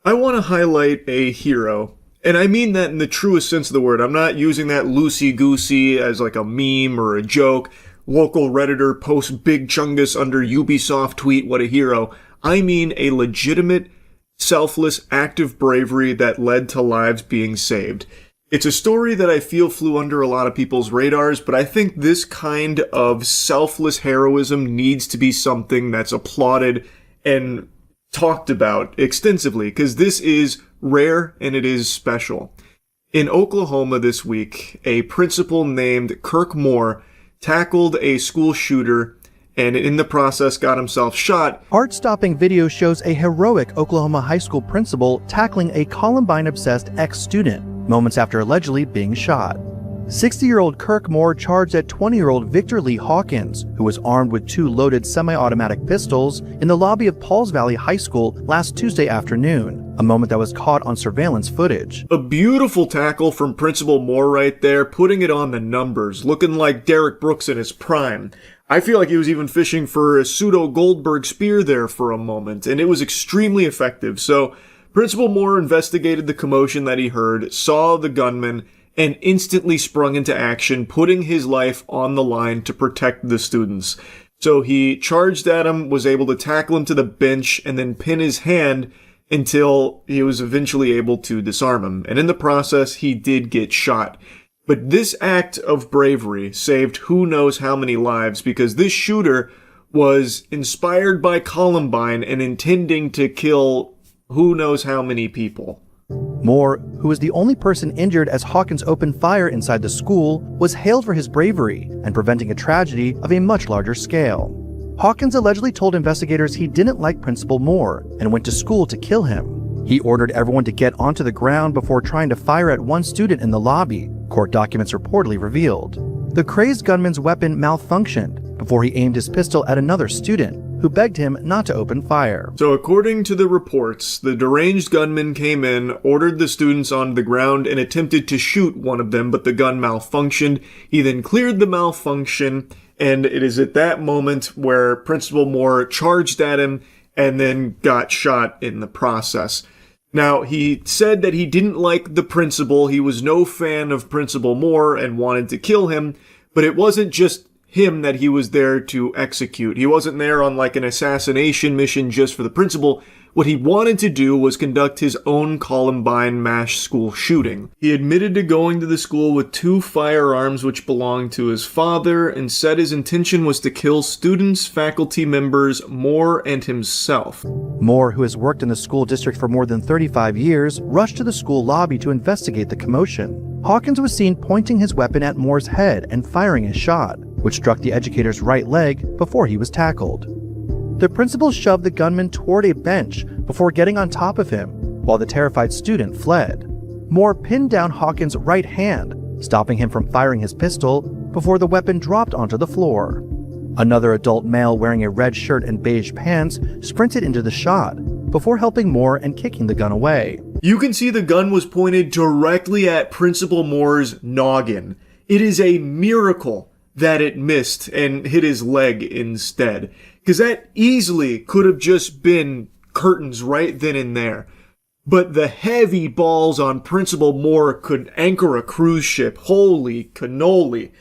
I want to highlight a hero. And I mean that in the truest sense of the word. I'm not using that loosey-goosey as like a meme or a joke. Local Redditor posts Big Chungus under Ubisoft tweet, what a hero. I mean a legitimate, selfless act of bravery that led to lives being saved. It's a story that I feel flew under a lot of people's radars, but I think this kind of selfless heroism needs to be something that's applauded and talked about extensively, because this is rare and it is special. In Oklahoma this week, a principal named Kirk Moore tackled a school shooter and in the process got himself shot. Heart-stopping video shows a heroic Oklahoma high school principal tackling a Columbine-obsessed ex-student moments after allegedly being shot. 60-year-old Kirk Moore charged at 20-year-old Victor Lee Hawkins, who was armed with 2 loaded semi-automatic pistols, in the lobby of Pauls Valley High School last Tuesday afternoon, a moment that was caught on surveillance footage. A beautiful tackle from Principal Moore right there, putting it on the numbers, looking like Derek Brooks in his prime. I feel like he was even fishing for a pseudo Goldberg spear there for a moment, and it was extremely effective. So Principal Moore investigated the commotion that he heard, saw the gunman, and instantly sprung into action, putting his life on the line to protect the students. So he charged at him, was able to tackle him to the bench, and then pin his hand until he was eventually able to disarm him. And in the process, he did get shot. But this act of bravery saved who knows how many lives, because this shooter was inspired by Columbine and intending to kill who knows how many people. Moore, who was the only person injured as Hawkins opened fire inside the school, was hailed for his bravery and preventing a tragedy of a much larger scale. Hawkins allegedly told investigators he didn't like Principal Moore and went to school to kill him. He ordered everyone to get onto the ground before trying to fire at one student in the lobby, court documents reportedly revealed. The crazed gunman's weapon malfunctioned before he aimed his pistol at another student, who begged him not to open fire. So according to the reports, the deranged gunman came in, ordered the students onto the ground, and attempted to shoot one of them, but the gun malfunctioned. He then cleared the malfunction, and it is at that moment where Principal Moore charged at him and then got shot in the process. Now, he said that he didn't like the principal, he was no fan of Principal Moore and wanted to kill him, but it wasn't just him that he was there to execute. He wasn't there on like an assassination mission just for the principal. What he wanted to do was conduct his own Columbine mass school shooting. He admitted to going to the school with 2 firearms which belonged to his father and said his intention was to kill students, faculty members, Moore, and himself. Moore, who has worked in the school district for more than 35 years, rushed to the school lobby to investigate the commotion. Hawkins was seen pointing his weapon at Moore's head and firing a shot, which struck the educator's right leg before he was tackled. The principal shoved the gunman toward a bench before getting on top of him, while the terrified student fled. Moore pinned down Hawkins' right hand, stopping him from firing his pistol before the weapon dropped onto the floor. Another adult male wearing a red shirt and beige pants sprinted into the shot before helping Moore and kicking the gun away. You can see the gun was pointed directly at Principal Moore's noggin. It is a miracle that it missed and hit his leg instead, because that easily could have just been curtains right then and there. But the heavy balls on Principal Moore could anchor a cruise ship. Holy cannoli.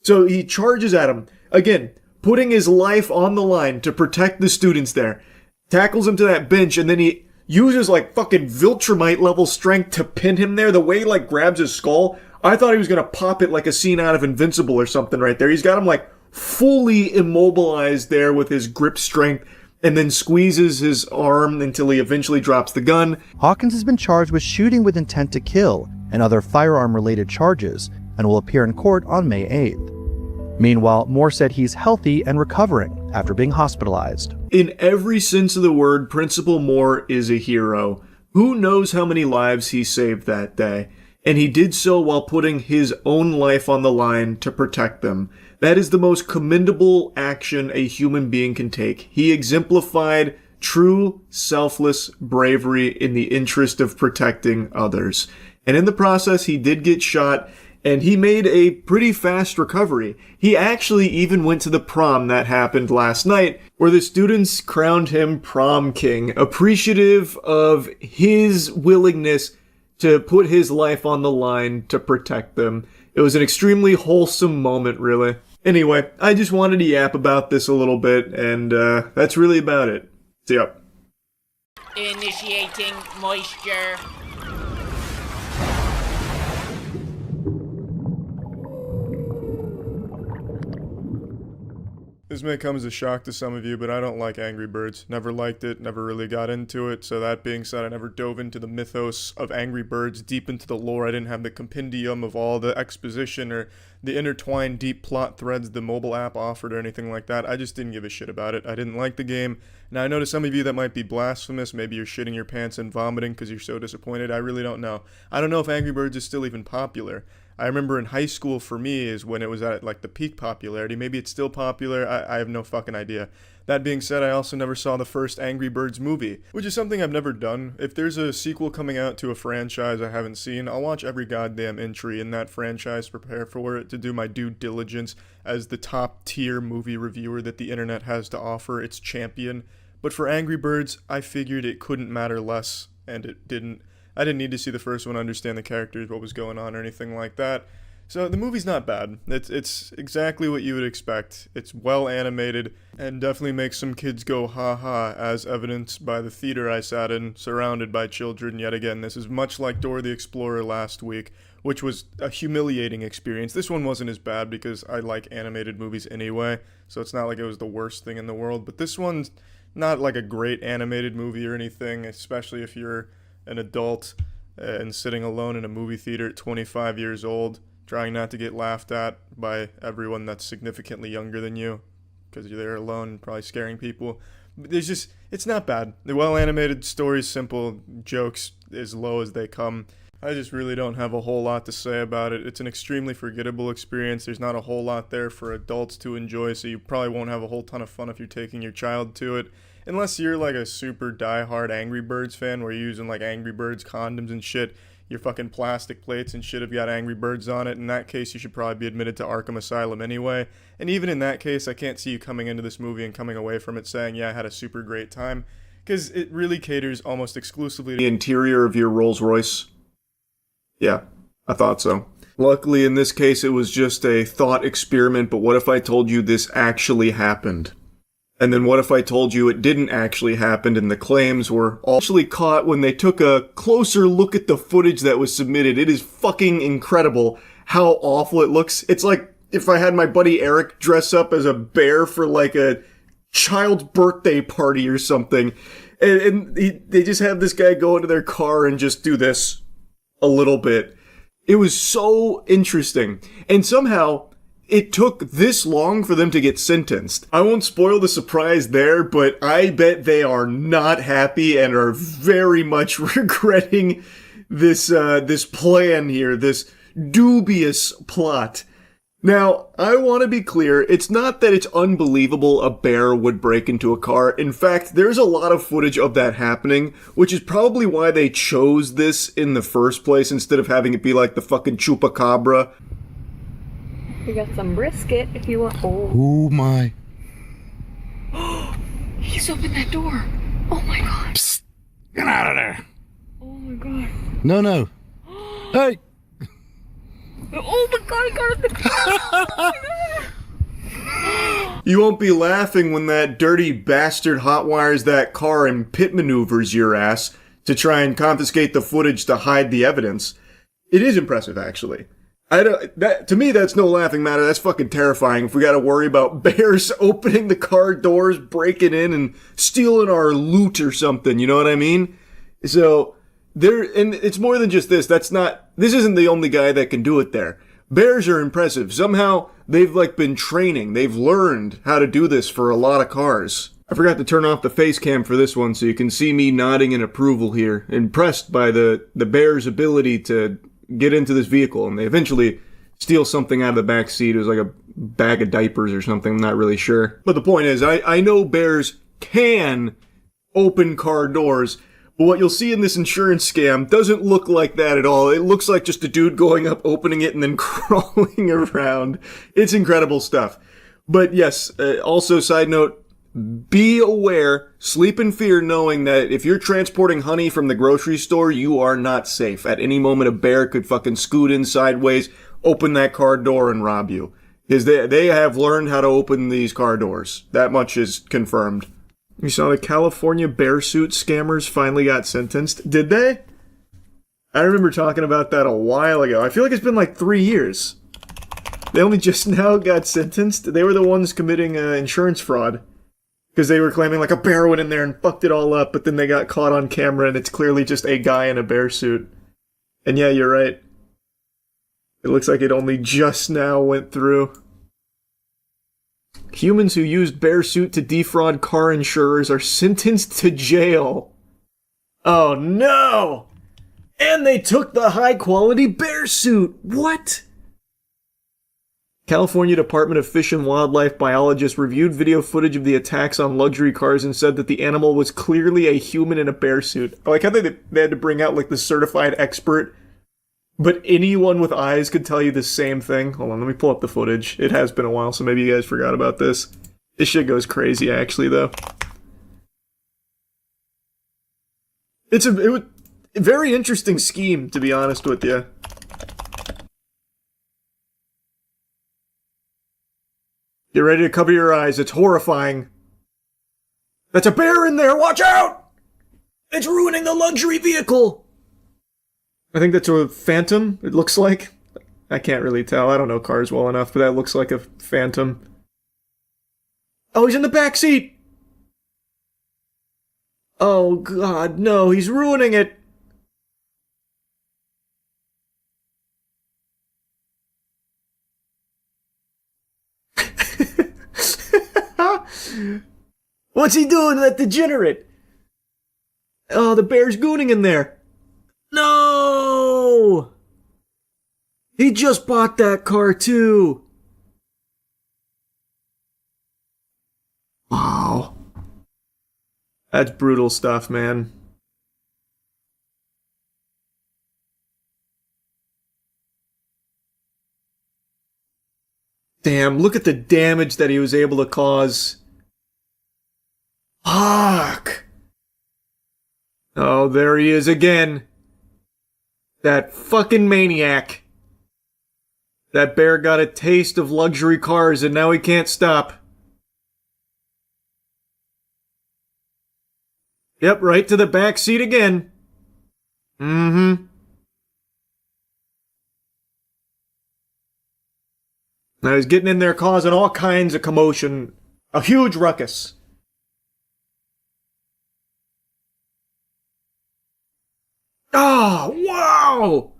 So he charges at him, again, putting his life on the line to protect the students there, tackles him to that bench, and then he uses like fucking Viltrumite level strength to pin him there. The way he like grabs his skull, I thought he was going to pop it like a scene out of Invincible or something right there. He's got him like fully immobilized there with his grip strength, and then squeezes his arm until he eventually drops the gun. Hawkins has been charged with shooting with intent to kill and other firearm-related charges and will appear in court on May 8th. Meanwhile, Moore said he's healthy and recovering after being hospitalized. In every sense of the word, Principal Moore is a hero. Who knows how many lives he saved that day? And he did so while putting his own life on the line to protect them. That is the most commendable action a human being can take. He exemplified true, selfless bravery in the interest of protecting others. And in the process, he did get shot, and he made a pretty fast recovery. He actually even went to the prom that happened last night, where the students crowned him prom king, appreciative of his willingness to put his life on the line to protect them. It was an extremely wholesome moment, really. Anyway, I just wanted to yap about this a little bit, and that's really about it. See ya. Initiating moisture. This may come as a shock to some of you, but I don't like Angry Birds. Never liked it, never really got into it. So that being said, I never dove into the mythos of Angry Birds, deep into the lore. I didn't have the compendium of all the exposition or the intertwined deep plot threads the mobile app offered or anything like that. I just didn't give a shit about it. I didn't like the game. Now, I know to some of you that might be blasphemous. Maybe you're shitting your pants and vomiting because you're so disappointed. I really don't know. I don't know if Angry Birds is still even popular. I remember in high school for me is when it was at like the peak popularity. Maybe it's still popular. I have no fucking idea. That being said, I also never saw the first Angry Birds movie, which is something I've never done. If there's a sequel coming out to a franchise I haven't seen, I'll watch every goddamn entry in that franchise, prepare for it, to do my due diligence as the top tier movie reviewer that the internet has to offer, its champion. But for Angry Birds, I figured it couldn't matter less, and it didn't. I didn't need to see the first one to understand the characters, what was going on, or anything like that. So the movie's not bad. It's exactly what you would expect. It's well animated, and definitely makes some kids go ha-ha, as evidenced by the theater I sat in, surrounded by children yet again. This is much like Dora the Explorer last week, which was a humiliating experience. This one wasn't as bad because I like animated movies anyway, so it's not like it was the worst thing in the world. But this one's not like a great animated movie or anything, especially if you're an adult and sitting alone in a movie theater at 25 years old, trying not to get laughed at by everyone that's significantly younger than you, because you're there alone, probably scaring people. But it's not bad. The well-animated story's simple, jokes as low as they come. I just really don't have a whole lot to say about it. It's an extremely forgettable experience. There's not a whole lot there for adults to enjoy, so you probably won't have a whole ton of fun if you're taking your child to it. Unless you're like a super diehard Angry Birds fan where you're using like Angry Birds condoms and shit. Your fucking plastic plates and shit have got Angry Birds on it. In that case, you should probably be admitted to Arkham Asylum anyway. And even in that case, I can't see you coming into this movie and coming away from it saying, yeah, I had a super great time. Because it really caters almost exclusively to the interior of your Rolls Royce. Yeah, I thought so. Luckily, in this case, it was just a thought experiment, but what if I told you this actually happened? And then what if I told you it didn't actually happen and the claims were actually caught when they took a closer look at the footage that was submitted? It is fucking incredible how awful it looks. It's like if I had my buddy Eric dress up as a bear for like a child's birthday party or something. And they just have this guy go into their car and just do this a little bit. It was so interesting. And somehow it took this long for them to get sentenced. I won't spoil the surprise there, but I bet they are not happy and are very much regretting this plan here, this dubious plot. Now, I want to be clear, it's not that it's unbelievable a bear would break into a car. In fact, there's a lot of footage of that happening, which is probably why they chose this in the first place instead of having it be like the fucking chupacabra. We got some brisket if you want. Oh my. He's opened that door. Oh my god. Psst. Get out of there. Oh my god. No. Hey. Oh my god, I got You won't be laughing when that dirty bastard hotwires that car and pit maneuvers your ass to try and confiscate the footage to hide the evidence. It is impressive, actually. To me, that's no laughing matter. That's fucking terrifying if we gotta worry about bears opening the car doors, breaking in, and stealing our loot or something, you know what I mean? So, and it's more than just this. This isn't the only guy that can do it there. Bears are impressive. Somehow, they've been training. They've learned how to do this for a lot of cars. I forgot to turn off the face cam for this one so you can see me nodding in approval here, impressed by the bear's ability to get into this vehicle, and they eventually steal something out of the back seat. It was like a bag of diapers or something, I'm not really sure. But the point is, I know bears can open car doors, But what you'll see in this insurance scam doesn't look like that at all. It looks like just a dude going up, opening it, and then crawling around. It's incredible stuff. But yes, also side note, be aware, sleep in fear knowing that if you're transporting honey from the grocery store, you are not safe. At any moment, a bear could fucking scoot in sideways, open that car door, and rob you. Because they have learned how to open these car doors. That much is confirmed. You saw the California bear suit scammers finally got sentenced. Did they? I remember talking about that a while ago. I feel like it's been like 3 years. They only just now got sentenced. They were the ones committing insurance fraud. Because they were claiming like a bear went in there and fucked it all up, but then they got caught on camera and it's clearly just a guy in a bear suit. And yeah, you're right. It looks like it only just now went through. Humans who used bear suit to defraud car insurers are sentenced to jail. Oh no! And they took the high-quality bear suit! What? California Department of Fish and Wildlife biologists reviewed video footage of the attacks on luxury cars and said that the animal was clearly a human in a bear suit. I like how they had to bring out like the certified expert, but anyone with eyes could tell you the same thing. Hold on, let me pull up the footage. It has been a while, so maybe you guys forgot about this. This shit goes crazy, actually, though. It was a very interesting scheme, to be honest with you. Get ready to cover your eyes. It's horrifying. That's a bear in there. Watch out! It's ruining the luxury vehicle. I think that's a Phantom, it looks like. I can't really tell. I don't know cars well enough, but that looks like a Phantom. Oh, he's in the back seat! Oh, God, no. He's ruining it. What's he doing, that degenerate? Oh, the bear's gooning in there. No! He just bought that car, too. Wow. That's brutal stuff, man. Damn, look at the damage that he was able to cause. Fuck! Oh, there he is again. That fucking maniac. That bear got a taste of luxury cars and now he can't stop. Yep, right to the back seat again. Mm-hmm. Now he's getting in there causing all kinds of commotion. A huge ruckus. Oh, wow!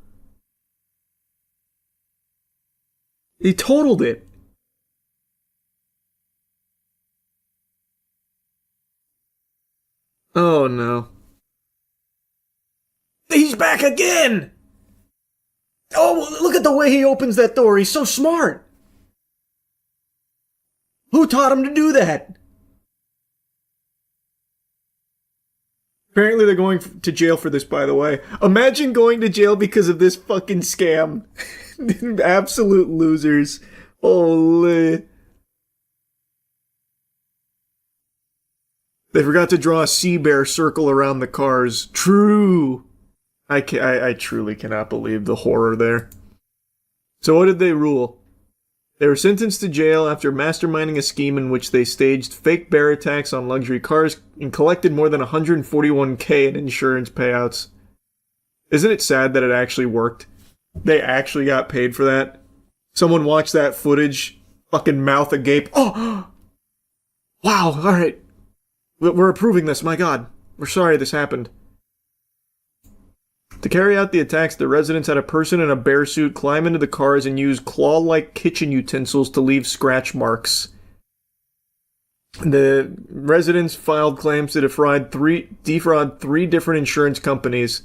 He totaled it. Oh, no. He's back again! Oh, look at the way he opens that door. He's so smart. Who taught him to do that? Apparently they're going to jail for this, by the way. Imagine going to jail because of this fucking scam. Absolute losers. Holy. They forgot to draw a sea bear circle around the cars. True. I truly cannot believe the horror there. So what did they rule? They were sentenced to jail after masterminding a scheme in which they staged fake bear attacks on luxury cars and collected more than $141K in insurance payouts. Isn't it sad that it actually worked? They actually got paid for that. Someone watched that footage, fucking mouth agape. Oh! Wow, alright. We're approving this, my god. We're sorry this happened. To carry out the attacks, the residents had a person in a bear suit climb into the cars and use claw-like kitchen utensils to leave scratch marks. The residents filed claims to defraud three different insurance companies.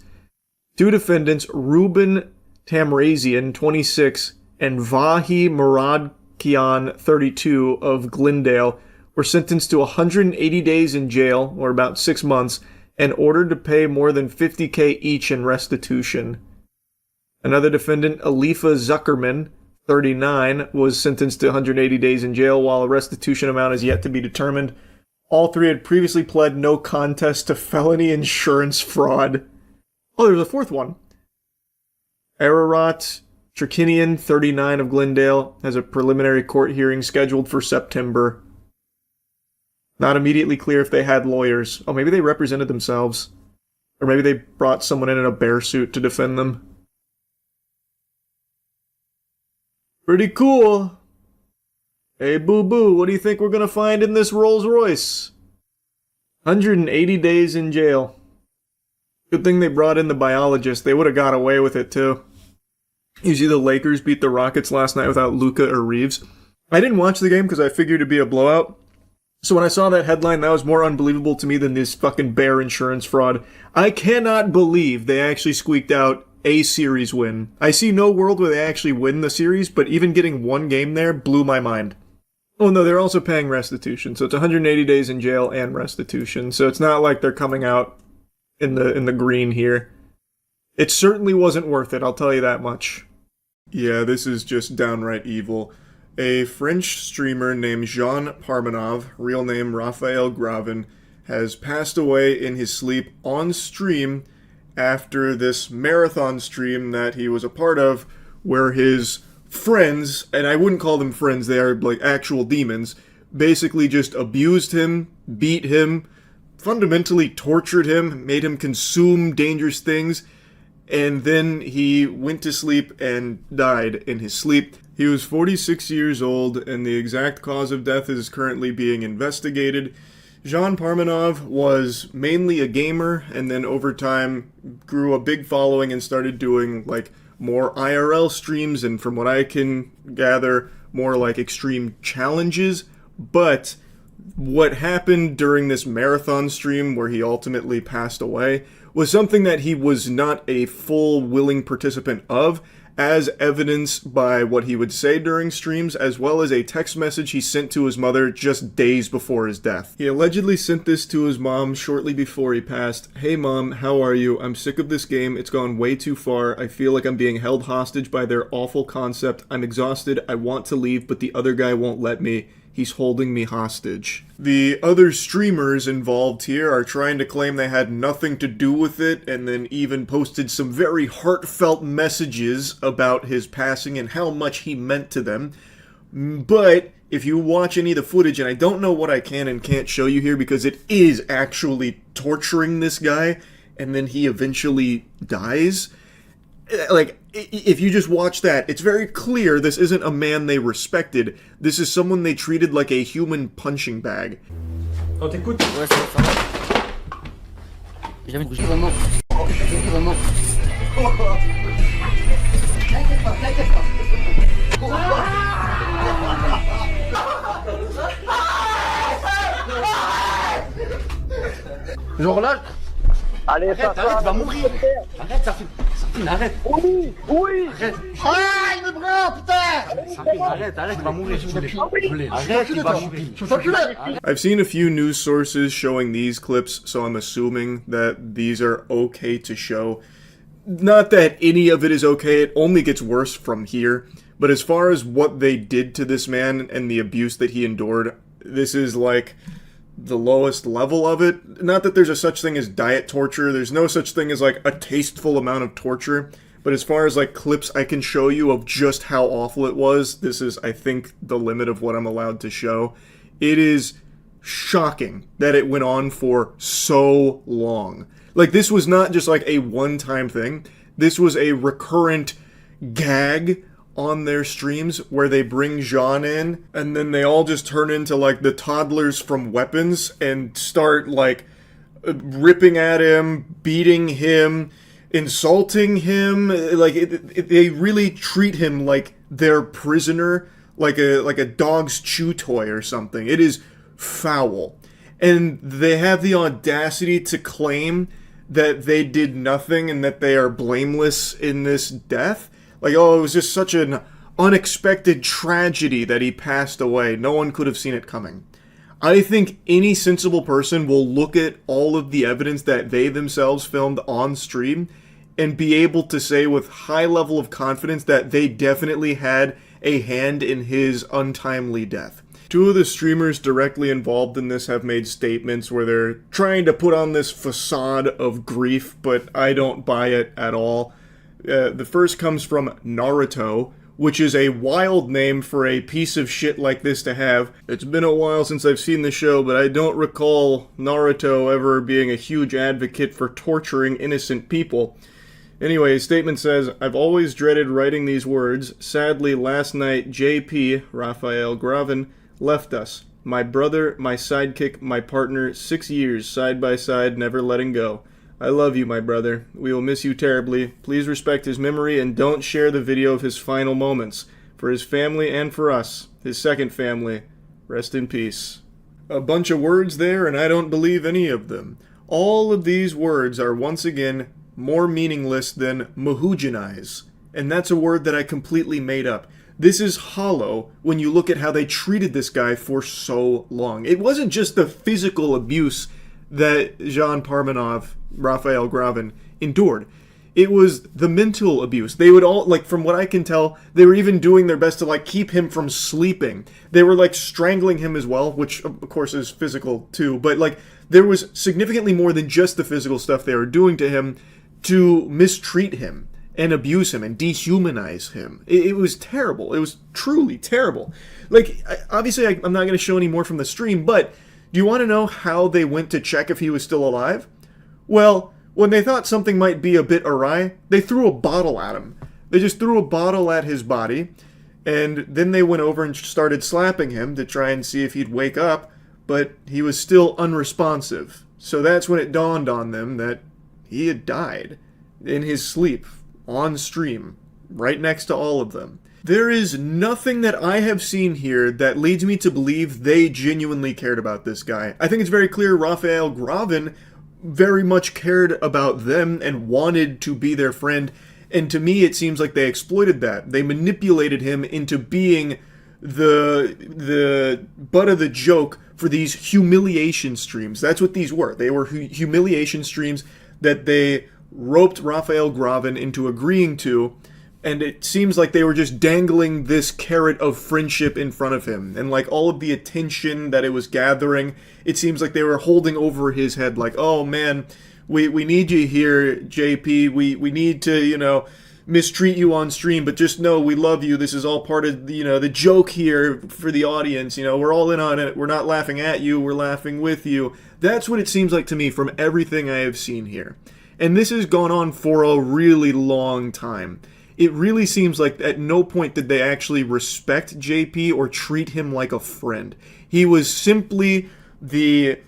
Two defendants, Ruben Tamrazian, 26, and Vahi Muradkian, 32, of Glendale, were sentenced to 180 days in jail, or about 6 months, and ordered to pay more than $50,000 each in restitution. Another defendant, Alifa Zuckerman, 39, was sentenced to 180 days in jail, while a restitution amount is yet to be determined. All three had previously pled no contest to felony insurance fraud. Oh, there's a fourth one. Ararat Cherkinian, 39, of Glendale, has a preliminary court hearing scheduled for September. Not immediately clear if they had lawyers. Oh, maybe they represented themselves. Or maybe they brought someone in a bear suit to defend them. Pretty cool. Hey, boo-boo, what do you think we're gonna find in this Rolls Royce? 180 days in jail. Good thing they brought in the biologist. They would have got away with it, too. You see the Lakers beat the Rockets last night without Luka or Reeves. I didn't watch the game because I figured it'd be a blowout. So when I saw that headline, that was more unbelievable to me than this fucking bear insurance fraud. I cannot believe they actually squeaked out a series win. I see no world where they actually win the series, but even getting one game there blew my mind. Oh no, they're also paying restitution, so it's 180 days in jail and restitution. So it's not like they're coming out in the green here. It certainly wasn't worth it, I'll tell you that much. Yeah, this is just downright evil. A French streamer named Jean Parmenov, real name Raphael Gravin, has passed away in his sleep on stream after this marathon stream that he was a part of, where his friends, and I wouldn't call them friends, they are like actual demons, basically just abused him, beat him, fundamentally tortured him, made him consume dangerous things, and then he went to sleep and died in his sleep. He was 46 years old, and the exact cause of death is currently being investigated. Jean Parmenov was mainly a gamer, and then over time grew a big following and started doing like more IRL streams, and from what I can gather, more like extreme challenges. But what happened during this marathon stream where he ultimately passed away was something that he was not a full willing participant of, as evidenced by what he would say during streams, as well as a text message he sent to his mother just days before his death. He allegedly sent this to his mom shortly before he passed. "Hey mom, how are you? I'm sick of this game. It's gone way too far. I feel like I'm being held hostage by their awful concept. I'm exhausted. I want to leave, but the other guy won't let me. He's holding me hostage." The other streamers involved here are trying to claim they had nothing to do with it, and then even posted some very heartfelt messages about his passing and how much he meant to them. But if you watch any of the footage, and I don't know what I can and can't show you here because it is actually torturing this guy, and then he eventually dies. Like, if you just watch that, it's very clear this isn't a man they respected. This is someone they treated like a human punching bag. On t'écoute. Ouais, ça va. J'ai jamais touché vraiment. Vraiment. Je relâche. Allez, Arrête, tu vas mourir. Arrête, Sarfine, arrête. Oui. Arrête. Ah, il me prend, putain. Sarfine, arrête, tu vas mourir. Arrête, tu vas mourir. I've seen a few news sources showing these clips, so I'm assuming that these are okay to show. Not that any of it is okay, it only gets worse from here. But as far as what they did to this man and the abuse that he endured, this is like the lowest level of it. Not that there's a such thing as diet torture, there's no such thing as like a tasteful amount of torture, but as far as like clips I can show you of just how awful it was, this is, I think, the limit of what I'm allowed to show. It is shocking that it went on for so long. Like, this was not just like a one-time thing, this was a recurrent gag on their streams where they bring Jean in and then they all just turn into like the toddlers from Weapons and start like ripping at him, beating him, insulting him. Like they really treat him like their prisoner, like a dog's chew toy or something. It is foul. And they have the audacity to claim that they did nothing and that they are blameless in this death. Like, oh, it was just such an unexpected tragedy that he passed away. No one could have seen it coming. I think any sensible person will look at all of the evidence that they themselves filmed on stream and be able to say with high level of confidence that they definitely had a hand in his untimely death. Two of the streamers directly involved in this have made statements where they're trying to put on this facade of grief, but I don't buy it at all. The first comes from Naruto, which is a wild name for a piece of shit like this to have. It's been a while since I've seen the show, but I don't recall Naruto ever being a huge advocate for torturing innocent people. Anyway, his statement says, I've always dreaded writing these words. Sadly, last night, JP, Raphael Gravin, left us. My brother, my sidekick, my partner, 6 years, side by side, never letting go. I love you, my brother. We will miss you terribly. Please respect his memory and don't share the video of his final moments. For his family and for us, his second family, rest in peace. A bunch of words there, and I don't believe any of them. All of these words are once again more meaningless than mahujanize, and that's a word that I completely made up. This is hollow when you look at how they treated this guy for so long. It wasn't just the physical abuse that Jean Parmenov, Raphael Gravin, endured. It was the mental abuse. They would all, like, from what I can tell, they were even doing their best to, like, keep him from sleeping. They were, like, strangling him as well, which, of course, is physical, too. But, like, there was significantly more than just the physical stuff they were doing to him to mistreat him and abuse him and dehumanize him. It was terrible. It was truly terrible. Like, obviously, I'm not going to show any more from the stream, but do you want to know how they went to check if he was still alive? Well, when they thought something might be a bit awry, they threw a bottle at him. They just threw a bottle at his body, and then they went over and started slapping him to try and see if he'd wake up, but he was still unresponsive. So that's when it dawned on them that he had died in his sleep, on stream, right next to all of them. There is nothing that I have seen here that leads me to believe they genuinely cared about this guy. I think it's very clear Raphael Gravin very much cared about them and wanted to be their friend, and to me it seems like they exploited that. They manipulated him into being the butt of the joke for these humiliation streams. That's what these were. They were humiliation streams that they roped Raphael Gravin into agreeing to, and it seems like they were just dangling this carrot of friendship in front of him. And like all of the attention that it was gathering, it seems like they were holding over his head like, oh man, we need you here, JP. We need to, mistreat you on stream, but just know we love you. This is all part of, the joke here for the audience. We're all in on it. We're not laughing at you. We're laughing with you. That's what it seems like to me from everything I have seen here. And this has gone on for a really long time. It really seems like at no point did they actually respect JP or treat him like a friend. He was simply the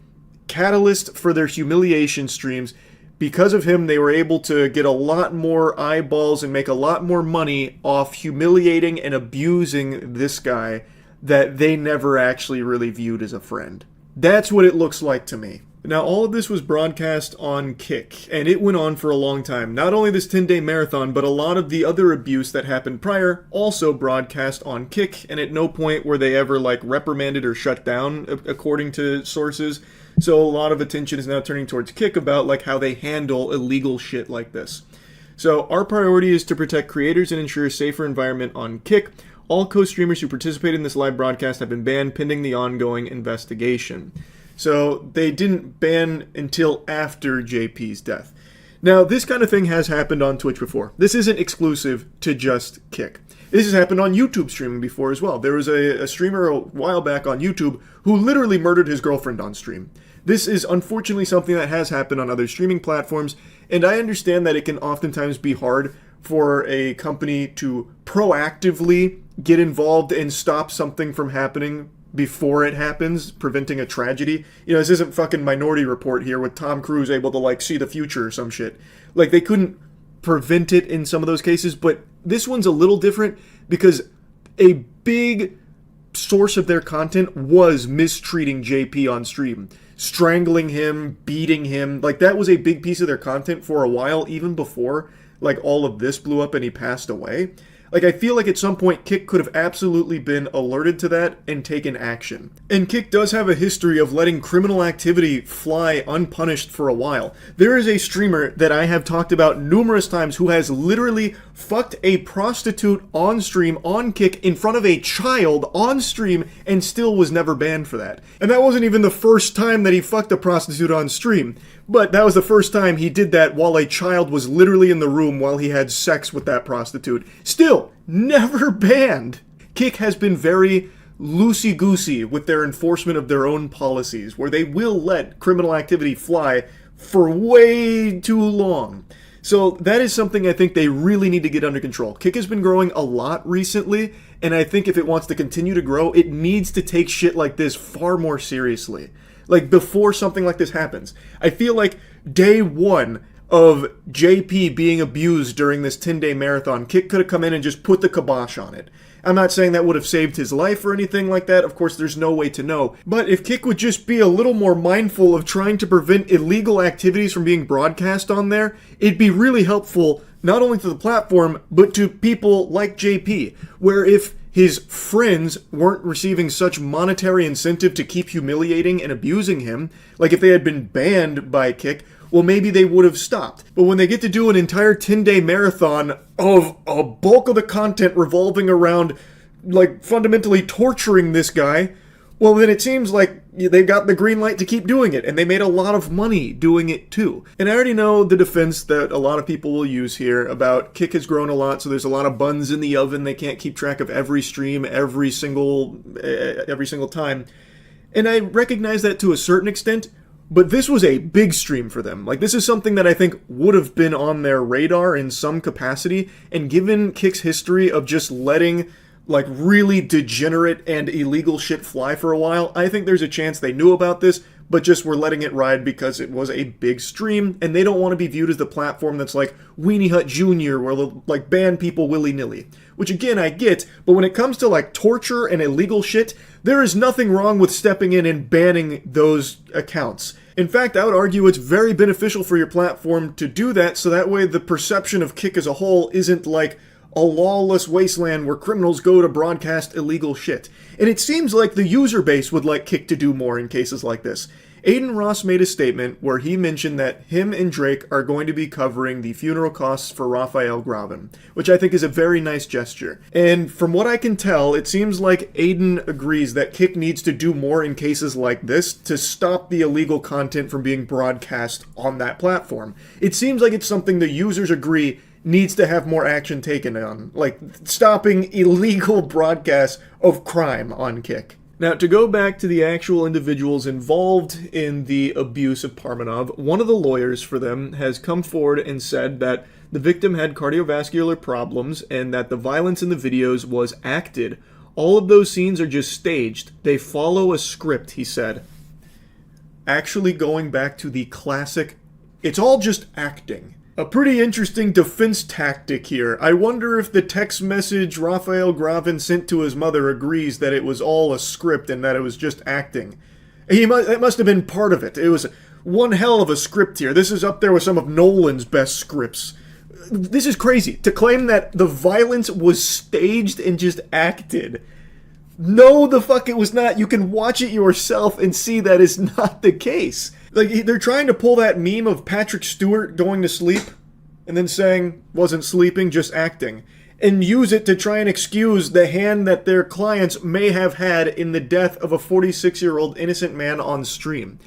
catalyst for their humiliation streams. Because of him, they were able to get a lot more eyeballs and make a lot more money off humiliating and abusing this guy that they never actually really viewed as a friend. That's what it looks like to me. Now, all of this was broadcast on Kick, and it went on for a long time. Not only this 10-day marathon, but a lot of the other abuse that happened prior also broadcast on Kick, and at no point were they ever, reprimanded or shut down, according to sources. So a lot of attention is now turning towards Kick about, how they handle illegal shit like this. So our priority is to protect creators and ensure a safer environment on Kick. All co-streamers who participated in this live broadcast have been banned pending the ongoing investigation. So they didn't ban until after JP's death. Now, this kind of thing has happened on Twitch before. This isn't exclusive to just Kick. This has happened on YouTube streaming before as well. There was a streamer a while back on YouTube who literally murdered his girlfriend on stream. This is unfortunately something that has happened on other streaming platforms, and I understand that it can oftentimes be hard for a company to proactively get involved and stop something from happening before it happens, preventing a tragedy. This isn't fucking Minority Report here with Tom Cruise able to, see the future or some shit. They couldn't prevent it in some of those cases, but this one's a little different because a big source of their content was mistreating JP on stream. Strangling him, beating him. That was a big piece of their content for a while, even before, all of this blew up and he passed away. Like, I feel like at some point Kick could have absolutely been alerted to that and taken action. And Kick does have a history of letting criminal activity fly unpunished for a while. There is a streamer that I have talked about numerous times who has literally fucked a prostitute on stream, on Kick, in front of a child on stream, and still was never banned for that. And that wasn't even the first time that he fucked a prostitute on stream. But that was the first time he did that while a child was literally in the room while he had sex with that prostitute. Still, never banned. Kick has been very loosey-goosey with their enforcement of their own policies, where they will let criminal activity fly for way too long. So that is something I think they really need to get under control. Kick has been growing a lot recently, and I think if it wants to continue to grow, it needs to take shit like this far more seriously. Like, before something like this happens. I feel like day one of JP being abused during this 10-day marathon, Kick could have come in and just put the kibosh on it. I'm not saying that would have saved his life or anything like that. Of course, there's no way to know. But if Kick would just be a little more mindful of trying to prevent illegal activities from being broadcast on there, it'd be really helpful, not only to the platform, but to people like JP, where if his friends weren't receiving such monetary incentive to keep humiliating and abusing him, like if they had been banned by Kick, well, maybe they would have stopped. But when they get to do an entire 10-day marathon of a bulk of the content revolving around, like, fundamentally torturing this guy, well, then it seems like they've got the green light to keep doing it, and they made a lot of money doing it too. And I already know the defense that a lot of people will use here about Kick has grown a lot, so there's a lot of buns in the oven. They can't keep track of every stream every single time. And I recognize that to a certain extent, but this was a big stream for them. Like, this is something that I think would have been on their radar in some capacity, and given Kick's history of just letting, like, really degenerate and illegal shit fly for a while, I think there's a chance they knew about this, but just were letting it ride because it was a big stream, and they don't want to be viewed as the platform that's like Weenie Hut Jr., where they'll, like, ban people willy-nilly. Which, again, I get, but when it comes to, like, torture and illegal shit, there is nothing wrong with stepping in and banning those accounts. In fact, I would argue it's very beneficial for your platform to do that, so that way the perception of Kick as a whole isn't like a lawless wasteland where criminals go to broadcast illegal shit. And it seems like the user base would like Kick to do more in cases like this. Aiden Ross made a statement where he mentioned that him and Drake are going to be covering the funeral costs for Raphael Gravin, which I think is a very nice gesture. And from what I can tell, it seems like Aiden agrees that Kick needs to do more in cases like this to stop the illegal content from being broadcast on that platform. It seems like it's something the users agree needs to have more action taken on, like stopping illegal broadcasts of crime on Kick. Now, to go back to the actual individuals involved in the abuse of Parmenov, one of the lawyers for them has come forward and said that the victim had cardiovascular problems and that the violence in the videos was acted. All of those scenes are just staged. They follow a script, he said. Actually going back to the classic, it's all just acting. A pretty interesting defense tactic here. I wonder if the text message Raphael Gravin sent to his mother agrees that it was all a script and that it was just acting. It must have been part of it. It was one hell of a script here. This is up there with some of Nolan's best scripts. This is crazy. To claim that the violence was staged and just acted. No, the fuck it was not. You can watch it yourself and see that is not the case. Like, they're trying to pull that meme of Patrick Stewart going to sleep and then saying, wasn't sleeping, just acting, and use it to try and excuse the hand that their clients may have had in the death of a 46-year-old innocent man on stream.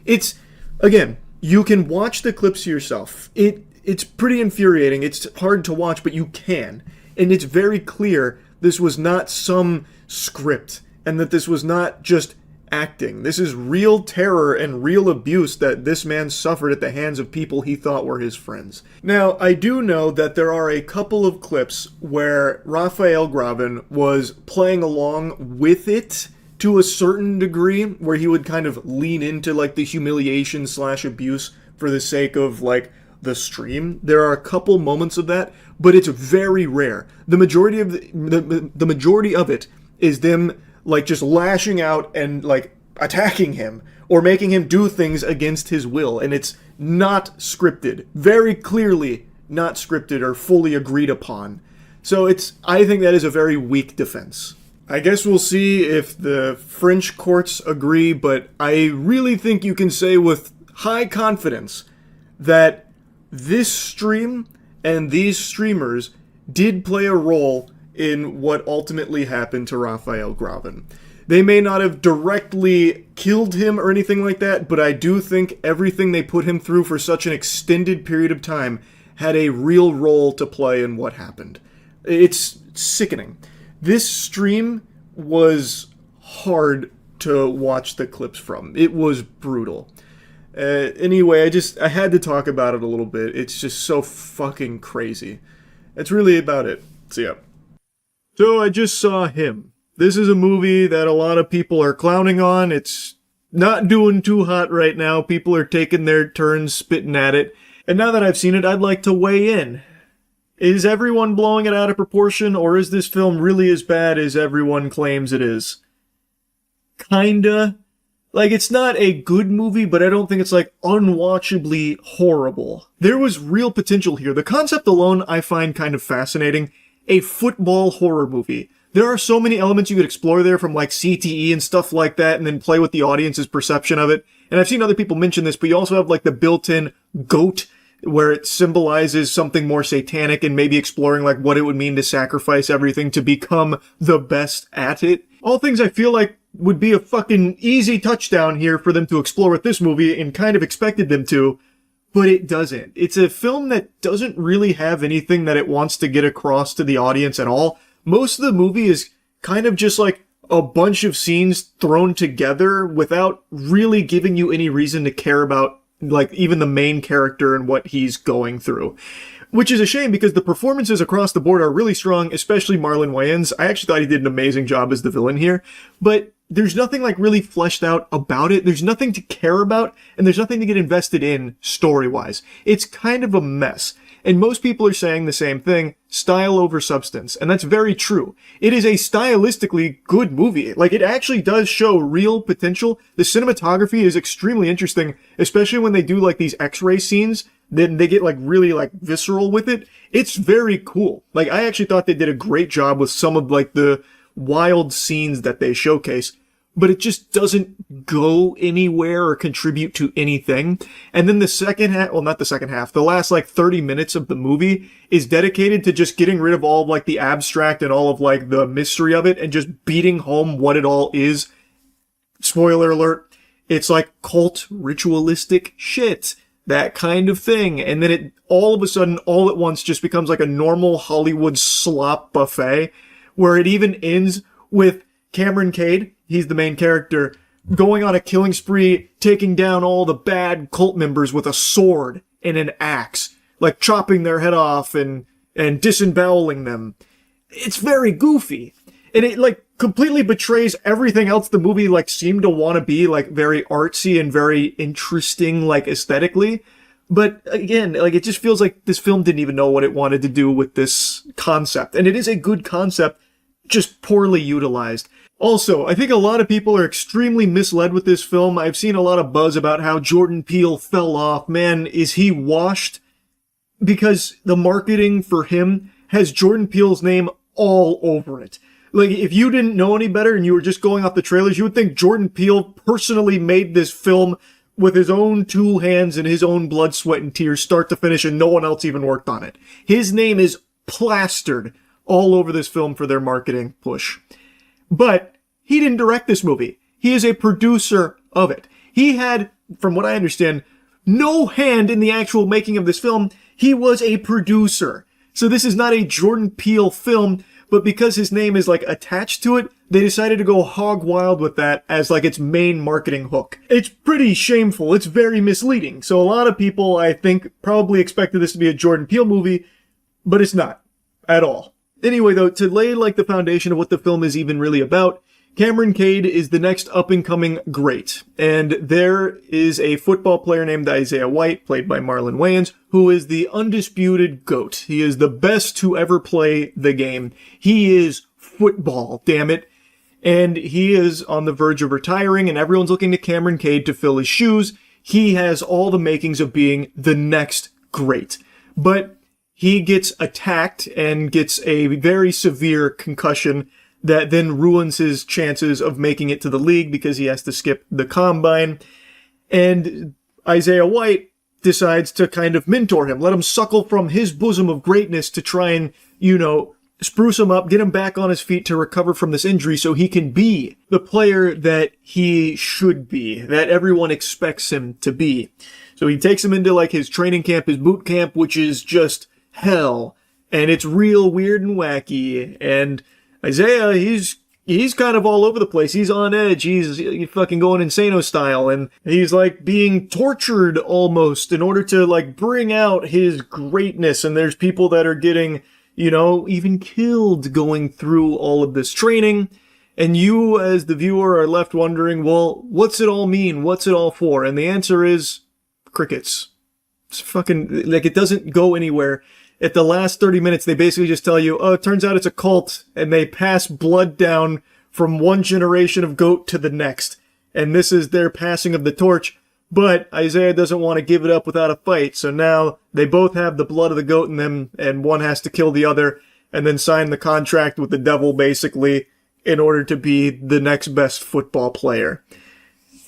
It's, again, you can watch the clips yourself. It's pretty infuriating. It's hard to watch, but you can. And it's very clear this was not some script, and that this was not just acting. This is real terror and real abuse that this man suffered at the hands of people he thought were his friends. Now, I do know that there are a couple of clips where Raphael Gravin was playing along with it to a certain degree, where he would kind of lean into like the humiliation / abuse for the sake of like the stream. There are a couple moments of that, but it's very rare. The majority of the majority of it is them like just lashing out and like attacking him or making him do things against his will, and it's not scripted. Very clearly not scripted or fully agreed upon. So I think that is a very weak defense. I guess we'll see if the French courts agree, but I really think you can say with high confidence that this stream and these streamers did play a role in what ultimately happened to Raphael Graven. They may not have directly killed him or anything like that, but I do think everything they put him through for such an extended period of time had a real role to play in what happened. It's sickening. This stream was hard to watch the clips from. It was brutal. Anyway, I had to talk about it a little bit. It's just so fucking crazy. That's really about it. So yeah. So I just saw Him. This is a movie that a lot of people are clowning on. It's not doing too hot right now. People are taking their turns spitting at it. And now that I've seen it, I'd like to weigh in. Is everyone blowing it out of proportion, or is this film really as bad as everyone claims it is? Kinda. Like, it's not a good movie, but I don't think it's, like, unwatchably horrible. There was real potential here. The concept alone I find kind of fascinating. A football horror movie. There are so many elements you could explore there, from like CTE and stuff like that, and then play with the audience's perception of it. And I've seen other people mention this, but you also have like the built-in goat, where it symbolizes something more satanic, and maybe exploring like what it would mean to sacrifice everything to become the best at it. All things I feel like would be a fucking easy touchdown here for them to explore with this movie, and kind of expected them to. But it doesn't. It's a film that doesn't really have anything that it wants to get across to the audience at all. Most of the movie is kind of just like a bunch of scenes thrown together without really giving you any reason to care about, like, even the main character and what he's going through. Which is a shame, because the performances across the board are really strong, especially Marlon Wayans. I actually thought he did an amazing job as the villain here. But there's nothing like really fleshed out about it. There's nothing to care about, and there's nothing to get invested in story-wise. It's kind of a mess. And most people are saying the same thing, style over substance. And that's very true. It is a stylistically good movie. Like, it actually does show real potential. The cinematography is extremely interesting, especially when they do like these X-ray scenes. Then they get like really like visceral with it. It's very cool. Like, I actually thought they did a great job with some of like the wild scenes that they showcase. But it just doesn't go anywhere or contribute to anything. And then the second half, well, not the second half, the last like 30 minutes of the movie is dedicated to just getting rid of all of like the abstract and all of like the mystery of it, and just beating home what it all is. Spoiler alert, it's like cult ritualistic shit. That kind of thing. And then it all of a sudden, all at once, just becomes like a normal Hollywood slop buffet, where it even ends with Cameron Cade, he's the main character, going on a killing spree, taking down all the bad cult members with a sword and an axe, like chopping their head off and disemboweling them. It's very goofy. And it like completely betrays everything else the movie like seemed to want to be, like very artsy and very interesting, like aesthetically. But again, like, it just feels like this film didn't even know what it wanted to do with this concept. And it is a good concept, just poorly utilized. Also, I think a lot of people are extremely misled with this film. I've seen a lot of buzz about how Jordan Peele fell off. Man, is he washed? Because the marketing for him has Jordan Peele's name all over it. Like, if you didn't know any better and you were just going off the trailers, you would think Jordan Peele personally made this film with his own two hands and his own blood, sweat, and tears, start to finish, and no one else even worked on it. His name is plastered all over this film for their marketing push. But he didn't direct this movie. He is a producer of it. He had, from what I understand, no hand in the actual making of this film. He was a producer. So this is not a Jordan Peele film, but because his name is like attached to it, they decided to go hog wild with that as like its main marketing hook. It's pretty shameful. It's very misleading. So a lot of people, I think, probably expected this to be a Jordan Peele movie, but it's not at all. Anyway, though, to lay like the foundation of what the film is even really about, Cameron Cade is the next up-and-coming great, and there is a football player named Isaiah White, played by Marlon Wayans, who is the undisputed GOAT. He is the best to ever play the game. He is football, damn it. And he is on the verge of retiring, and everyone's looking to Cameron Cade to fill his shoes. He has all the makings of being the next great. But he gets attacked and gets a very severe concussion that then ruins his chances of making it to the league because he has to skip the combine. And Isaiah White decides to kind of mentor him, let him suckle from his bosom of greatness to try and, spruce him up, get him back on his feet to recover from this injury so he can be the player that he should be, that everyone expects him to be. So he takes him into like his training camp, his boot camp, which is just hell. And it's real weird and wacky. And Isaiah, he's kind of all over the place. He's on edge. He's fucking going Insano style. And he's like being tortured almost in order to like bring out his greatness. And there's people that are getting, even killed going through all of this training. And you, as the viewer, are left wondering, well, what's it all mean? What's it all for? And the answer is crickets. It's fucking, like, it doesn't go anywhere. At the last 30 minutes, they basically just tell you, oh, it turns out it's a cult, and they pass blood down from one generation of goat to the next. And this is their passing of the torch. But Isaiah doesn't want to give it up without a fight, so now they both have the blood of the goat in them, and one has to kill the other, and then sign the contract with the devil, basically, in order to be the next best football player.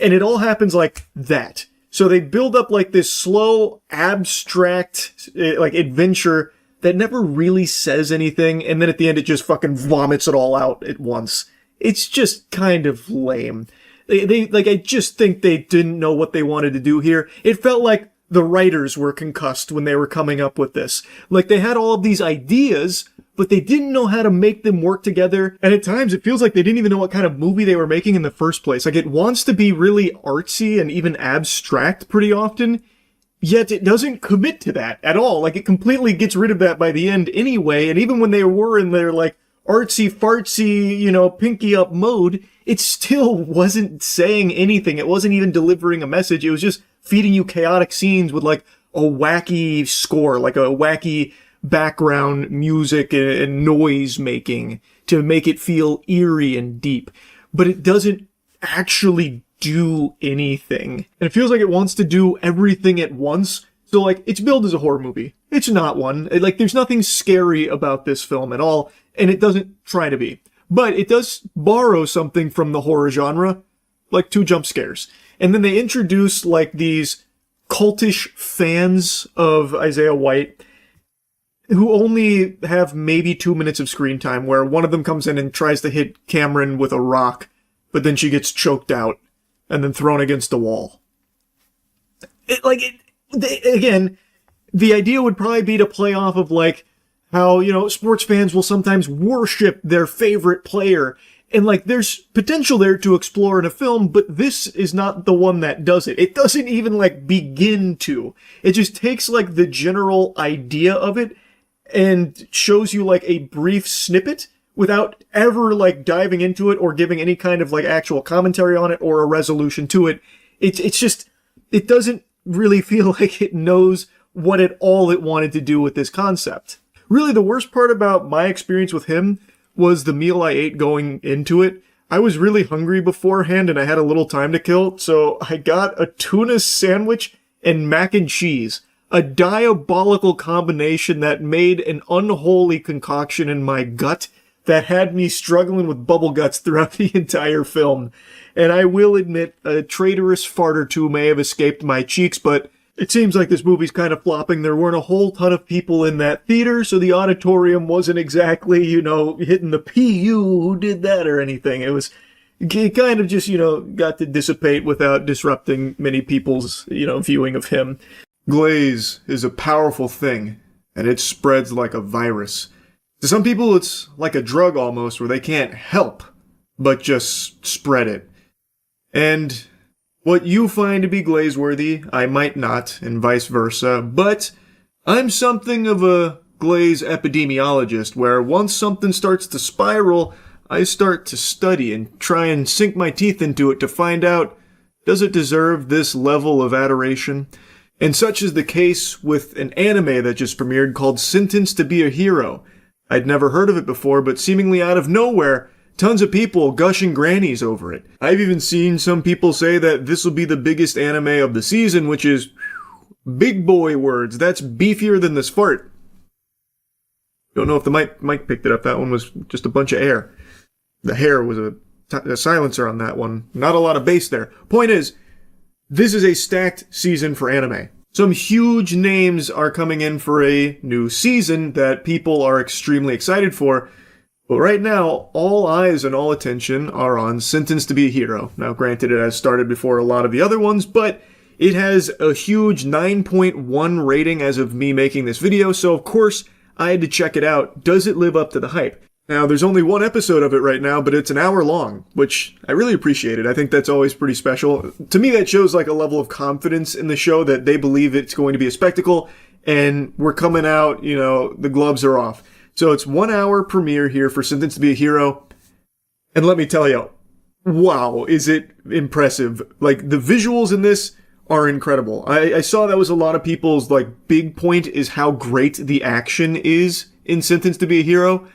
And it all happens like that. So they build up like this slow, abstract, like adventure that never really says anything, and then at the end it just fucking vomits it all out at once. It's just kind of lame. I just think they didn't know what they wanted to do here. It felt like the writers were concussed when they were coming up with this. Like, they had all of these ideas, but they didn't know how to make them work together. And at times, it feels like they didn't even know what kind of movie they were making in the first place. Like, it wants to be really artsy and even abstract pretty often, yet it doesn't commit to that at all. Like, it completely gets rid of that by the end anyway. And even when they were in their, like, artsy-fartsy, pinky up mode, it still wasn't saying anything. It wasn't even delivering a message. It was just feeding you chaotic scenes with, like, a wacky score, like a wacky background music and noise making to make it feel eerie and deep. But it doesn't actually do anything. And it feels like it wants to do everything at once. So, like, it's billed as a horror movie. It's not one. Like, there's nothing scary about this film at all, and it doesn't try to be. But it does borrow something from the horror genre, like 2 jump scares. And then they introduce, like, these cultish fans of Isaiah White who only have maybe 2 minutes of screen time, where one of them comes in and tries to hit Cameron with a rock, but then she gets choked out and then thrown against a wall. Again, the idea would probably be to play off of, like, how, sports fans will sometimes worship their favorite player. And, like, there's potential there to explore in a film, but this is not the one that does it. It doesn't even, like, begin to. It just takes, like, the general idea of it and shows you, like, a brief snippet without ever, like, diving into it or giving any kind of, like, actual commentary on it or a resolution to it. It's just, it doesn't really feel like it knows what at all it wanted to do with this concept. Really, the worst part about my experience with him was the meal I ate going into it. I was really hungry beforehand and I had a little time to kill, so I got a tuna sandwich and mac and cheese. A diabolical combination that made an unholy concoction in my gut that had me struggling with bubble guts throughout the entire film. And I will admit, a traitorous fart or two may have escaped my cheeks, but it seems like this movie's kind of flopping. There weren't a whole ton of people in that theater, so the auditorium wasn't exactly, hitting the PU who did that or anything. It kind of just, got to dissipate without disrupting many people's, viewing of him. Glaze is a powerful thing, and it spreads like a virus. To some people, it's like a drug almost, where they can't help but just spread it. And what you find to be glaze-worthy, I might not, and vice versa, but I'm something of a glaze epidemiologist, where once something starts to spiral, I start to study and try and sink my teeth into it to find out, does it deserve this level of adoration? And such is the case with an anime that just premiered called Sentenced to be a Hero. I'd never heard of it before, but seemingly out of nowhere, tons of people gushing grannies over it. I've even seen some people say that this will be the biggest anime of the season, which is big boy words. That's beefier than this fart. Don't know if the mic picked it up. That one was just a bunch of air. The hair was a silencer on that one. Not a lot of bass there. Point is, this is a stacked season for anime. Some huge names are coming in for a new season that people are extremely excited for. But right now, all eyes and all attention are on Sentenced to be a Hero. Now, granted, it has started before a lot of the other ones, but it has a huge 9.1 rating as of me making this video, so of course, I had to check it out. Does it live up to the hype? Now, there's only one episode of it right now, but it's an hour long, which I really appreciate it. I think that's always pretty special. To me, that shows like a level of confidence in the show that they believe it's going to be a spectacle, and we're coming out, the gloves are off. So it's 1 hour premiere here for Sentenced to be a Hero, and let me tell you, wow, is it impressive. Like, the visuals in this are incredible. I saw that was a lot of people's, big point is how great the action is in Sentenced to be a Hero.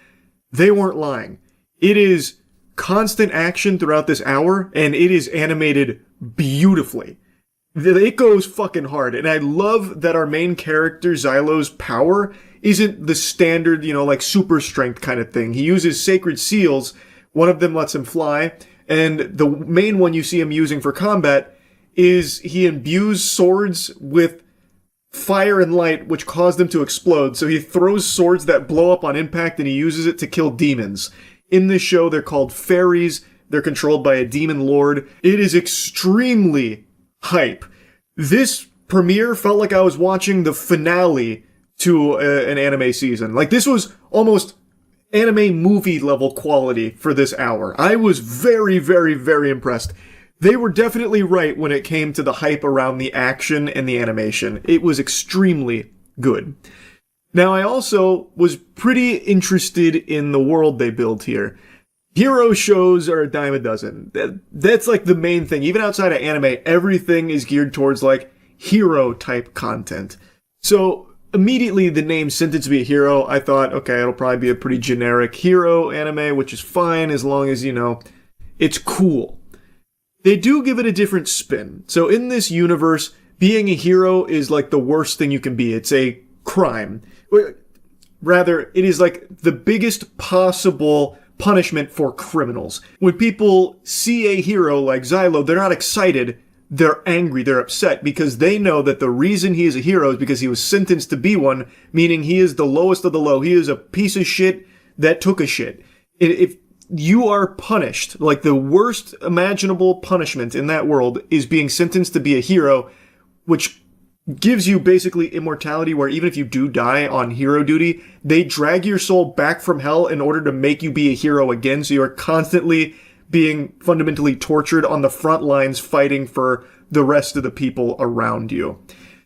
They weren't lying. It is constant action throughout this hour, and it is animated beautifully. It goes fucking hard, and I love that our main character, Xylo's power, isn't the standard, super strength kind of thing. He uses sacred seals. One of them lets him fly, and the main one you see him using for combat is he imbues swords with fire and light, which cause them to explode. So he throws swords that blow up on impact, and he uses it to kill demons. In this show, they're called fairies. They're controlled by a demon lord. It is extremely hype. This premiere felt like I was watching the finale to an anime season. This was almost anime movie level quality for this hour. I was very, very, very impressed. They were definitely right when it came to the hype around the action and the animation. It was extremely good. Now, I also was pretty interested in the world they build here. Hero shows are a dime a dozen. That's the main thing. Even outside of anime, everything is geared towards hero type content. So immediately the name Sentenced to be a Hero, I thought, okay, it'll probably be a pretty generic hero anime, which is fine as long as, it's cool. They do give it a different spin. So in this universe, being a hero is the worst thing you can be. It's a crime. Rather, it is the biggest possible punishment for criminals. When people see a hero like Xylo, they're not excited. They're angry. They're upset because they know that the reason he is a hero is because he was sentenced to be one, meaning he is the lowest of the low. He is a piece of shit that took a shit. If you are punished, the worst imaginable punishment in that world is being sentenced to be a hero, which gives you basically immortality, where even if you do die on hero duty, they drag your soul back from hell in order to make you be a hero again, so you're constantly being fundamentally tortured on the front lines fighting for the rest of the people around you.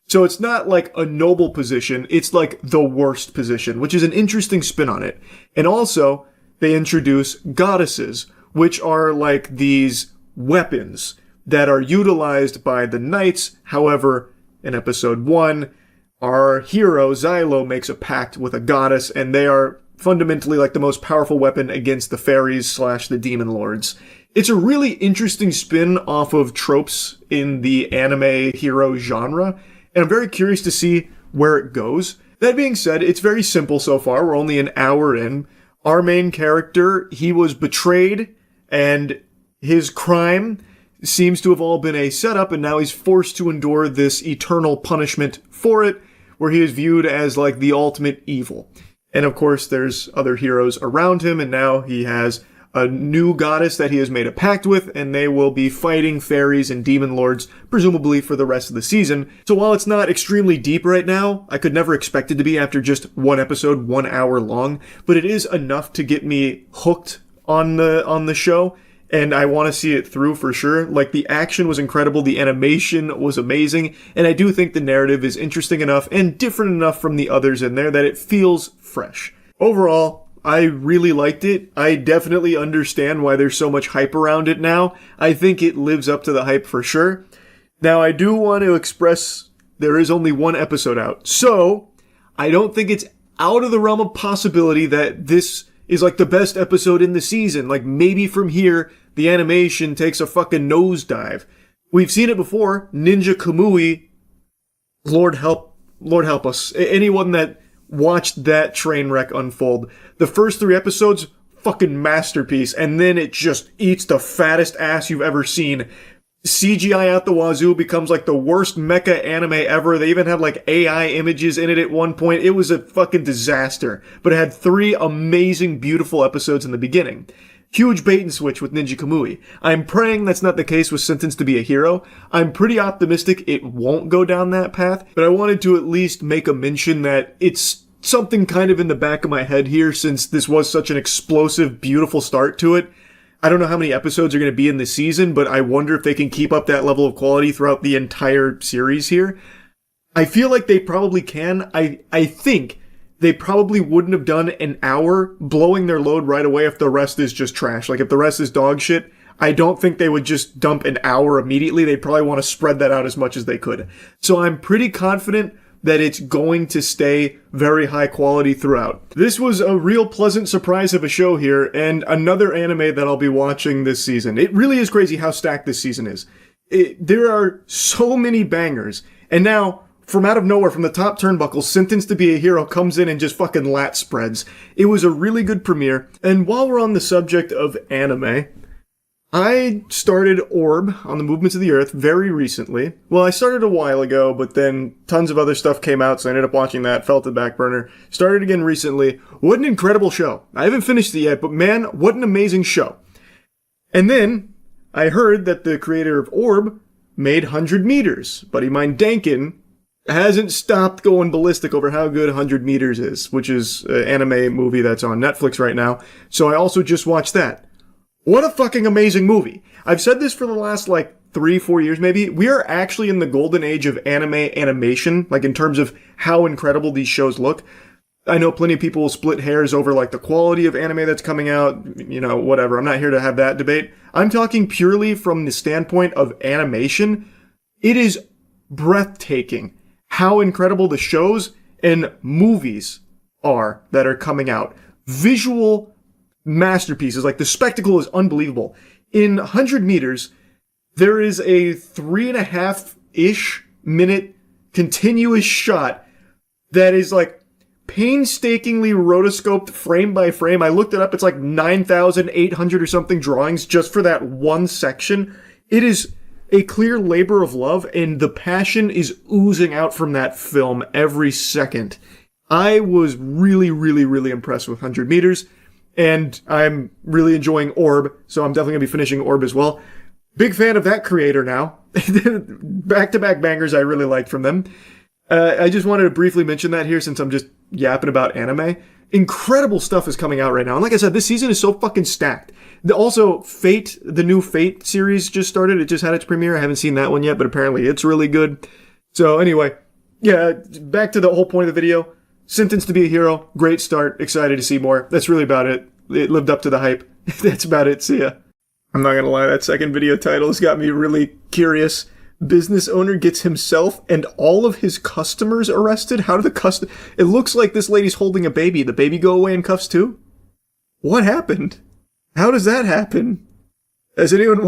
So it's not a noble position, it's the worst position, which is an interesting spin on it. And also, they introduce goddesses, which are these weapons that are utilized by the knights. However, in episode 1, our hero, Xylo, makes a pact with a goddess, and they are fundamentally the most powerful weapon against the fairies / the demon lords. It's a really interesting spin off of tropes in the anime hero genre, and I'm very curious to see where it goes. That being said, it's very simple so far. We're only an hour in. Our main character, he was betrayed, and his crime seems to have all been a setup, and now he's forced to endure this eternal punishment for it, where he is viewed as the ultimate evil. And of course, there's other heroes around him, and now he has a new goddess that he has made a pact with, and they will be fighting fairies and demon lords, presumably for the rest of the season. So while it's not extremely deep right now, I could never expect it to be after just one episode, 1 hour long, but it is enough to get me hooked on the show, and I want to see it through for sure. The action was incredible, the animation was amazing, and I do think the narrative is interesting enough and different enough from the others in there that it feels fresh. Overall, I really liked it. I definitely understand why there's so much hype around it now. I think it lives up to the hype for sure. Now, I do want to express there is only one episode out, so I don't think it's out of the realm of possibility that this is the best episode in the season. Maybe from here, the animation takes a fucking nosedive. We've seen it before. Ninja Kamui, Lord help us. Anyone that watched that train wreck unfold. The first 3 episodes, fucking masterpiece, and then it just eats the fattest ass you've ever seen. CGI out the wazoo, becomes like the worst mecha anime ever. They even had like AI images in it at one point. It was a fucking disaster. But it had 3 amazing, beautiful episodes in the beginning. Huge bait and switch with Ninja Kamui. I'm praying that's not the case with Sentenced to be a Hero. I'm pretty optimistic it won't go down that path, but I wanted to at least make a mention that it's something kind of in the back of my head here, since this was such an explosive, beautiful start to it. I don't know how many episodes are going to be in this season, but I wonder if they can keep up that level of quality throughout the entire series here. I feel like they probably can. I think they probably wouldn't have done an hour blowing their load right away if the rest is just trash. Like, if the rest is dog shit, I don't think they would just dump an hour immediately. They'd probably want to spread that out as much as they could. So I'm pretty confident that it's going to stay very high quality throughout. This was a real pleasant surprise of a show here, and another anime that I'll be watching this season. It really is crazy how stacked this season is. There are so many bangers, and now, from out of nowhere, from the top turnbuckle, Sentenced to be a Hero comes in and just fucking lat spreads. It was a really good premiere, and while we're on the subject of anime, I started Orb on the Movements of the Earth very recently. Well, I started a while ago, but then tons of other stuff came out, so I ended up watching that, fell to the back burner. Started again recently. What an incredible show. I haven't finished it yet, but man, what an amazing show. And then, I heard that the creator of Orb made 100 Meters. Buddy mine Dankin hasn't stopped going ballistic over how good 100 Meters is, which is an anime movie that's on Netflix right now. So I also just watched that. What a fucking amazing movie. I've said this for the last, 3-4 years maybe. We are actually in the golden age of anime animation, in terms of how incredible these shows look. I know plenty of people will split hairs over, the quality of anime that's coming out, whatever. I'm not here to have that debate. I'm talking purely from the standpoint of animation. It is breathtaking how incredible the shows and movies are that are coming out. Visual masterpieces. The spectacle is unbelievable. In 100 Meters, there is a 3.5-ish minute continuous shot that is painstakingly rotoscoped frame by frame. I looked it up. It's 9,800 or something drawings just for that one section. It is a clear labor of love, and the passion is oozing out from that film every second. I was really, really, really impressed with 100 Meters. And I'm really enjoying Orb, so I'm definitely going to be finishing Orb as well. Big fan of that creator now. Back-to-back bangers I really liked from them. I just wanted to briefly mention that here since I'm just yapping about anime. Incredible stuff is coming out right now. And like I said, this season is so fucking stacked. Also, Fate, the new Fate series just started. It just had its premiere. I haven't seen that one yet, but apparently it's really good. So anyway, yeah, back to the whole point of the video. Sentenced to be a Hero. Great start. Excited to see more. That's really about it. It lived up to the hype. That's about it. See ya. I'm not gonna lie, that second video title has got me really curious. Business owner gets himself and all of his customers arrested? How do It looks like this lady's holding a baby. The baby go away in cuffs too? What happened? How does that happen? Has anyone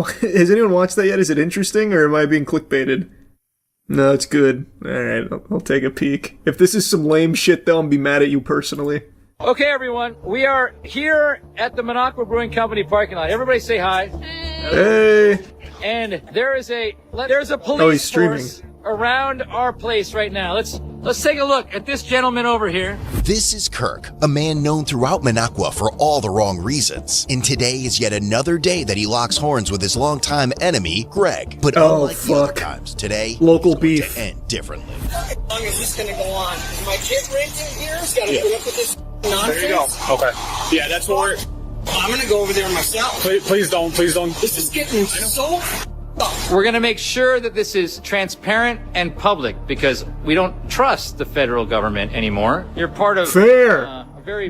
watched that yet? Is it interesting, or am I being clickbaited? No, it's good. Alright, I'll take a peek. If this is some lame shit, though, I'll be mad at you personally. Okay, everyone, we are here at the Minocqua Brewing Company parking lot. Everybody say hi. Hey! And there's a police force around our place right now. Let's take a look at this gentleman over here. This is Kirk, a man known throughout Minocqua for all the wrong reasons. And today is yet another day that he locks horns with his longtime enemy, Greg. But unlike the other times, today local beef to end differently. How long is this going to go on? My kid right here has got to put up with this nonsense. There you go. Okay. Yeah, that's what we're... I'm going to go over there myself. Please don't. This is getting so... We're going to make sure that this is transparent and public because we don't trust the federal government anymore. You're part of a very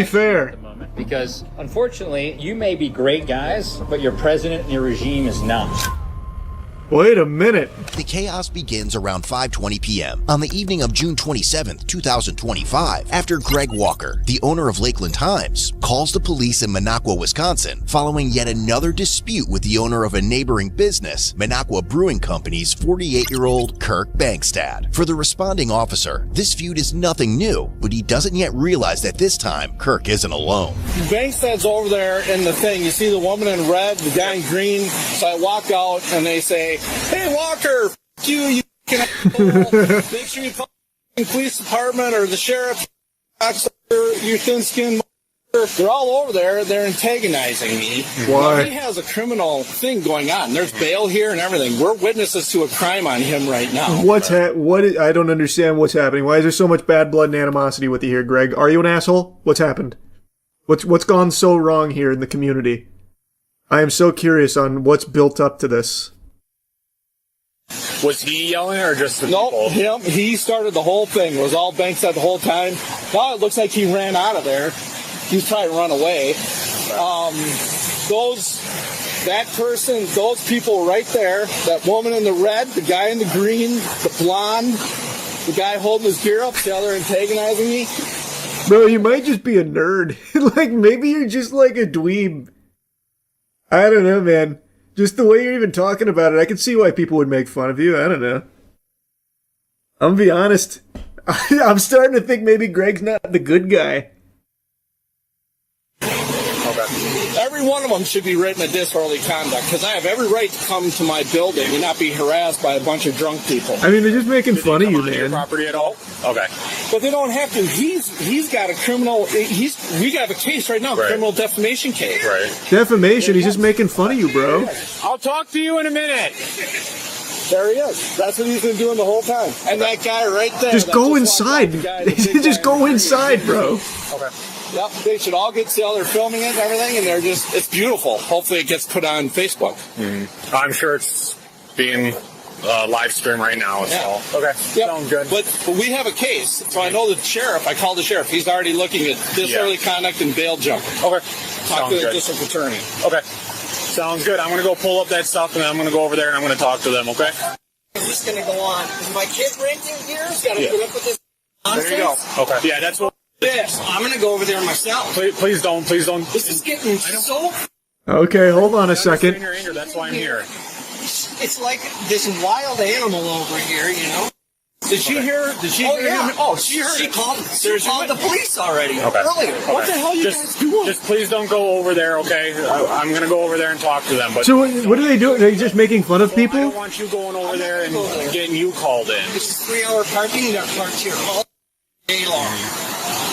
fair at the moment because unfortunately you may be great guys, but your president and your regime is not. Wait a minute. The chaos begins around 5:20 p.m. on the evening of June 27th, 2025, after Greg Walker, the owner of Lakeland Times, calls the police in Minocqua, Wisconsin, following yet another dispute with the owner of a neighboring business, Minocqua Brewing Company's 48-year-old Kirk Bankstad. For the responding officer, this feud is nothing new, but he doesn't yet realize that this time, Kirk isn't alone. Bankstad's over there in the thing. You see the woman in red, the guy in green. So I walk out and they say, "Hey, Walker, f*** you can make sure you call the police department or the sheriff, you thin-skinned." They're all over there. They're antagonizing me. Why? He has a criminal thing going on. There's bail here and everything. We're witnesses to a crime on him right now. I don't understand what's happening. Why is there so much bad blood and animosity with you here, Greg? Are you an asshole? What's happened? What's gone so wrong here in the community? I am so curious on what's built up to this. Was he yelling or just the Nope, people? him. He started the whole thing. It was all Bankstad the whole time. Now it looks like he ran out of there. He's trying to run away. That person, those people right there, that woman in the red, the guy in the green, the blonde, the guy holding his beer up, the other antagonizing me. Bro, you might just be a nerd. Like, maybe you're just like a dweeb. I don't know, man. Just the way you're even talking about it, I can see why people would make fun of you. I don't know. I'm gonna be honest. I'm starting to think maybe Greg's not the good guy. Every one of them should be written a disorderly conduct because I have every right to come to my building and not be harassed by a bunch of drunk people. I mean, they're just making fun of you, Onto your man. property at all? Okay. But they don't have to. He's got a criminal. We got a case right now, Right. criminal defamation case. Right. Defamation, he's just making fun of you, bro. I'll talk to you in a minute. There he is. That's what he's been doing the whole time. And that guy right there. Just that go walked inside. out, the guy, the big Just guy go in the inside, bro. Okay. Yep, they should all get still. They're filming it and everything, and they're just, it's beautiful. Hopefully it gets put on Facebook. Mm-hmm. I'm sure it's being live streamed right now. Yeah. So. Okay. Yep. Sounds good. But we have a case, so I know the sheriff. I called the sheriff. He's already looking at disorderly conduct and bail jumping. Okay. Talk Sounds to the good. district attorney. Okay. Sounds good. I'm going to go pull up that stuff, and then I'm going to go over there, and I'm going to talk to them, okay? Is this going to go on? Is my kid renting here? He's got to put up with this nonsense? There you go. Okay. Yeah, that's what... Yes, I'm going to go over there myself. Please don't. This is getting so... Okay, hold on a second. Anger, that's why I'm here. It's like this wild animal over here, you know? Did she hear? Did she hear him? Oh, she heard. She called the police already earlier. Okay. What the hell are you guys doing? Just please don't go over there, okay? I'm going to go over there and talk to them. But So what are they doing? Are they just making fun of I people? don't want you going over there and getting you called in. This is 3-hour parking. You got parked here all day long.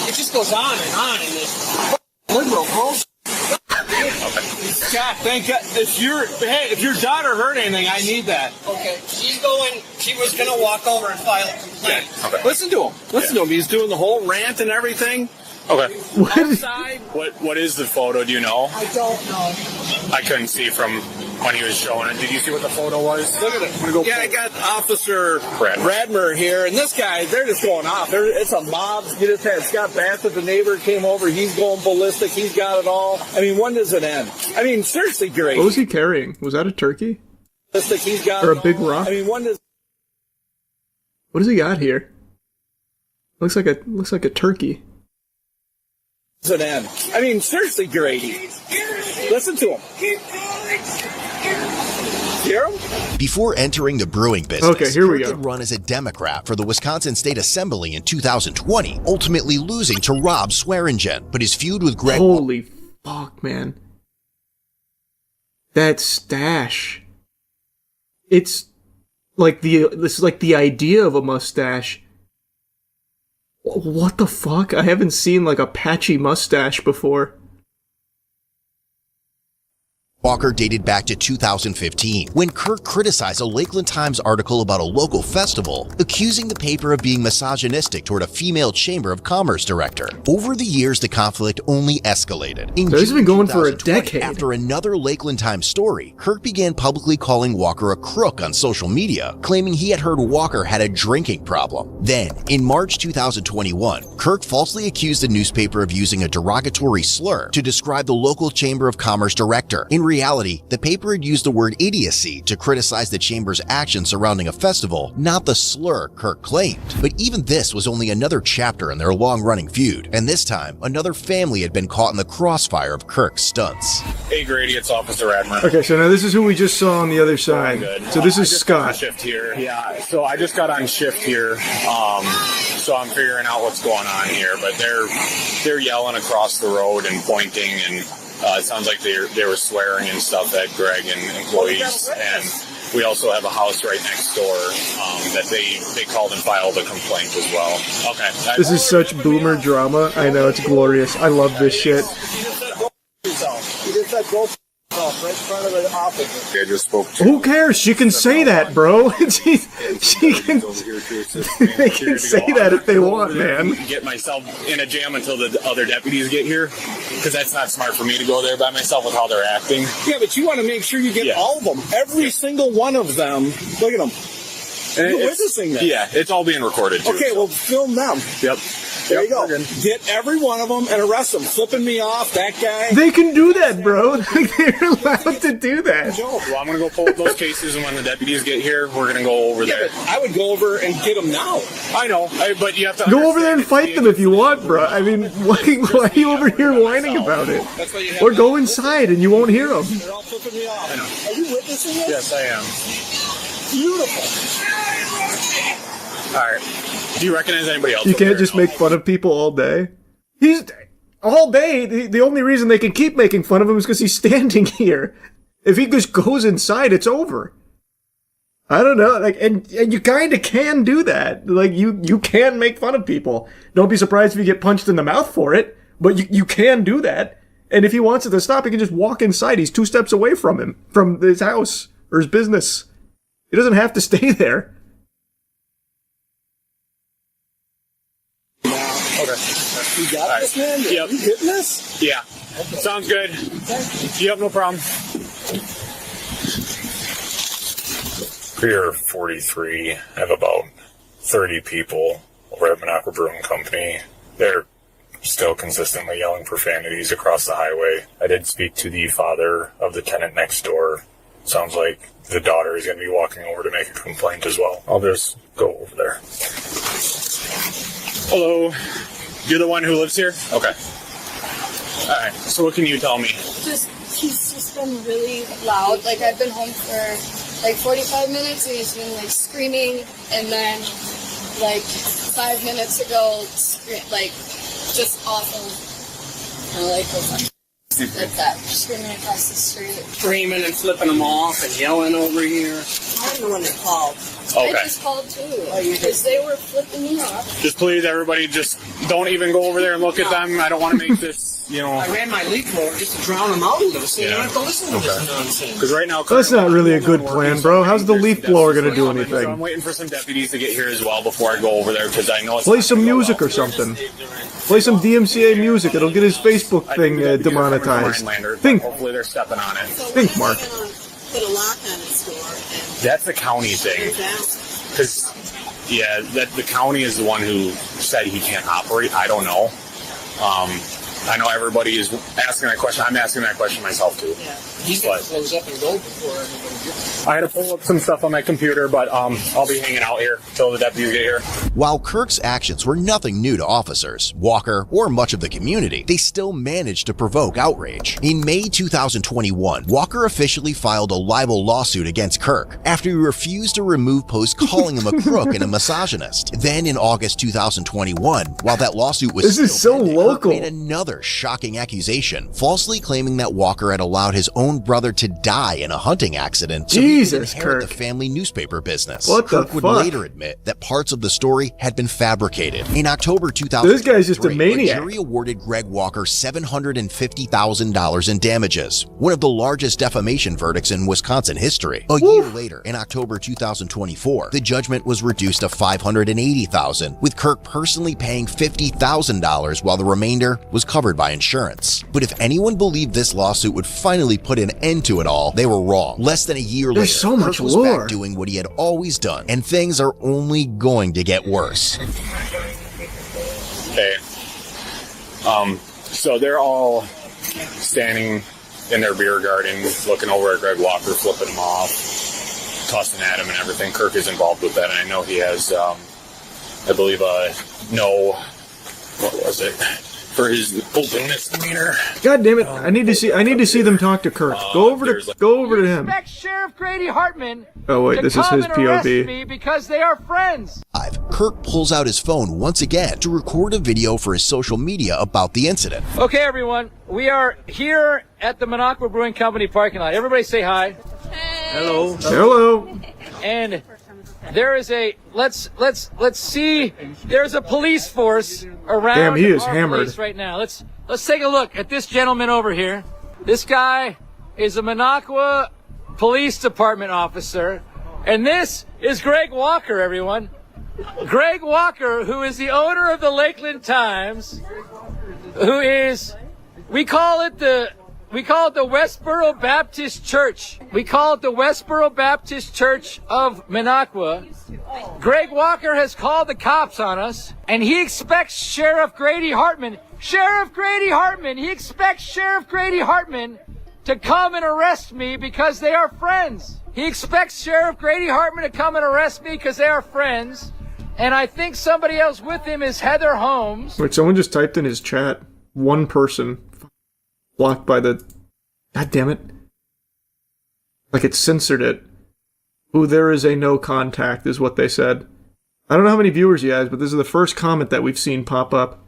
It just goes on and on in this liberal bullshit. God, thank God. If your daughter heard anything, I need that. Okay, she was gonna walk over and file a complaint. Okay. Listen to him. Listen to him. He's doing the whole rant and everything. Okay. Outside. What is the photo? Do you know? I don't know. I couldn't see from when he was showing it. Did you see what the photo was? Look at it. I got Officer Radmer here, and this guy, they're just going off. It's a mob. You just had Scott Bassett, the neighbor, came over. He's going ballistic. He's got it all. I mean, when does it end? I mean, seriously, great. What was he carrying? Was that a turkey? Ballistic, he's got Or it a big all. rock? I mean, when does What does he got here? Looks like a turkey. it end? I mean, seriously, Grady. Listen to him. Hear him? Before entering the brewing business, Okay, here we Kirk go. had run as a Democrat for the Wisconsin State Assembly in 2020, ultimately losing to Rob Swearingen. But his feud with Greg... Holy fuck, man. That stash. It's like this is like the idea of a mustache. What the fuck? I haven't seen like a patchy mustache before. Walker dated back to 2015, when Kirk criticized a Lakeland Times article about a local festival, accusing the paper of being misogynistic toward a female Chamber of Commerce director. Over the years, the conflict only escalated. In So this has June been going for a 2020, decade. After another Lakeland Times story, Kirk began publicly calling Walker a crook on social media, claiming he had heard Walker had a drinking problem. Then, in March 2021, Kirk falsely accused the newspaper of using a derogatory slur to describe the local Chamber of Commerce director. In reality, the paper had used the word idiocy to criticize the chamber's actions surrounding a festival, not the slur Kirk claimed. But even this was only another chapter in their long-running feud, and this time, another family had been caught in the crossfire of Kirk's stunts. Hey Grady, it's Officer Admiral. Okay, so now this is who we just saw on the other side. So this is Scott. Shift here. Yeah, so I just got on shift here. So I'm figuring out what's going on here, but they're yelling across the road and pointing, and it sounds like they were swearing and stuff at Greg and employees. And we also have a house right next door that they called and filed a complaint as well. Okay. This is such boomer drama. I know, it's glorious. I love this shit. Right in front of the office. I just spoke to Who cares? She can say that, bro. she can. They can say that if they want, man. Get myself in a jam until the other deputies get here, because that's not smart for me to go there by myself with how they're acting. Yeah, but you want to make sure you get all of them. Every single one of them. Look at them. You're witnessing that. Yeah, it's all being recorded too. Okay, well, film them. Yep. There you go. Get every one of them and arrest them. Flipping me off, that guy. They can do that, bro. They're allowed to do that. Well, I'm going to go pull up those cases, and when the deputies get here, we're going to go over there. But I would go over and get them now. I know, but you have to go over there and fight them if you want, bro. I mean, why are you over here whining about it? Or go inside and you won't hear them. They're all flipping me off. I know. Are you witnessing it? Yes, I am. Beautiful. All right. Do you recognize anybody else? You can't just make fun of people all day. He's all day. The only reason they can keep making fun of him is because he's standing here. If he just goes inside, it's over. I don't know. Like, and you kind of can do that. Like, you can make fun of people. Don't be surprised if you get punched in the mouth for it. But you can do that. And if he wants it to stop, he can just walk inside. He's 2 steps away from him, from his house or his business. He doesn't have to stay there. Okay. You got this, man? Yep. You getting this? Yeah. Okay. Sounds good. Yep, no problem. Pier 43, I have about 30 people over at Minocqua Brewing Company. They're still consistently yelling profanities across the highway. I did speak to the father of the tenant next door. Sounds like the daughter is going to be walking over to make a complaint as well. I'll just go over there. Hello. You're the one who lives here? Okay. All right. So what can you tell me? He's just been really loud. Like, I've been home for like 45 minutes and he's been like screaming, and then like 5 minutes ago, like just awful. Like that, screaming across the street. Screaming and flipping them off and yelling over here. I'm the one that called. Okay. I just called too, because they were flipping me off. Just please, everybody, just don't even go over there and look at them. I don't want to make this, I ran my leaf blower just to drown them out a little, so you don't have to listen to this nonsense. Because right now... That's not really a good plan, bro. How's the leaf blower going to do So anything? I'm waiting for some deputies to get here as well before I go over there, because I know it's... Play some music or something. Play some DMCA music. It'll get his Facebook thing demonetized. Think. Hopefully they're stepping on it. Think, Mark. Put a lock on his door. That's the county thing. Because, yeah, the county is the one who said he can't operate. I don't know. I know everybody is asking that question. I'm asking that question myself, too. Yeah. He's going to close up and go before everybody gets. I had to pull up some stuff on my computer, but I'll be hanging out here until the deputies get here. While Kirk's actions were nothing new to officers, Walker, or much of the community, they still managed to provoke outrage. In May 2021, Walker officially filed a libel lawsuit against Kirk after he refused to remove posts calling him a crook and a misogynist. Then in August 2021, while that lawsuit was this is so local, Kirk made another shocking accusation, falsely claiming that Walker had allowed his own brother to die in a hunting accident so he could inherit the family newspaper business. What the Kirk would fuck? later admit that parts of the story had been fabricated. In October 2003, this guy's just a maniac. A jury awarded Greg Walker $750,000 in damages, one of the largest defamation verdicts in Wisconsin history. A year later, in October 2024, the judgment was reduced to $580,000, with Kirk personally paying $50,000 while the remainder was covered by insurance. But if anyone believed this lawsuit would finally put an end to it all, they were wrong. Less than a year later, so much Kirk was lore. back doing what he had always done, and things are only going to get worse. Okay. So they're all standing in their beer garden, looking over at Greg Walker, flipping him off, cussing at him and everything. Kirk is involved with that, and I know he has, I believe, what was it? For his open misdemeanor. God damn it! I need to see them talk to Kirk. Go over to him. Expect Sheriff Grady Hartman. Oh wait, this is his POV. Me because they are friends. Kirk pulls out his phone once again to record a video for his social media about the incident. Okay, everyone, we are here at the Minocqua Brewing Company parking lot. Everybody say hi. Hey. Hello. Hello. And there is a let's see. There's a police force around. Damn, he is our hammered place right now. Let's take a look at this gentleman over here. This guy is a Minocqua Police Department officer, and this is Greg Walker. Everyone, Greg Walker, who is the owner of the Lakeland Times, who is we call it the Westboro Baptist Church. We call it the Westboro Baptist Church of Minocqua. Greg Walker has called the cops on us, and he expects Sheriff Grady Hartman. He expects Sheriff Grady Hartman to come and arrest me because they are friends. He expects Sheriff Grady Hartman to come and arrest me because they are friends. And I think somebody else with him is Heather Holmes. Wait, someone just typed in his chat. One person. Blocked by the... God damn it. Like it censored it. Ooh, there is a no contact, is what they said. I don't know how many viewers he has, but this is the first comment that we've seen pop up.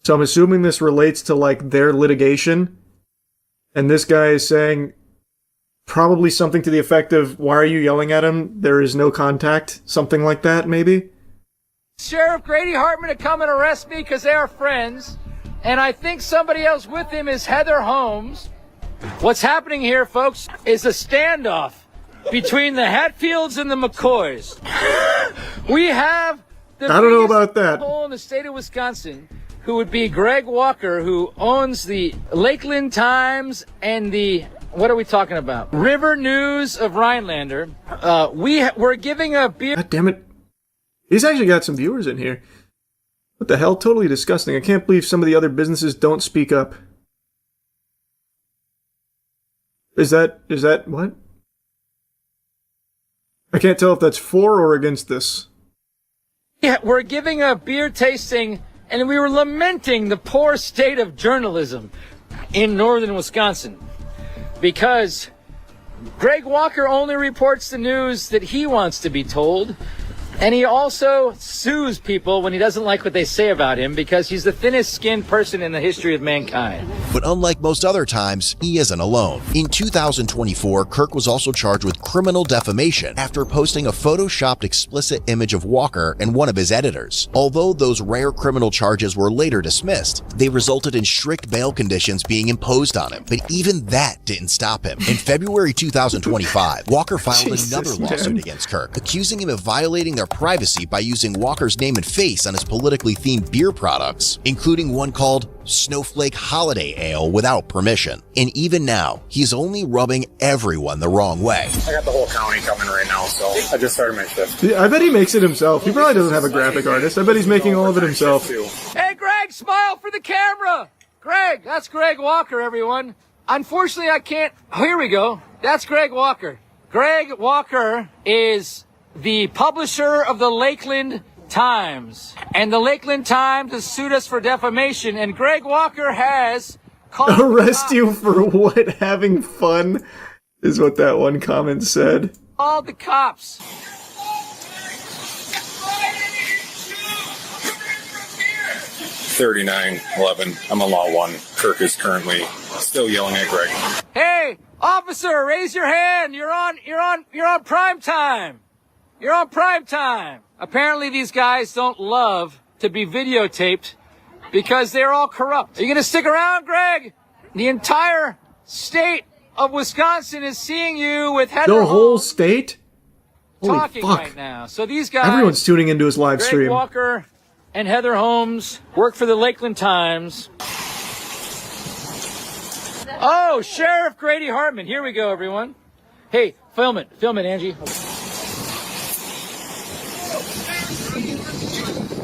So I'm assuming this relates to, like, their litigation. And this guy is saying probably something to the effect of, why are you yelling at him? There is no contact. Something like that, maybe? Sheriff Grady Hartman to come and arrest me because they are friends. And I think somebody else with him is Heather Holmes. What's happening here, folks, is a standoff between the Hatfields and the McCoys. We have the I don't know about that. in the state of Wisconsin, who would be Greg Walker, who owns the Lakeland Times and the, what are we talking about? River News of Rhinelander. We're giving a beer. God damn it. He's actually got some viewers in here. What the hell? Totally disgusting. I can't believe some of the other businesses don't speak up. Is that what? I can't tell if that's for or against this. Yeah, we're giving a beer tasting, and we were lamenting the poor state of journalism in northern Wisconsin because Greg Walker only reports the news that he wants to be told. And he also sues people when he doesn't like what they say about him because he's the thinnest-skinned person in the history of mankind. But unlike most other times, he isn't alone. In 2024, Kirk was also charged with criminal defamation after posting a photoshopped explicit image of Walker and one of his editors. Although those rare criminal charges were later dismissed, they resulted in strict bail conditions being imposed on him. But even that didn't stop him. In February 2025, Walker filed another lawsuit against Kirk, accusing him of violating their privacy by using Walker's name and face on his politically themed beer products, including one called Snowflake Holiday Ale without permission. And even now, he's only rubbing everyone the wrong way. I got the whole county coming right now, so I just started my shift. Yeah, I bet he makes it himself. He probably doesn't have a graphic artist. I bet he's making all of it himself. Hey, Greg, smile for the camera. Greg, that's Greg Walker, everyone. Unfortunately, I can't. Oh, here we go. That's Greg Walker. Greg Walker is the publisher of the Lakeland Times. And the Lakeland Times has sued us for defamation. And Greg Walker has called arrest you for what? Having fun? Is what that one comment said. Called the cops. $39.11. I'm on law 1. Kirk is currently still yelling at Greg. Hey, officer, raise your hand. You're on prime time. You're on prime time. Apparently these guys don't love to be videotaped because they're all corrupt. Are you going to stick around, Greg? The entire state of Wisconsin is seeing you with Heather The whole Holmes state? Holy talking fuck. right now. So these guys, everyone's tuning into his live Greg stream. Walker and Heather Holmes work for the Lakeland Times. Oh, Sheriff Grady Hartman. Here we go, everyone. Hey, film it, Angie.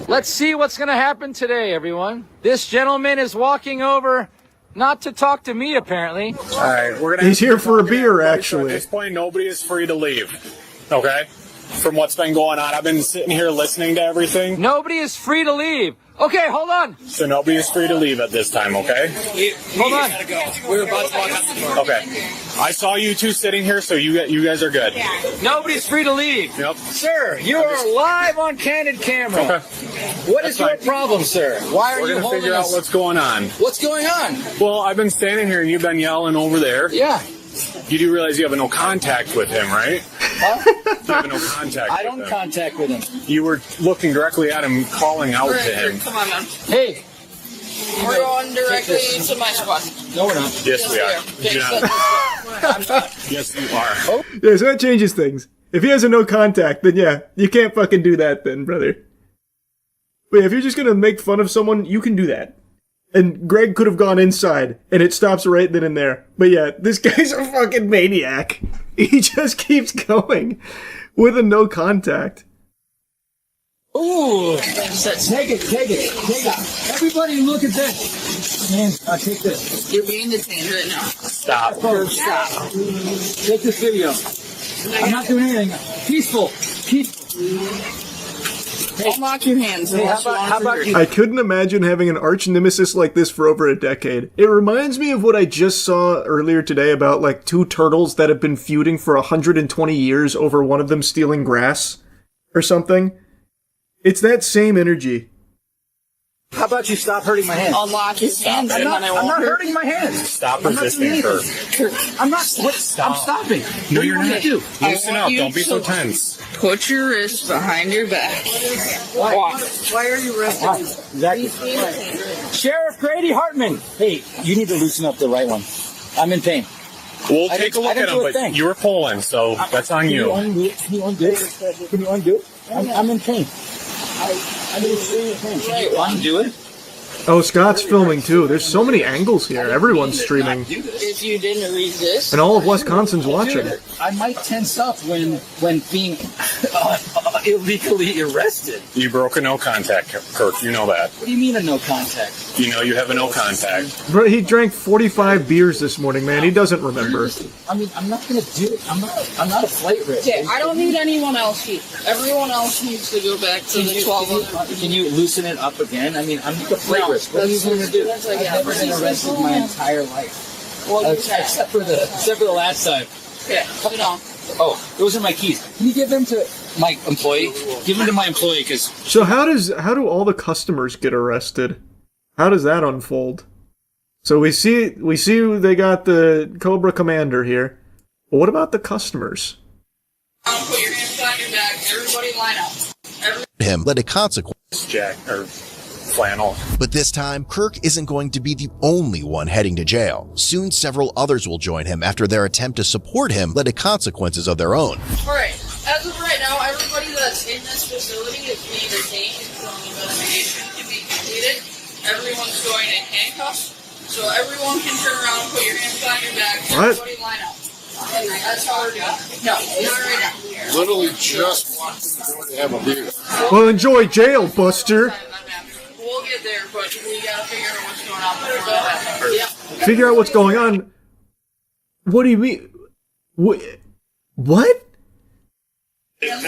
Let's see what's going to happen today, everyone. This gentleman is walking over not to talk to me, apparently. All right, we're gonna. He's here for a beer, At actually. this point, nobody is free to leave. Okay. From what's been going on, I've been sitting here listening to everything. Nobody is free to leave. Okay, hold on. So nobody is free to leave at this time. Okay. Hold on. We're about to walk out the door. Okay. I saw you two sitting here, so you guys are good. Nobody's free to leave. Yep. Sir, you are live on candid camera. Okay. What is your problem, sir? Why are We're you gonna holding figure out us? what's going on. What's going on? Well, I've been standing here and you've been yelling over there. Yeah. You do realize you have no contact with him, right? Huh? You have no contact. I don't with him. contact with him. You were looking directly at him, calling out to him. Come on, man. Hey. We're going directly to my spot. No, we're not. Yes, we are. Okay, Yes, you are. Oh. Yeah, so that changes things. If he has a no contact, then yeah, you can't fucking do that then, brother. But yeah, if you're just gonna make fun of someone, you can do that. And Greg could have gone inside, and it stops right then and there. But yeah, this guy's a fucking maniac. He just keeps going with a no contact. Ooh. Take it. Everybody look at this. Man, I'll take this. You're being detained right now. Stop. Stop. Take this video. I'm not doing anything. Peaceful. Unlock your hands. Hey, how about you? I couldn't imagine having an arch nemesis like this for over a decade. It reminds me of what I just saw earlier today about like two turtles that have been feuding for 120 years over one of them stealing grass or something. It's that same energy. How about you stop hurting my hands? Unlock his hands. I'm not hurting my hands. Stop resisting, Kurt. I'm not. I'm stopping. No, you're not. Do? Loosen up. Don't be so tense. Put your wrists behind your back. Walk. Why are you resting? Exactly. Sheriff Grady Hartman. Hey, you need to loosen up the right one. I'm in pain. We'll take a look at him, but you were pulling, so that's on you. Can you undo it? I'm in pain. I'm in serious pain. Can you undo it? Oh, Scott's filming too. There's so many angles here. Everyone's streaming. If you didn't resist. And all of Wisconsin's watching. I might tense up when being illegally arrested. You broke a no contact, Kirk. You know that. What do you mean a no contact? You know you have a no contact. Bro, he drank 45 beers this morning, man. He doesn't remember. I mean, I'm not gonna do it. I'm not a flight risk. Okay, I don't need anyone else here. Everyone else needs to go back to the 12. Can you loosen it up again? I mean, I'm not a flight risk. What are you going to do? I've never been arrested my entire life. Well, except for the last time. Yeah, put it on. Oh, those are my keys. Can you give them to my employee? Give them to my employee, because... So how do all the customers get arrested? How does that unfold? So we see they got the Cobra Commander here. But what about the customers? Put your hands behind your back. Everybody line up. Him led a consequence. Jack, or flannel. But this time, Kirk isn't going to be the only one heading to jail. Soon, several others will join him after their attempt to support him led to consequences of their own. Alright, as of right now, everybody that's in this facility is being detained until the investigation can be completed. Everyone's going in handcuffs, so everyone can turn around and put your hands behind your back. What? Everybody line up. That's how we're doing it. No, not right now. Literally just walked in the door to have a beer. Well, enjoy jail, Buster. We'll get there, but we gotta figure out what's going on before that happens. Yeah. Figure out what's going on. What do you mean? What? Not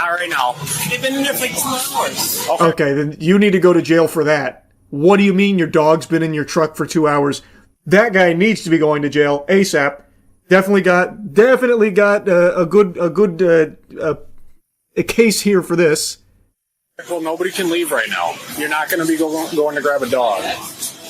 right now. They've been in there for like 2 hours. Okay, then you need to go to jail for that. What do you mean your dog's been in your truck for 2 hours? That guy needs to be going to jail ASAP. Definitely got a good case here for this. Well, nobody can leave right now. You're not going to be going to grab a dog.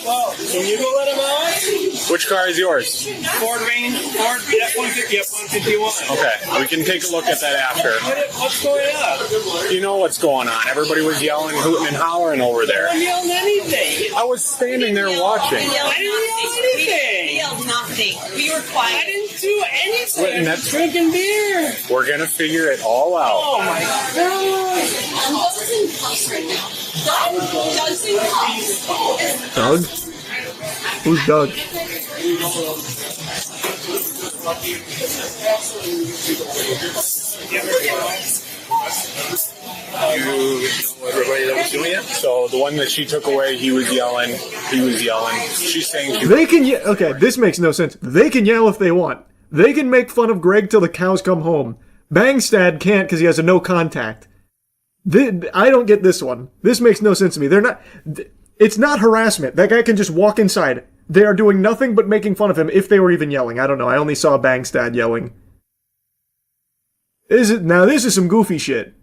Well, can you go let him out? Which car is yours? Ford F-150, F-151. Okay, we can take a look at that after. What's going on? You know what's going on. Everybody was yelling, hooting, and hollering over there. I didn't yell anything. I was standing there watching. I didn't yell anything. We yelled nothing. We were quiet. I didn't do anything. That's drinking beer. We're going to figure it all out. Oh my God. Doesn't cuss right now. Doesn't cuss. Doug? Who's Doug? You know everybody that was doing it? So the one that she took away, he was yelling. She's saying They can yell. Okay, this makes no sense. They can yell if they want. They can make fun of Greg till the cows come home. Bangstad can't because he has a no contact. I don't get this one. This makes no sense to me. It's not harassment. That guy can just walk inside. They are doing nothing but making fun of him if they were even yelling. I don't know. I only saw Bangstad yelling. Now this is some goofy shit.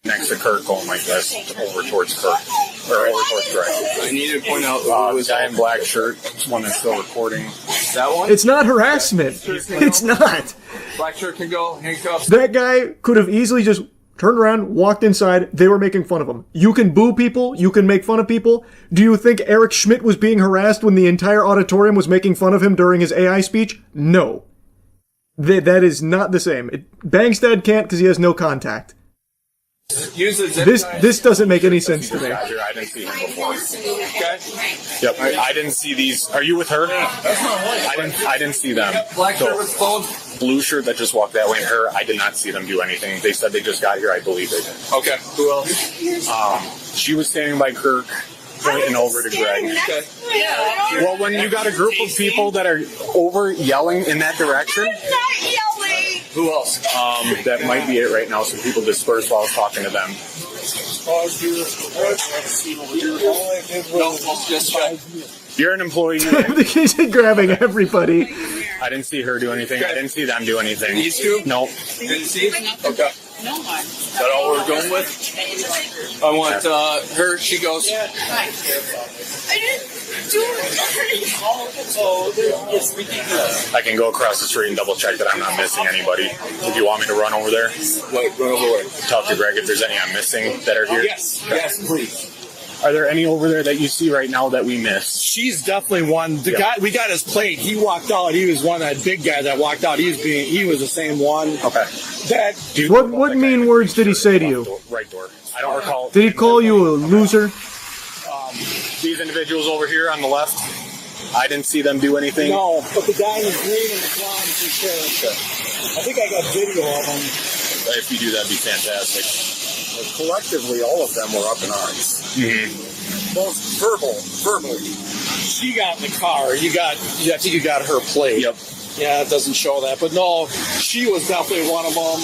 next to Kirk going like this, over towards Kirk. Or over towards Greg. I need to point out the guy in black shirt, one that's still recording. That one? It's not harassment. It's not. Black shirt can go, handcuffs. That guy could have easily just turned around, walked inside. They were making fun of him. You can boo people. You can make fun of people. Do you think Eric Schmidt was being harassed when the entire auditorium was making fun of him during his AI speech? No. That is not the same. Bangstad can't because he has no contact. This doesn't make any sense to me. I didn't see him before. Okay. Yep. I didn't see these. Are you with her? I didn't see them. Black shirt with phone. Blue shirt that just walked that way. And her, I did not see them do anything. They said they just got here. I believe they did. Okay. Who else? She was standing by Kirk, pointing over to Greg. Okay. Well, when you got a group of people that are over yelling in that direction. Who else? That might be it right now. Some people dispersed while I was talking to them. You're an employee. He's grabbing everybody. I didn't see her do anything. I didn't see them do anything. These two? No. Didn't see? Okay. Is that all we're going with? I want her. She goes. I didn't do it. It's ridiculous. I can go across the street and double check that I'm not missing anybody. If you want me to run over there, Run over where? talk to Greg if there's any I'm missing that are here. Yes, please. Are there any over there that you see right now that we missed? She's definitely one. The guy we got his plate. He walked out. He was one that big guy that walked out. He was the same one. Okay. What mean words did he say to you? Right door. I don't recall. Did he call you a loser? These individuals over here on the left, I didn't see them do anything. No, but the guy in the green and the blonde for sure. I think I got video of them. If you do, that'd be fantastic. Collectively, all of them were up in arms. Mm-hmm. Most verbally. She got in the car. I think you got her plate. Yep. Yeah, it doesn't show that. But no, she was definitely one of them.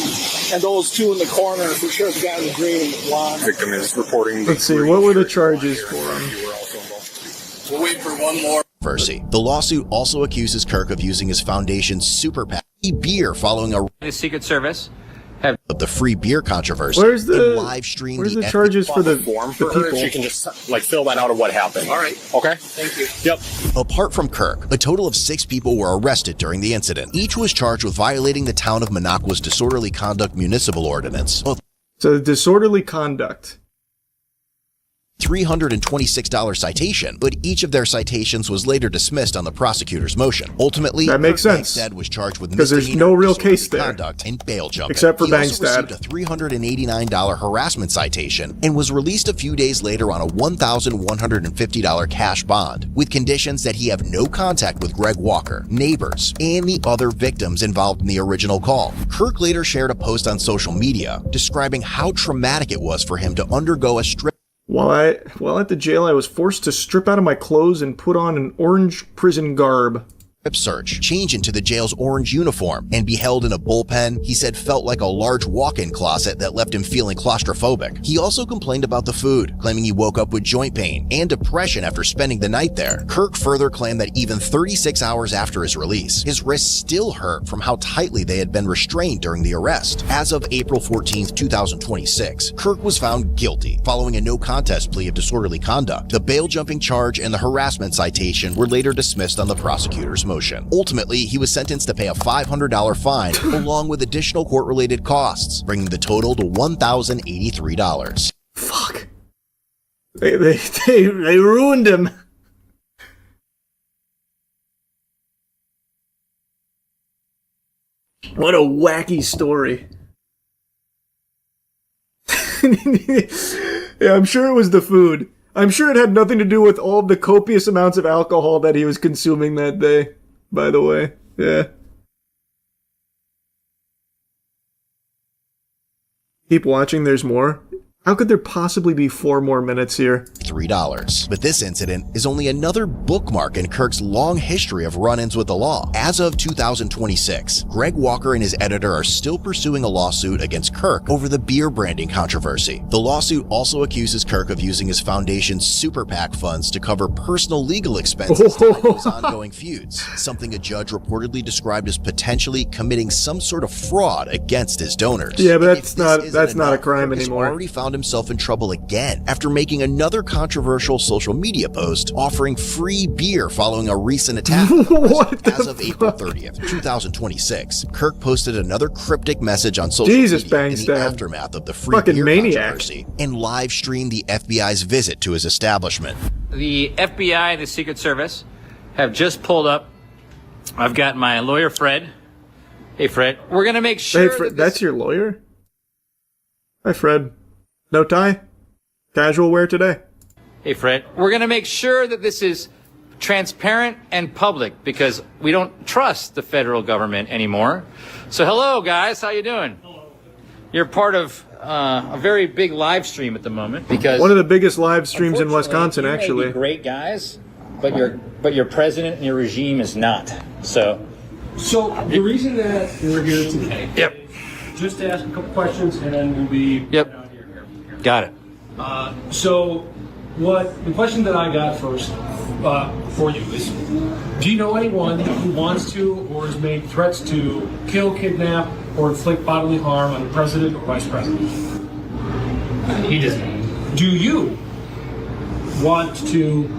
And those two in the corner, for sure, the guy in the green and the blonde. Victim is reporting. Let's see, what were the charges for him? We'll wait for one more. The lawsuit also accuses Kirk of using his foundation's super PAC beer following The Secret Service. of the free beer controversy. Where's the live stream Where's the charges for the form for people? her. She can just fill that out of what happened. All right. Okay. Thank you. Yep. Apart from Kirk, a total of 6 people were arrested during the incident. Each was charged with violating the town of Minocqua's disorderly conduct municipal ordinance. So disorderly conduct. $326 citation, but each of their citations was later dismissed on the prosecutor's motion. Ultimately, that makes sense. Bangstad was charged with because there's no real case there, conduct and bail jumping. Except for he Bangstad. Also received a $389 harassment citation and was released a few days later on a $1,150 cash bond, with conditions that he have no contact with Greg Walker, neighbors, and the other victims involved in the original call. Kirk later shared a post on social media describing how traumatic it was for him to undergo a strip. While at the jail, I was forced to strip out of my clothes and put on an orange prison garb. Search, change into the jail's orange uniform, and be held in a bullpen he said felt like a large walk-in closet that left him feeling claustrophobic. He also complained about the food, claiming he woke up with joint pain and depression after spending the night there. Kirk further claimed that even 36 hours after his release, his wrists still hurt from how tightly they had been restrained during the arrest. As of April 14, 2026, Kirk was found guilty following a no-contest plea of disorderly conduct. The bail-jumping charge and the harassment citation were later dismissed on the prosecutor's motion. Ultimately, he was sentenced to pay a $500 fine along with additional court-related costs, bringing the total to $1,083. Fuck. They ruined him. What a wacky story. Yeah, I'm sure it was the food. I'm sure it had nothing to do with all the copious amounts of alcohol that he was consuming that day, by the way. Yeah. Keep watching, there's more. How could there possibly be 4 more minutes here? $3. But this incident is only another bookmark in Kirk's long history of run-ins with the law. As of 2026, Greg Walker and his editor are still pursuing a lawsuit against Kirk over the beer branding controversy. The lawsuit also accuses Kirk of using his foundation's super PAC funds to cover personal legal expenses tied to his ongoing feuds, something a judge reportedly described as potentially committing some sort of fraud against his donors. Yeah, but that's not a crime Kirk anymore. Has already found himself in trouble again after making another controversial social media post offering free beer following a recent attack. As of April 30th, 2026, Kirk posted another cryptic message on social media in the aftermath of the free beer controversy and live streamed the FBI's visit to his establishment. The FBI and the Secret Service have just pulled up. I've got my lawyer, Fred. Hey, Fred. We're going to make sure... Hey, Fred, that's your lawyer? Hi, Fred. No tie? Casual wear today? Hey, Fred. We're going to make sure that this is transparent and public because we don't trust the federal government anymore. So, hello, guys. How you doing? Hello. You're part of a very big live stream at the moment because... One of the biggest live streams in Wisconsin, you actually. May be great guys, but your president and your regime is not. So the reason that we're here today... Yep. Just to ask a couple questions and then we'll be... Yep. Got it. So the question that I got first for you is, do you know anyone who wants to or has made threats to kill, kidnap, or inflict bodily harm on the president or vice president? He doesn't. Do you want to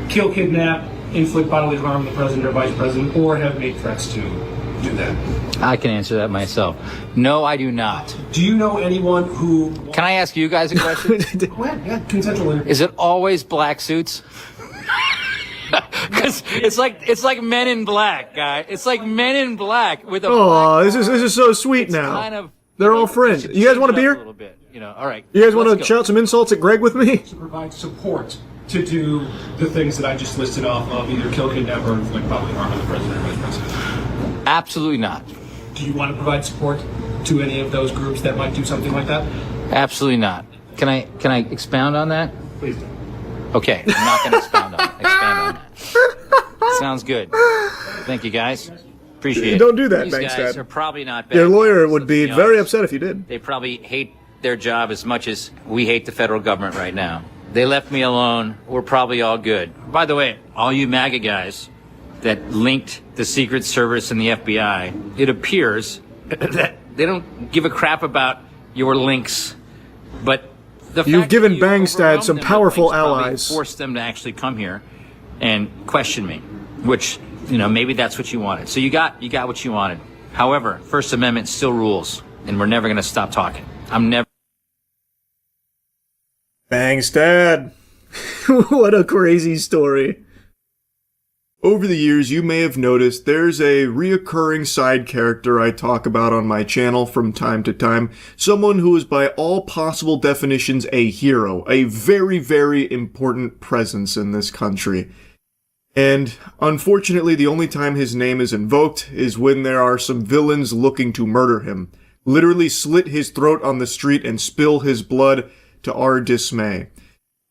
kill, kidnap, inflict bodily harm on the president or vice president, or have made threats to do that? I can answer that myself. No, I do not. Do you know anyone who... Can I ask you guys a question? Go ahead, yeah, consensual interview. Is it always black suits? Because it's like Men in Black, guy. It's like Men in Black with a... Oh, this is so sweet now. Kind of, they're all friends. You guys want a beer? A little bit, all right. You guys want to shout some insults at Greg with me? To provide support to do the things that I just listed off of, either kill, kidnap, or inflict bodily harm on the president or vice president. Absolutely not. Do you want to provide support to any of those groups that might do something like that? Absolutely not. Can I expound on that? Please do. Okay, I'm not going to expand on that. Sounds good. Thank you, guys. Appreciate it. Don't do that, These guys Bankstead. are probably not bad. Your lawyer would be very upset if you did. They probably hate their job as much as we hate the federal government right now. They left me alone. We're probably all good. By the way, all you MAGA guys that linked the Secret Service and the FBI, it appears that they don't give a crap about your links, but the You've fact given that you Bangstad overwhelmed some them with powerful links probably allies. forced them to actually come here and question me, which, maybe that's what you wanted. So you got what you wanted. However, First Amendment still rules, and we're never going to stop talking. I'm never... Bangstad. What a crazy story. Over the years, you may have noticed there's a reoccurring side character I talk about on my channel from time to time. Someone who is by all possible definitions a hero, a very, very important presence in this country. And unfortunately, the only time his name is invoked is when there are some villains looking to murder him. Literally slit his throat on the street and spill his blood to our dismay.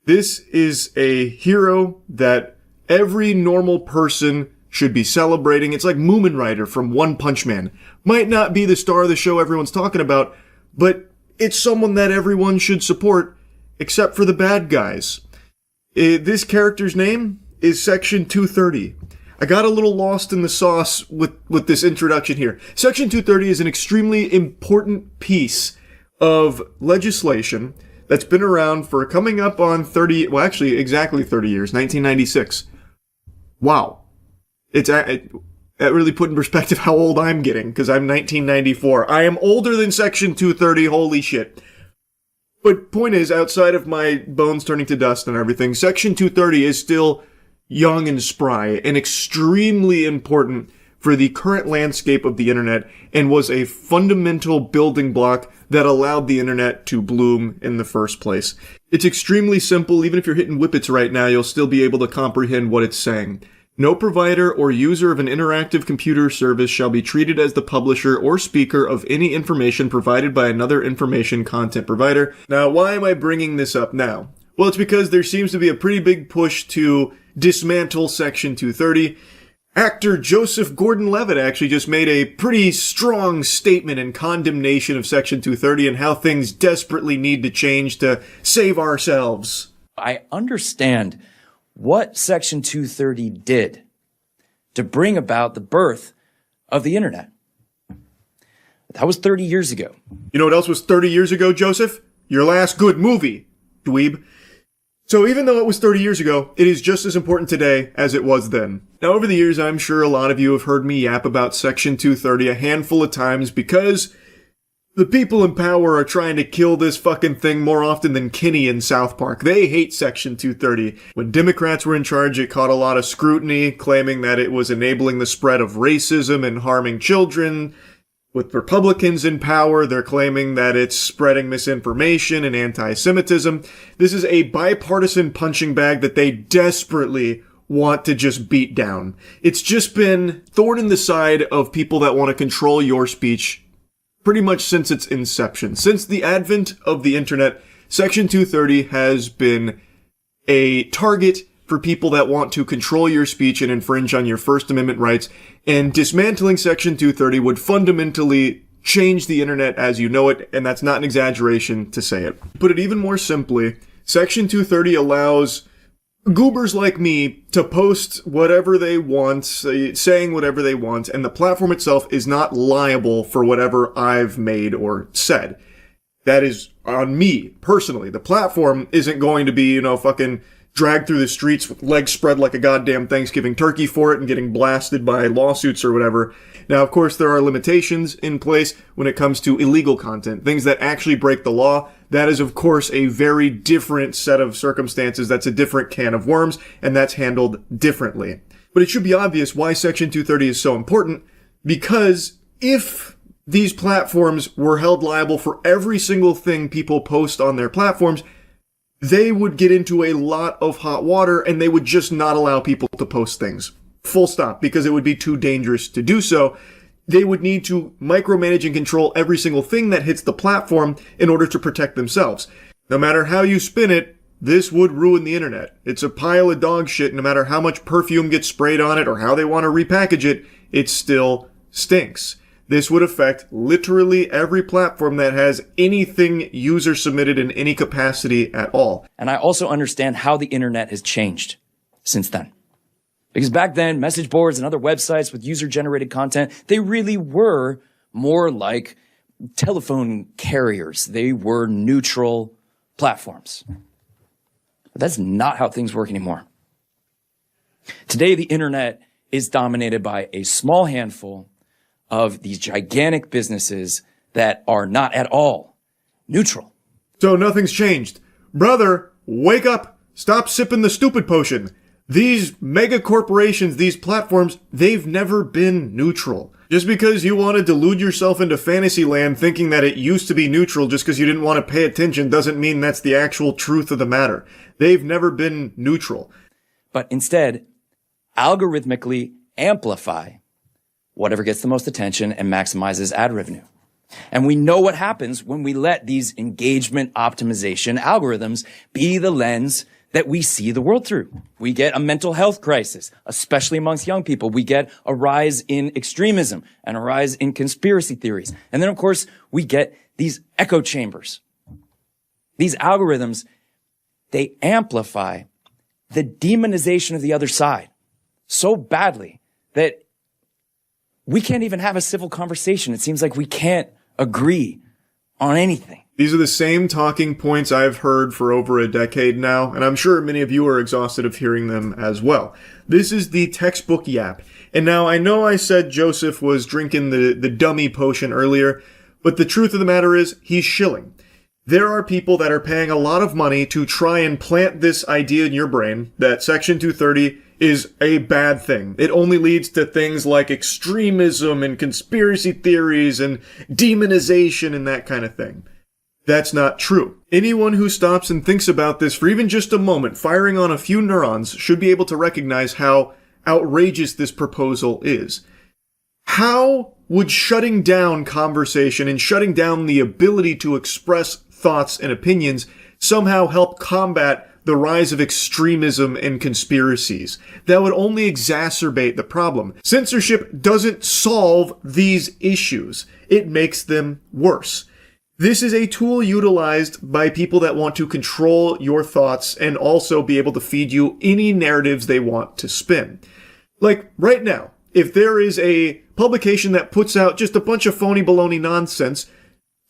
This is a hero that every normal person should be celebrating. It's like Moomin Rider from One Punch Man. Might not be the star of the show everyone's talking about, but it's someone that everyone should support, except for the bad guys. This character's name is Section 230. I got a little lost in the sauce with this introduction here. Section 230 is an extremely important piece of legislation that's been around for coming up on exactly 30 years, 1996. Wow. That really put in perspective how old I'm getting, because I'm 1994. I am older than Section 230, holy shit. But point is, outside of my bones turning to dust and everything, Section 230 is still young and spry and extremely important for the current landscape of the internet, and was a fundamental building block that allowed the internet to bloom in the first place. It's extremely simple. Even if you're hitting whippets right now, you'll still be able to comprehend what it's saying. No provider or user of an interactive computer service shall be treated as the publisher or speaker of any information provided by another information content provider. Now, why am I bringing this up now? Well, it's because there seems to be a pretty big push to dismantle Section 230. Actor Joseph Gordon-Levitt actually just made a pretty strong statement in condemnation of Section 230 and how things desperately need to change to save ourselves. I understand what Section 230 did to bring about the birth of the internet. That was 30 years ago. You know what else was 30 years ago, Joseph? Your last good movie, dweeb. So even though it was 30 years ago, it is just as important today as it was then. Now, over the years, I'm sure a lot of you have heard me yap about Section 230 a handful of times because the people in power are trying to kill this fucking thing more often than Kinney in South Park. They hate Section 230. When Democrats were in charge, it caught a lot of scrutiny, claiming that it was enabling the spread of racism and harming children. With Republicans in power, they're claiming that it's spreading misinformation and anti-Semitism. This is a bipartisan punching bag that they desperately want to just beat down. It's just been thorn in the side of people that want to control your speech pretty much since its inception. Since the advent of the internet, Section 230 has been a target for people that want to control your speech and infringe on your First Amendment rights, and dismantling Section 230 would fundamentally change the internet as you know it, and that's not an exaggeration to say it. To put it even more simply, Section 230 allows goobers like me to post whatever they want, saying whatever they want, and the platform itself is not liable for whatever I've made or said. That is on me, personally. The platform isn't going to be, fucking dragged through the streets with legs spread like a goddamn Thanksgiving turkey for it and getting blasted by lawsuits or whatever. Now, of course, there are limitations in place when it comes to illegal content, things that actually break the law. That is, of course, a very different set of circumstances. That's a different can of worms, and that's handled differently. But it should be obvious why Section 230 is so important, because if these platforms were held liable for every single thing people post on their platforms, they would get into a lot of hot water and they would just not allow people to post things. Full stop, because it would be too dangerous to do so. They would need to micromanage and control every single thing that hits the platform in order to protect themselves. No matter how you spin it, this would ruin the internet. It's a pile of dog shit. No matter how much perfume gets sprayed on it or how they want to repackage it, it still stinks. This would affect literally every platform that has anything user submitted in any capacity at all. And I also understand how the internet has changed since then. Because back then, message boards and other websites with user-generated content, they really were more like telephone carriers. They were neutral platforms. But that's not how things work anymore. Today, the internet is dominated by a small handful of these gigantic businesses that are not at all neutral. So nothing's changed. Brother, wake up. Stop sipping the stupid potion. These mega corporations, these platforms, they've never been neutral. Just because you want to delude yourself into fantasy land thinking that it used to be neutral just because you didn't want to pay attention doesn't mean that's the actual truth of the matter. They've never been neutral. But instead, algorithmically amplify whatever gets the most attention and maximizes ad revenue. And we know what happens when we let these engagement optimization algorithms be the lens that we see the world through. We get a mental health crisis, especially amongst young people. We get a rise in extremism and a rise in conspiracy theories. And then, of course, we get these echo chambers. These algorithms, they amplify the demonization of the other side so badly that we can't even have a civil conversation. It seems like we can't agree on anything. These are the same talking points I've heard for over a decade now, and I'm sure many of you are exhausted of hearing them as well. This is the textbook yap. And now I know I said Joseph was drinking the dummy potion earlier, but the truth of the matter is he's shilling. There are people that are paying a lot of money to try and plant this idea in your brain that Section 230 is a bad thing. It only leads to things like extremism and conspiracy theories and demonization and that kind of thing. That's not true. Anyone who stops and thinks about this for even just a moment, firing on a few neurons, should be able to recognize how outrageous this proposal is. How would shutting down conversation and shutting down the ability to express thoughts and opinions somehow help combat the rise of extremism and conspiracies? That would only exacerbate the problem. Censorship doesn't solve these issues. It makes them worse. This is a tool utilized by people that want to control your thoughts and also be able to feed you any narratives they want to spin. Like right now, if there is a publication that puts out just a bunch of phony baloney nonsense,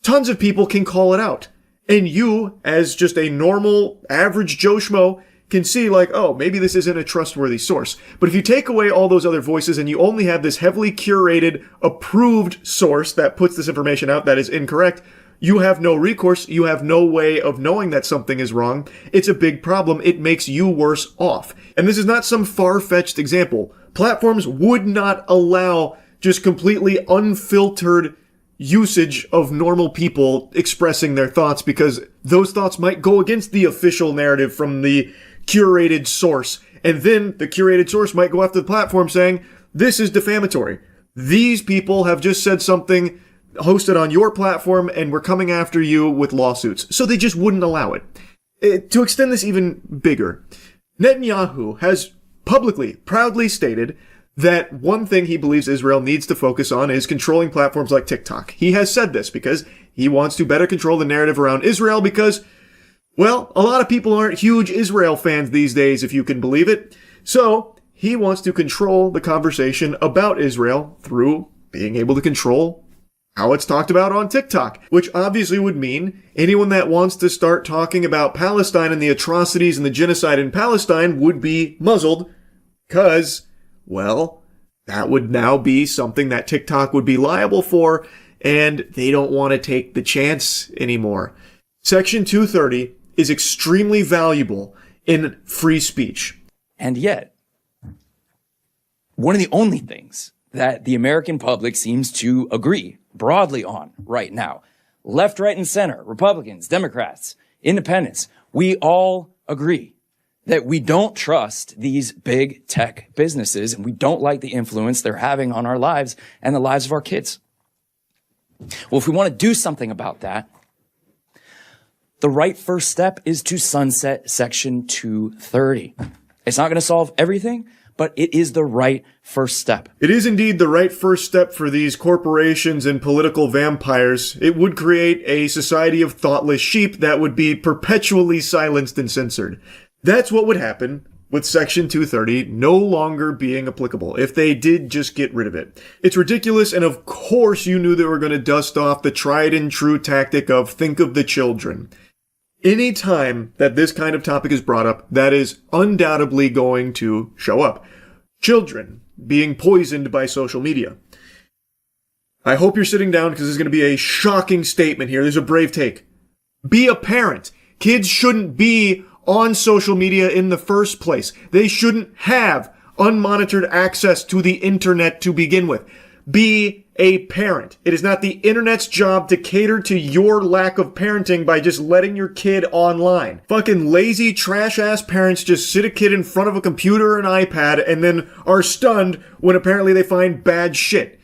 tons of people can call it out. And you, as just a normal, average Joe Schmo, can see like, oh, maybe this isn't a trustworthy source. But if you take away all those other voices and you only have this heavily curated, approved source that puts this information out that is incorrect, you have no recourse. You have no way of knowing that something is wrong. It's a big problem. It makes you worse off. And this is not some far-fetched example. Platforms would not allow just completely unfiltered usage of normal people expressing their thoughts because those thoughts might go against the official narrative from the curated source. And then the curated source might go after the platform saying, this is defamatory. These people have just said something hosted on your platform and we're coming after you with lawsuits. So they just wouldn't allow it. To extend this even bigger, Netanyahu has publicly, proudly stated that one thing he believes Israel needs to focus on is controlling platforms like TikTok. He has said this because he wants to better control the narrative around Israel because, well, a lot of people aren't huge Israel fans these days, if you can believe it. So he wants to control the conversation about Israel through being able to control how it's talked about on TikTok, which obviously would mean anyone that wants to start talking about Palestine and the atrocities and the genocide in Palestine would be muzzled because, well, that would now be something that TikTok would be liable for, and they don't want to take the chance anymore. Section 230 is extremely valuable in free speech. And yet, one of the only things that the American public seems to agree broadly on right now, left, right, and center, Republicans, Democrats, independents, we all agree that we don't trust these big tech businesses and we don't like the influence they're having on our lives and the lives of our kids. Well, if we want to do something about that, the right first step is to sunset Section 230. It's not going to solve everything, but it is the right first step. It is indeed the right first step for these corporations and political vampires. It would create a society of thoughtless sheep that would be perpetually silenced and censored. That's what would happen with Section 230 no longer being applicable if they did just get rid of it. It's ridiculous, and of course you knew they were going to dust off the tried and true tactic of think of the children. Any time that this kind of topic is brought up, that is undoubtedly going to show up. Children being poisoned by social media. I hope you're sitting down because this is going to be a shocking statement here. There's a brave take. Be a parent. Kids shouldn't be on social media in the first place. They shouldn't have unmonitored access to the internet to begin with. Be a parent. It is not the internet's job to cater to your lack of parenting by just letting your kid online. Fucking lazy, trash-ass parents just sit a kid in front of a computer or an iPad and then are stunned when apparently they find bad shit.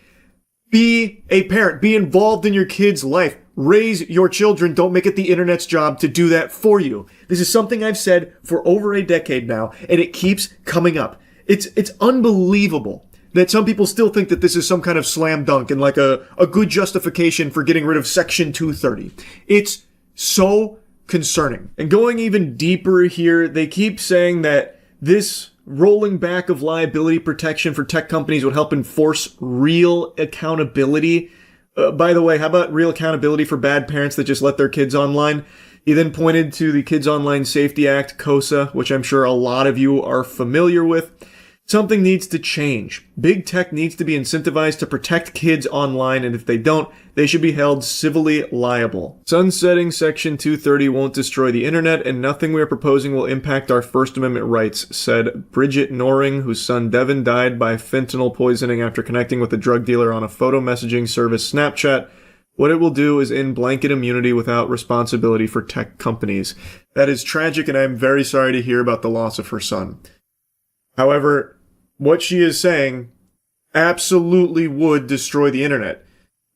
Be a parent. Be involved in your kid's life. Raise your children. Don't make it the internet's job to do that for you. This is something I've said for over a decade now, and it keeps coming up. It's unbelievable that some people still think that this is some kind of slam dunk and like a good justification for getting rid of Section 230. It's so concerning. And going even deeper here, they keep saying that this rolling back of liability protection for tech companies would help enforce real accountability. By the way, how about real accountability for bad parents that just let their kids online? He then pointed to the Kids Online Safety Act, KOSA, which I'm sure a lot of you are familiar with. Something needs to change. Big tech needs to be incentivized to protect kids online, and if they don't, they should be held civilly liable. Sunsetting Section 230 won't destroy the internet, and nothing we are proposing will impact our First Amendment rights, said Bridget Noring, whose son Devin died by fentanyl poisoning after connecting with a drug dealer on a photo messaging service Snapchat. What it will do is end blanket immunity without responsibility for tech companies. That is tragic, and I'm very sorry to hear about the loss of her son. However, what she is saying absolutely would destroy the internet.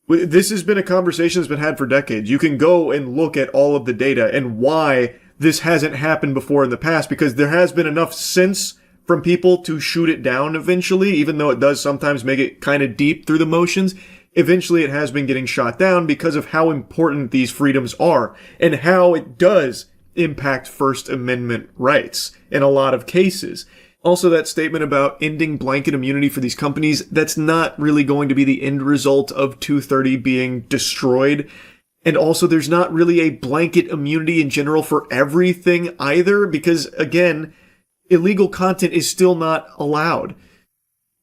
This has been a conversation that's been had for decades. You can go and look at all of the data and why this hasn't happened before in the past, because there has been enough sense from people to shoot it down eventually, even though it does sometimes make it kind of deep through the motions. Eventually it has been getting shot down because of how important these freedoms are and how it does impact First Amendment rights in a lot of cases. Also, that statement about ending blanket immunity for these companies, that's not really going to be the end result of 230 being destroyed. And also, there's not really a blanket immunity in general for everything either, because, again, illegal content is still not allowed.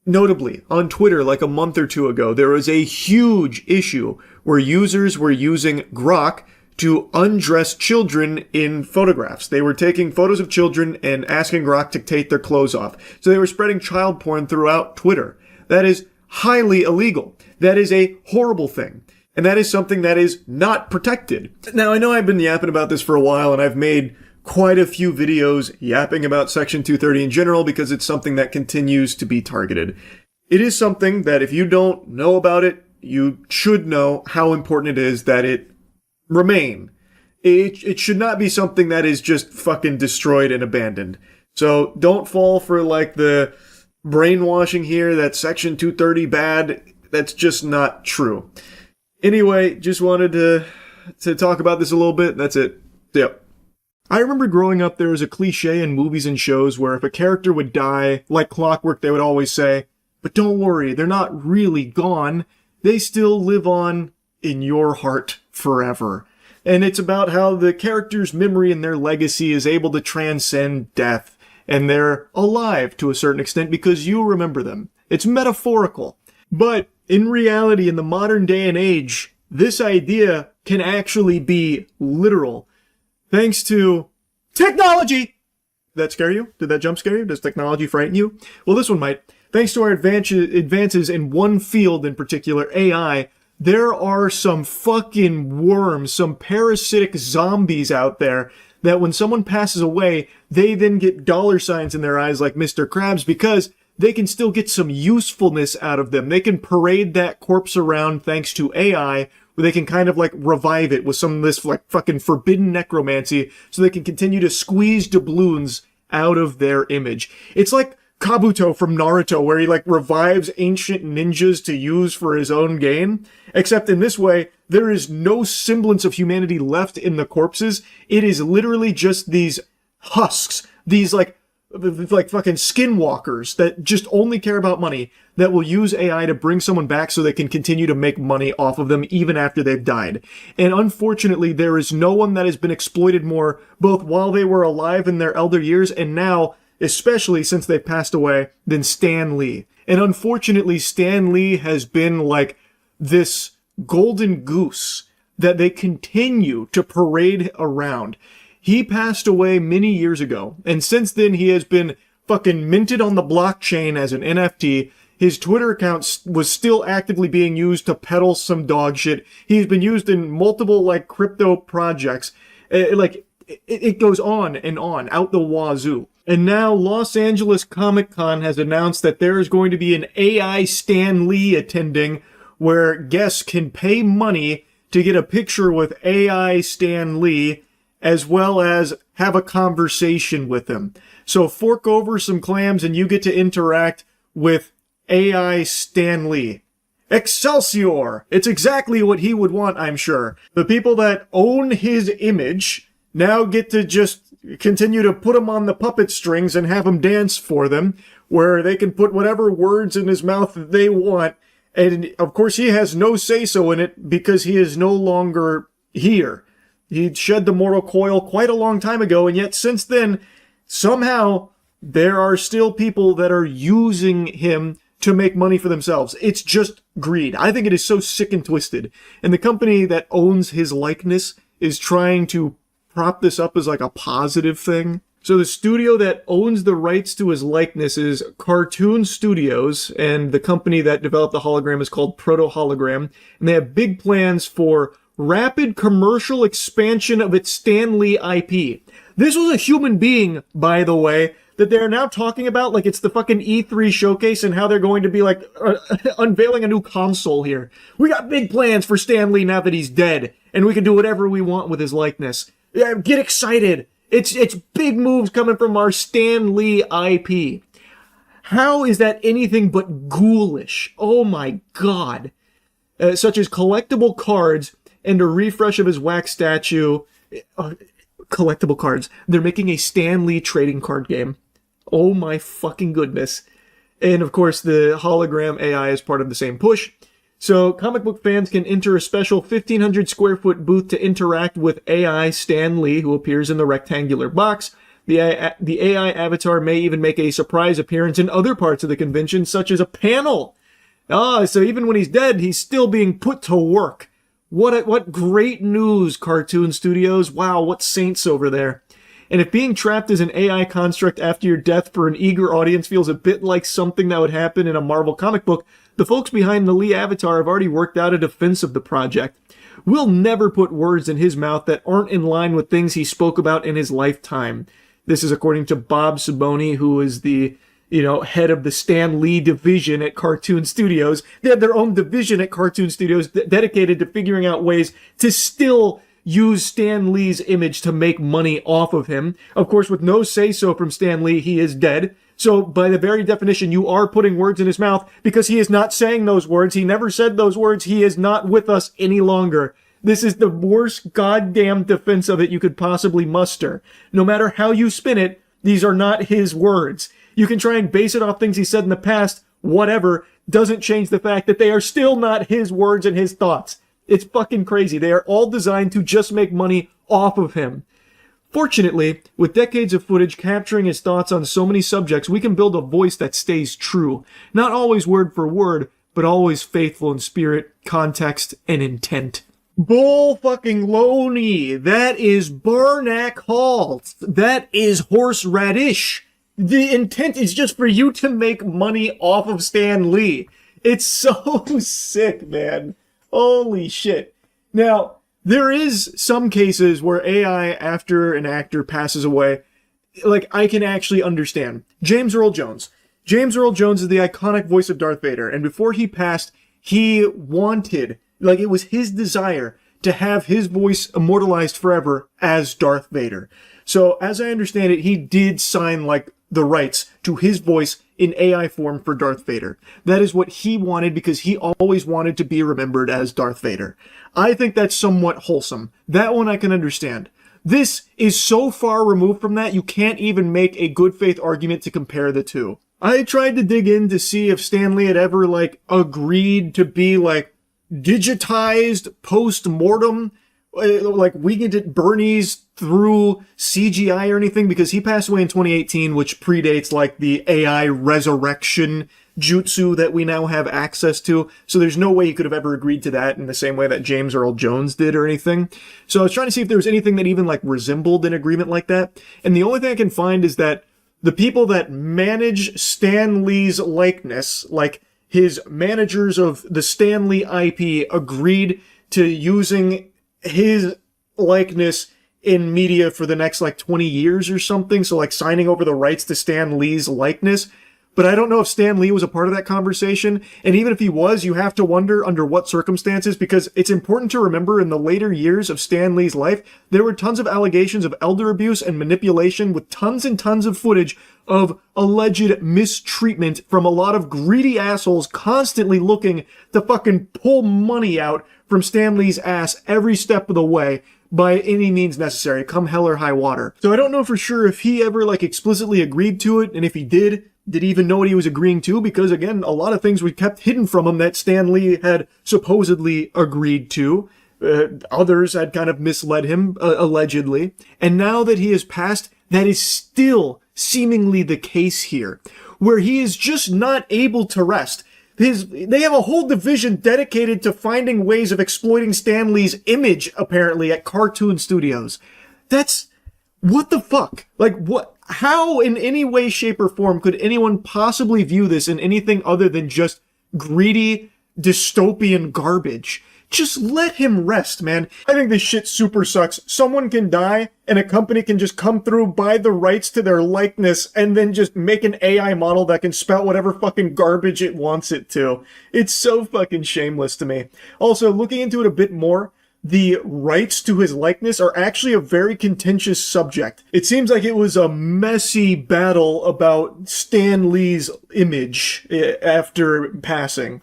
Notably, on Twitter, like a month or two ago, there was a huge issue where users were using Grok to undress children in photographs. They were taking photos of children and asking Grok to take their clothes off. So they were spreading child porn throughout Twitter. That is highly illegal. That is a horrible thing. And that is something that is not protected. Now, I know I've been yapping about this for a while, and I've made quite a few videos yapping about Section 230 in general because it's something that continues to be targeted. It is something that if you don't know about it, you should know how important it is that it remain. It should not be something that is just fucking destroyed and abandoned. So don't fall for like the brainwashing here that Section 230 bad. That's just not true. Anyway, just wanted to talk about this a little bit. That's it. Yep. I remember growing up, there was a cliche in movies and shows where if a character would die, like clockwork, they would always say, "But don't worry, they're not really gone. They still live on in your heart forever." And it's about how the character's memory and their legacy is able to transcend death, and they're alive to a certain extent because you remember them. It's metaphorical. But in reality, in the modern day and age, this idea can actually be literal. Thanks to technology! Did that scare you? Did that jump scare you? Does technology frighten you? Well, this one might. Thanks to our advances in one field in particular, AI, there are some fucking worms, some parasitic zombies out there that when someone passes away, they then get dollar signs in their eyes like Mr. Krabs because they can still get some usefulness out of them. They can parade that corpse around thanks to AI, where they can kind of like revive it with some of this like fucking forbidden necromancy so they can continue to squeeze doubloons out of their image. It's like Kabuto from Naruto, where he like revives ancient ninjas to use for his own gain. Except in this way, there is no semblance of humanity left in the corpses. It is literally just these husks, these like fucking skinwalkers that just only care about money, that will use AI to bring someone back so they can continue to make money off of them even after they've died. And unfortunately, there is no one that has been exploited more, both while they were alive in their elder years and now, especially since they've passed away, than Stan Lee. And unfortunately, Stan Lee has been like this golden goose that they continue to parade around. He passed away many years ago, and since then he has been fucking minted on the blockchain as an NFT. His Twitter account was still actively being used to peddle some dog shit. He's been used in multiple like crypto projects. It goes on and on, out the wazoo. And now Los Angeles Comic-Con has announced that there is going to be an AI Stan Lee attending, where guests can pay money to get a picture with AI Stan Lee, as well as have a conversation with him. So fork over some clams and you get to interact with AI Stan Lee. Excelsior! It's exactly what he would want, I'm sure. The people that own his image now get to just continue to put him on the puppet strings and have him dance for them, where they can put whatever words in his mouth that they want. And of course he has no say-so in it because he is no longer here. He shed the mortal coil quite a long time ago, and yet since then, somehow, there are still people that are using him to make money for themselves. It's just greed. I think it is so sick and twisted. And the company that owns his likeness is trying to prop this up as like a positive thing. So the studio that owns the rights to his likeness is Cartoon Studios, and the company that developed the hologram is called Proto Hologram, and they have big plans for rapid commercial expansion of its Stan Lee IP. This was a human being, by the way, that they're now talking about like it's the fucking E3 showcase and how they're going to be like unveiling a new console here. We got big plans for Stan Lee now that he's dead, and we can do whatever we want with his likeness. Yeah, get excited. It's big moves coming from our Stan Lee IP. How is that anything but ghoulish? Oh my god. Such as collectible cards and a refresh of his wax statue. Collectible cards. They're making a Stan Lee trading card game. Oh my fucking goodness. And of course, the hologram AI is part of the same push. So comic book fans can enter a special 1,500 square foot booth to interact with AI Stan Lee, who appears in the rectangular box. The AI avatar may even make a surprise appearance in other parts of the convention, such as a panel. So even when he's dead, he's still being put to work. What great news, Cartoon Studios. Wow, what saints over there. And if being trapped as an AI construct after your death for an eager audience feels a bit like something that would happen in a Marvel comic book, the folks behind the Lee avatar have already worked out a defense of the project. We'll never put words in his mouth that aren't in line with things he spoke about in his lifetime. This is according to Bob Saboni, who is the, head of the Stan Lee division at Cartoon Studios. They have their own division at Cartoon Studios dedicated to figuring out ways to still use Stan Lee's image to make money off of him. Of course, with no say-so from Stan Lee, he is dead. So by the very definition, you are putting words in his mouth because he is not saying those words. He never said those words. He is not with us any longer. This is the worst goddamn defense of it you could possibly muster. No matter how you spin it, these are not his words. You can try and base it off things he said in the past, whatever, doesn't change the fact that they are still not his words and his thoughts. It's fucking crazy. They are all designed to just make money off of him. Fortunately, with decades of footage capturing his thoughts on so many subjects, we can build a voice that stays true. Not always word for word, but always faithful in spirit, context, and intent. Bull fucking loney. That is Barnack Hall. That is horseradish. The intent is just for you to make money off of Stan Lee. It's so sick, man. Holy shit. Now, there is some cases where AI after an actor passes away, like, I can actually understand. James Earl Jones. James Earl Jones is the iconic voice of Darth Vader, and before he passed, he wanted, like, it was his desire to have his voice immortalized forever as Darth Vader. So, as I understand it, he did sign, like, the rights to his voice in AI form for Darth Vader. That is what he wanted because he always wanted to be remembered as Darth Vader. I think that's somewhat wholesome. That one I can understand. This is so far removed from that, you can't even make a good faith argument to compare the two. I tried to dig in to see if Stan Lee had ever, like, agreed to be, like, digitized post-mortem, like Weekend at Bernie's through CGI or anything, because he passed away in 2018, which predates like the AI resurrection jutsu that we now have access to. So there's no way he could have ever agreed to that in the same way that James Earl Jones did or anything. So I was trying to see if there was anything that even like resembled an agreement like that. And the only thing I can find is that the people that manage Stan Lee's likeness, like his managers of the Stan Lee IP, agreed to using his likeness in media for the next like 20 years or something. So like signing over the rights to Stan Lee's likeness. But I don't know if Stan Lee was a part of that conversation. And even if he was, you have to wonder under what circumstances, because it's important to remember in the later years of Stan Lee's life, there were tons of allegations of elder abuse and manipulation with tons and tons of footage of alleged mistreatment from a lot of greedy assholes constantly looking to fucking pull money out from Stan Lee's ass every step of the way by any means necessary, come hell or high water. So I don't know for sure if he ever like explicitly agreed to it, and if he did he even know what he was agreeing to? Because again, a lot of things were kept hidden from him that Stan Lee had supposedly agreed to. Others had kind of misled him, allegedly. And now that he has passed, that is still seemingly the case here, where he is just not able to rest. They have a whole division dedicated to finding ways of exploiting Stan Lee's image, apparently, at Cartoon Studios. That's... what the fuck? Like, what? How, in any way, shape, or form, could anyone possibly view this in anything other than just greedy, dystopian garbage? Just let him rest, man. I think this shit super sucks. Someone can die, and a company can just come through, buy the rights to their likeness, and then just make an AI model that can spout whatever fucking garbage it wants it to. It's so fucking shameless to me. Also, looking into it a bit more, the rights to his likeness are actually a very contentious subject. It seems like it was a messy battle about Stan Lee's image after passing.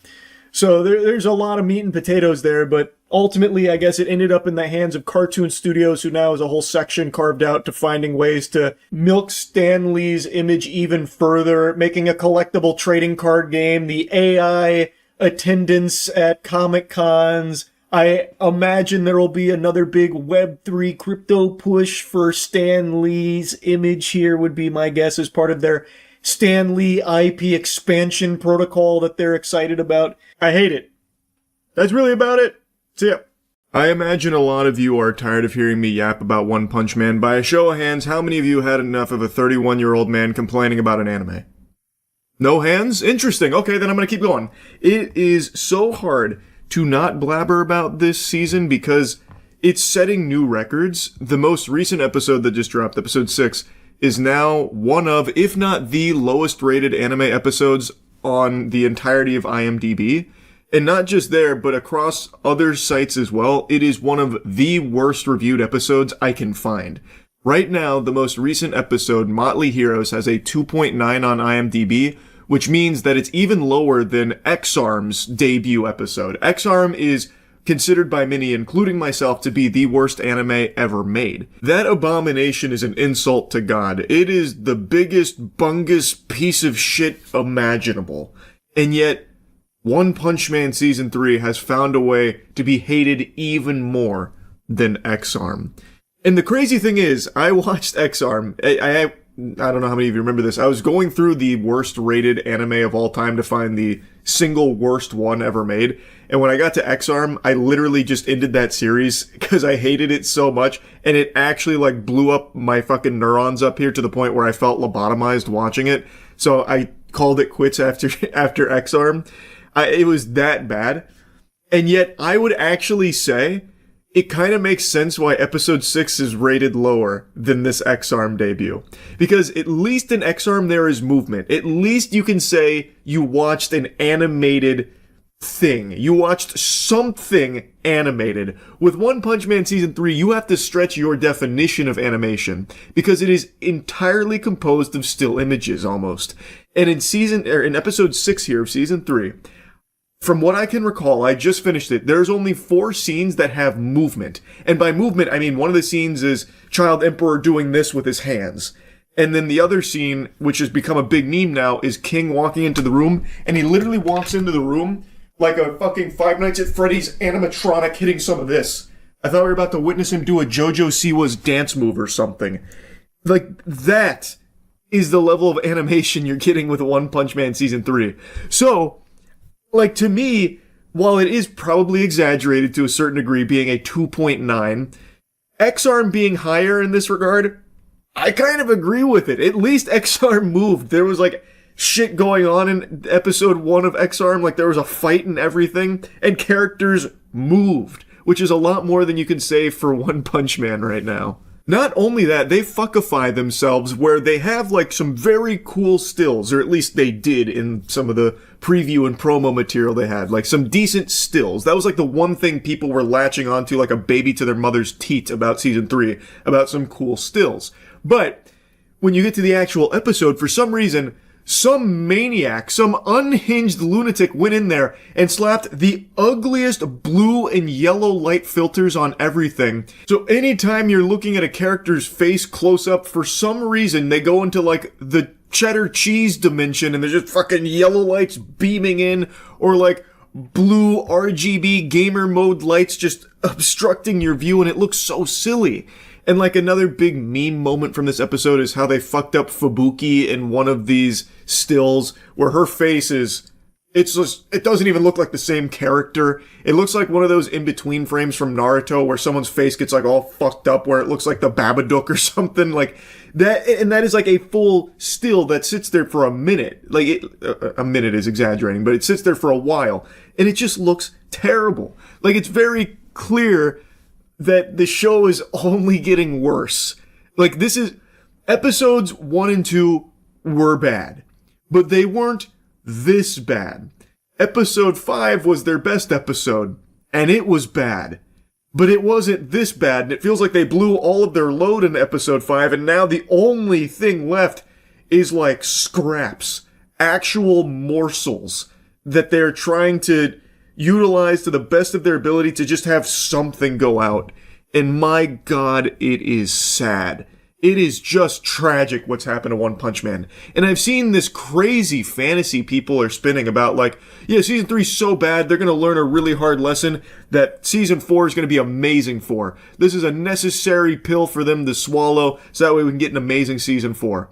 So there's a lot of meat and potatoes there, but ultimately, I guess it ended up in the hands of Cartoon Studios, who now has a whole section carved out to finding ways to milk Stan Lee's image even further, making a collectible trading card game, the AI attendance at Comic Cons. I imagine there will be another big Web3 crypto push for Stan Lee's image here, would be my guess, as part of their Stan Lee IP expansion protocol that they're excited about. I hate it. That's really about it. See ya. I imagine a lot of you are tired of hearing me yap about One Punch Man. By a show of hands, how many of you had enough of a 31-year-old man complaining about an anime? No hands? Interesting. Okay, then I'm gonna keep going. It is so hard to not blabber about this season because it's setting new records. The most recent episode that just dropped, episode 6, is now one of, if not the lowest rated anime episodes on the entirety of IMDb. And not just there, but across other sites as well. It is one of the worst reviewed episodes I can find. Right now, the most recent episode, Motley Heroes, has a 2.9 on IMDb, which means that it's even lower than X-Arm's debut episode. X-Arm is considered by many, including myself, to be the worst anime ever made. That abomination is an insult to God. It is the biggest, bungus piece of shit imaginable. And yet, One Punch Man Season 3 has found a way to be hated even more than X-Arm. And the crazy thing is, I watched X-Arm. I don't know how many of you remember this. I was going through the worst rated anime of all time to find the single worst one ever made. And when I got to X-Arm, I literally just ended that series because I hated it so much. And it actually like blew up my fucking neurons up here to the point where I felt lobotomized watching it. So I called it quits after X-Arm. It was that bad. And yet I would actually say it kind of makes sense why episode 6 is rated lower than this X-Arm debut. Because at least in X-Arm there is movement. At least you can say you watched an animated thing. You watched something animated. With One Punch Man Season 3, you have to stretch your definition of animation. Because it is entirely composed of still images, almost. And in episode 6 here of Season 3, from what I can recall, I just finished it, there's only 4 scenes that have movement. And by movement, I mean one of the scenes is Child Emperor doing this with his hands. And then the other scene, which has become a big meme now, is King walking into the room, and he literally walks into the room like a fucking Five Nights at Freddy's animatronic hitting some of this. I thought we were about to witness him do a JoJo Siwa's dance move or something. Like, that is the level of animation you're getting with One Punch Man Season 3. So, like, to me, while it is probably exaggerated to a certain degree, being a 2.9, X-Arm being higher in this regard, I kind of agree with it. At least X-Arm moved. There was, like, shit going on in episode 1 of X-Arm, like there was a fight and everything, and characters moved, which is a lot more than you can say for One Punch Man right now. Not only that, they fuckify themselves where they have like some very cool stills, or at least they did in some of the preview and promo material they had, like some decent stills. That was like the one thing people were latching onto like a baby to their mother's teat about season 3, about some cool stills. But when you get to the actual episode, for some reason, some maniac, some unhinged lunatic went in there and slapped the ugliest blue and yellow light filters on everything. So anytime you're looking at a character's face close up, for some reason, they go into like the cheddar cheese dimension and there's just fucking yellow lights beaming in, or like blue RGB gamer mode lights just obstructing your view, and it looks so silly. And like another big meme moment from this episode is how they fucked up Fubuki in one of these stills where her face is It's just, it doesn't even look like the same character. It looks like one of those in-between frames from Naruto where someone's face gets like all fucked up where it looks like the Babadook or something like that. And that is like a full still that sits there for a minute. Like a minute is exaggerating, but it sits there for a while and it just looks terrible. Like it's very clear that the show is only getting worse. Like this is episodes 1 and 2 were bad, but they weren't this bad. Episode 5 was their best episode, and it was bad. But it wasn't this bad, and it feels like they blew all of their load in episode 5, and now the only thing left is like scraps, actual morsels that they're trying to utilize to the best of their ability to just have something go out. And my God, it is sad. It is just tragic what's happened to One Punch Man. And I've seen this crazy fantasy people are spinning about like, yeah, season 3 is so bad, they're going to learn a really hard lesson that season 4 is going to be amazing for. This is a necessary pill for them to swallow so that way we can get an amazing season 4.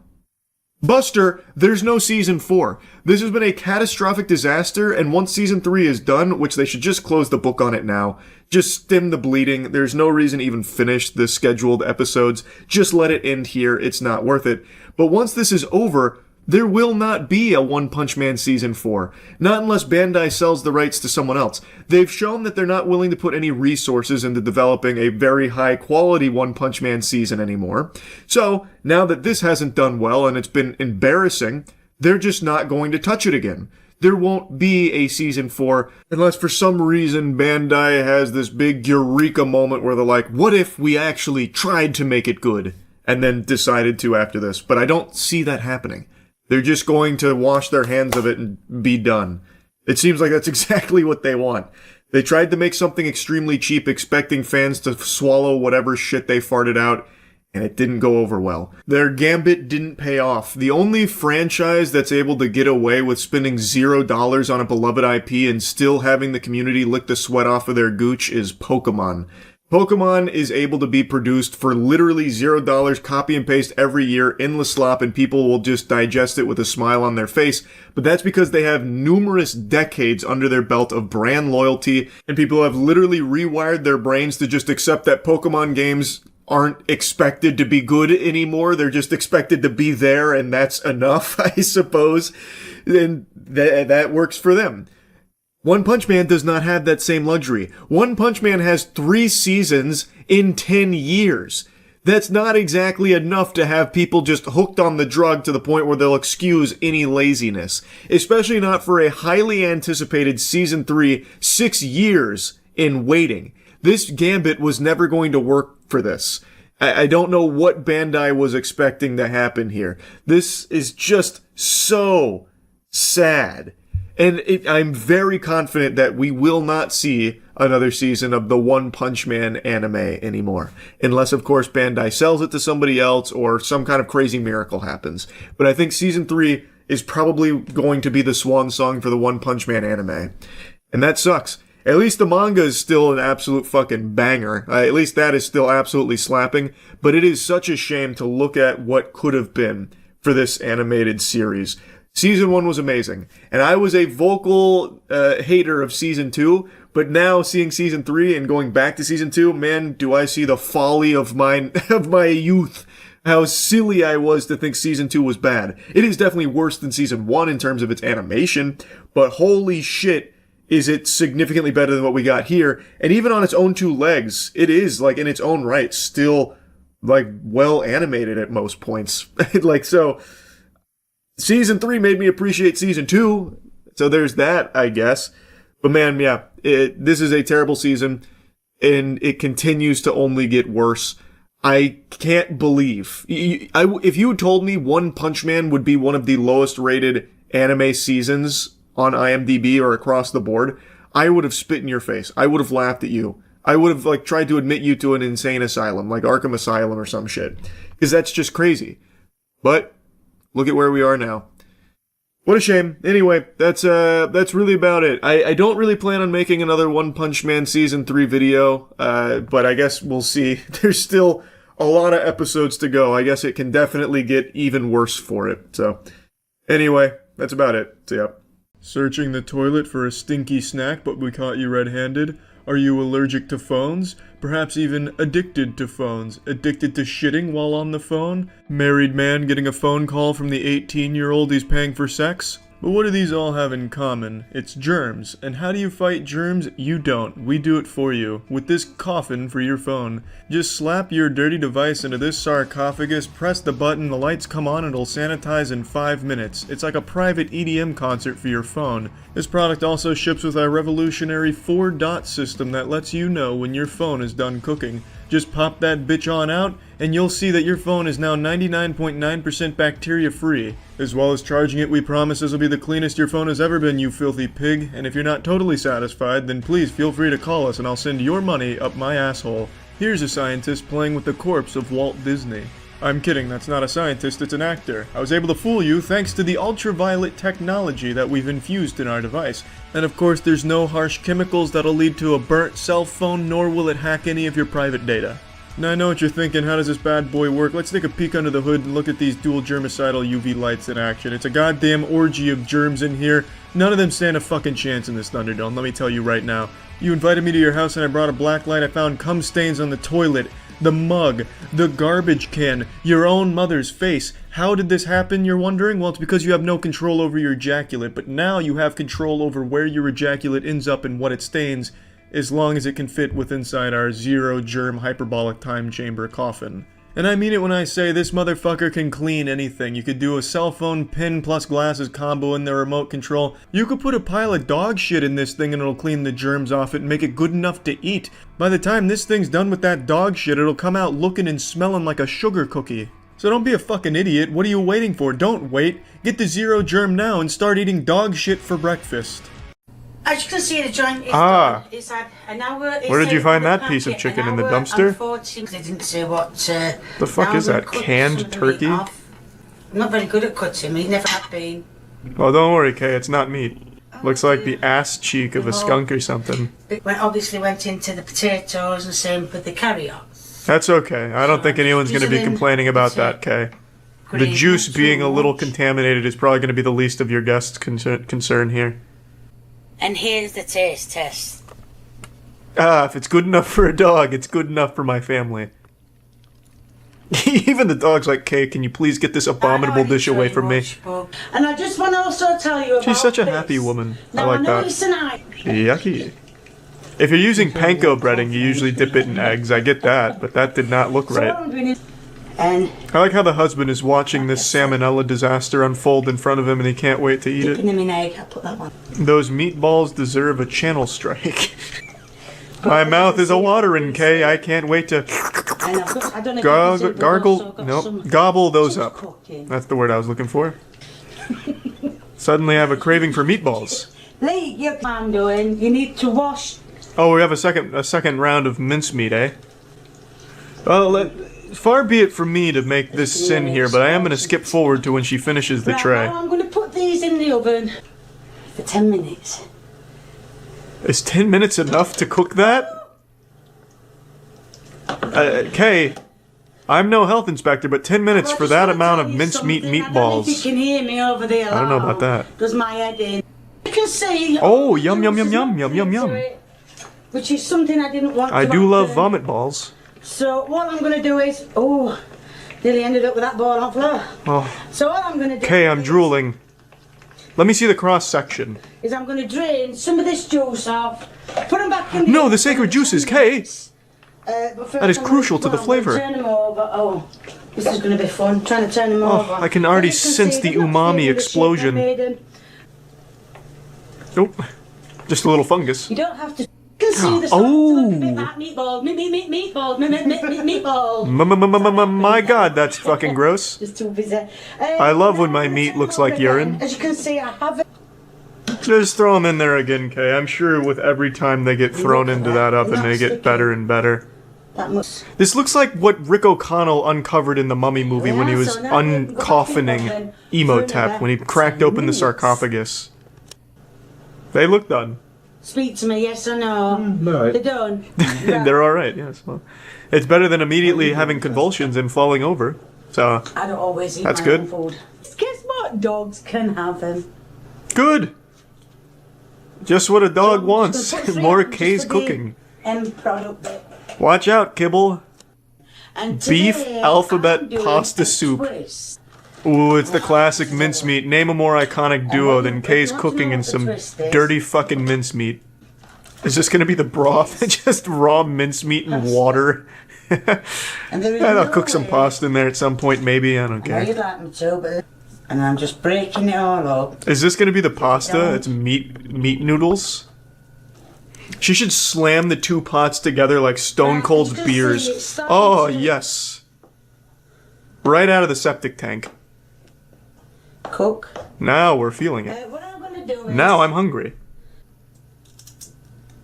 Buster, there's no season 4. This has been a catastrophic disaster, and once season 3 is done, which they should just close the book on it now, just stem the bleeding. There's no reason to even finish the scheduled episodes. Just let it end here. It's not worth it. But once this is over, there will not be a One Punch Man season 4. Not unless Bandai sells the rights to someone else. They've shown that they're not willing to put any resources into developing a very high quality One Punch Man season anymore. So, now that this hasn't done well and it's been embarrassing, they're just not going to touch it again. There won't be a season 4 unless for some reason Bandai has this big eureka moment where they're like, what if we actually tried to make it good? And then decided to after this. But I don't see that happening. They're just going to wash their hands of it and be done. It seems like that's exactly what they want. They tried to make something extremely cheap, expecting fans to swallow whatever shit they farted out, and it didn't go over well. Their gambit didn't pay off. The only franchise that's able to get away with spending $0 on a beloved IP and still having the community lick the sweat off of their gooch is Pokemon. Pokemon is able to be produced for literally $0, copy and paste every year, endless slop, and people will just digest it with a smile on their face. But that's because they have numerous decades under their belt of brand loyalty, and people have literally rewired their brains to just accept that Pokemon games aren't expected to be good anymore. They're just expected to be there, and that's enough, I suppose. And that works for them. One Punch Man does not have that same luxury. One Punch Man has 3 seasons in 10 years. That's not exactly enough to have people just hooked on the drug to the point where they'll excuse any laziness. Especially not for a highly anticipated season 3, 6 years in waiting. This gambit was never going to work for this. I don't know what Bandai was expecting to happen here. This is just so sad. And I'm very confident that we will not see another season of the One Punch Man anime anymore. Unless, of course, Bandai sells it to somebody else or some kind of crazy miracle happens. But I think season 3 is probably going to be the swan song for the One Punch Man anime. And that sucks. At least the manga is still an absolute fucking banger. At least that is still absolutely slapping. But it is such a shame to look at what could have been for this animated series. Season 1 was amazing, and I was a vocal hater of Season 2, but now seeing Season 3 and going back to Season 2, man, do I see the folly of my youth. How silly I was to think Season 2 was bad. It is definitely worse than Season 1 in terms of its animation, but holy shit, is it significantly better than what we got here. And even on its own 2 legs, it is, like, in its own right, still, like, well animated at most points. Like, so... Season 3 made me appreciate Season 2, so there's that, I guess. But man, yeah, this is a terrible season, and it continues to only get worse. I can't believe... if you had told me One Punch Man would be one of the lowest rated anime seasons on IMDb or across the board, I would have spit in your face. I would have laughed at you. I would have like tried to admit you to an insane asylum, like Arkham Asylum or some shit. Because that's just crazy. But... look at where we are now. What a shame. Anyway, that's really about it. I don't really plan on making another One Punch Man Season 3 video, but I guess we'll see. There's still a lot of episodes to go. I guess it can definitely get even worse for it. So, anyway, that's about it. See ya. Searching the toilet for a stinky snack, but we caught you red-handed? Are you allergic to phones? Perhaps even addicted to phones? Addicted to shitting while on the phone? Married man getting a phone call from the 18-year-old he's paying for sex? But what do these all have in common? It's germs. And how do you fight germs? You don't. We do it for you. With this coffin for your phone. Just slap your dirty device into this sarcophagus, press the button, the lights come on, and it'll sanitize in 5 minutes. It's like a private EDM concert for your phone. This product also ships with our revolutionary 4-dot system that lets you know when your phone is done cooking. Just pop that bitch on out, and you'll see that your phone is now 99.9% bacteria-free. As well as charging it, we promise this will be the cleanest your phone has ever been, you filthy pig. And if you're not totally satisfied, then please feel free to call us and I'll send your money up my asshole. Here's a scientist playing with the corpse of Walt Disney. I'm kidding, that's not a scientist, it's an actor. I was able to fool you thanks to the ultraviolet technology that we've infused in our device. And of course, there's no harsh chemicals that'll lead to a burnt cell phone, nor will it hack any of your private data. Now I know what you're thinking, how does this bad boy work? Let's take a peek under the hood and look at these dual germicidal UV lights in action. It's a goddamn orgy of germs in here. None of them stand a fucking chance in this Thunderdome, let me tell you right now. You invited me to your house and I brought a black light, I found cum stains on the toilet, the mug, the garbage can, your own mother's face. How did this happen, you're wondering? Well, it's because you have no control over your ejaculate, but now you have control over where your ejaculate ends up and what it stains, as long as it can fit within inside our zero-germ hyperbolic time chamber coffin. And I mean it when I say this motherfucker can clean anything. You could do a cell phone pin plus glasses combo in the remote control. You could put a pile of dog shit in this thing and it'll clean the germs off it and make it good enough to eat. By the time this thing's done with that dog shit, it'll come out looking and smelling like a sugar cookie. So don't be a fucking idiot. What are you waiting for? Don't wait. Get the zero germ now and start eating dog shit for breakfast. As you can see, the joint is done. It's had an hour. Where did you find that piece of chicken in the dumpster? They didn't say what. The fuck is that? Canned turkey? I'm not very good at cutting. He never have been. Oh, don't worry, Kay. It's not meat. Looks like the ass cheek of a skunk or something. It obviously went into the potatoes and same with the carrot. That's okay. I don't think anyone's going to be complaining about that, Kay. The juice being a little contaminated is probably going to be the least of your guests' concern here. And here's the taste test. If it's good enough for a dog, it's good enough for my family. Even the dog's like, Kay, can you please get this abominable dish away from me? And I just want to also tell you about She's such a happy woman. Now, I like that. Yucky. If you're using panko breading, you usually dip it in eggs. I get that, but that did not look right. I like how the husband is watching this salmonella disaster unfold in front of him and he can't wait to eat it. Those meatballs deserve a channel strike. My mouth is a watering, Kay. I can't wait to gobble those up. That's the word I was looking for. Suddenly I have a craving for meatballs. Lee, you're doing. You need to wash. Oh, we have a second round of mincemeat, eh? Well, far be it from me to make this sin here, but I am going to skip forward to when she finishes the tray. Now I'm going to put these in the oven for 10 minutes. Is 10 minutes enough to cook that? Kay, I'm no health inspector, but 10 minutes for that amount of mincemeat meatballs. I don't know if you can hear me over there. I don't know about that. Does my head in? You can see. Oh, yum, yum, yum, yum, yum, yum, yum. Which is something I didn't want to I do love vomit balls. So what I'm going to do is, nearly ended up with that ball on floor. Oh. So what I'm going to do Kay, I'm drooling. Let me see the cross section. Is I'm going to drain some of this juice off, put them back in the No, the sacred juices, Kay! That is crucial to the flavor. Turn them over. This is going to be fun, trying to turn them over. I can already sense the umami explosion. Nope. Just a little fungus. You don't have to. You can see the meatball. Meatball. My God, that's fucking gross. Just too busy. I love when my meat looks like urine. As you can see, I have it. Just throw them in there again, Kay. I'm sure with every time they get thrown into that oven, they get better and better. This looks like what Rick O'Connell uncovered in the Mummy movie when he was uncoffining Emotep, when he cracked open the sarcophagus. They look done. Speak to me, yes or no. Right. They're done. They're alright, yes. Well, it's better than immediately having convulsions and falling over. So, I don't always eat that's my good. own food. Guess what? Dogs can have them. Good! Just what a dog wants. More K's cooking. Product bit. Watch out, Kibble. And Beef today, alphabet I'm doing pasta a soup. twist. Ooh, it's the classic mincemeat. Name a more iconic duo than K's cooking and some dirty fucking mincemeat. Is this gonna be the broth? Just raw mincemeat and water? I'll cook some pasta in there at some point, maybe. I don't I know you'd care. like me to, but... And I'm just breaking it all up. Is this gonna be the pasta? It's meat noodles? She should slam the two pots together like Stone Cold's beers. Oh, yes. Right out of the septic tank. Cook. Now we're feeling it. What I'm gonna do is... Now I'm hungry.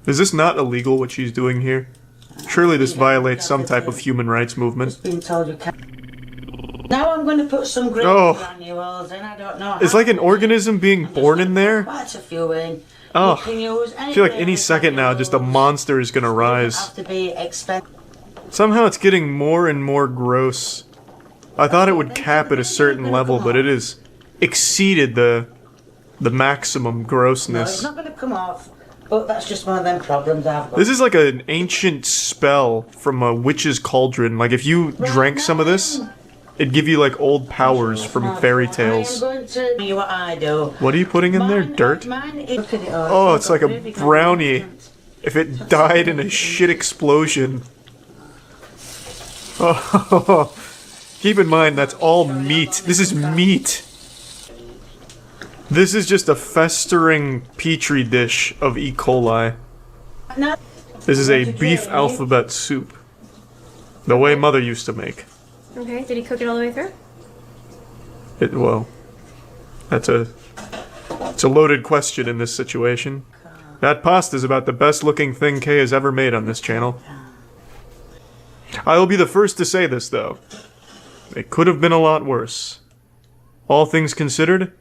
Is this not illegal, what she's doing here? Surely this violates some type of human rights movement. Being told you can't. Now I'm going to put some gravy granules in. I don't know. It's like an organism being born in there. Quite a few in. Oh, You can use I feel like any second now, just a monster is gonna rise. have to be expensive. Somehow it's getting more and more gross. I thought it would cap at a certain level, but it has exceeded the maximum No, it's grossness. not going to come off. But that's just one of them problems I've got. This is like an ancient spell from a witch's cauldron. Like if you drank some of this, it'd give you like old powers from fairy I am tales. going to tell you what I do. What are you putting in there? Dirt? Mine is... Look at it all. Oh, it's like a brownie. If it died in a shit explosion. Oh, keep in mind that's all meat. This is meat. This is just a festering petri dish of E. coli. This is a beef alphabet soup. The way Mother used to make. Okay, did he cook it all the way through? Well, it's a loaded question in this situation. That pasta's about the best looking thing Kay has ever made on this channel. I will be the first to say this, though. It could have been a lot worse. All things considered,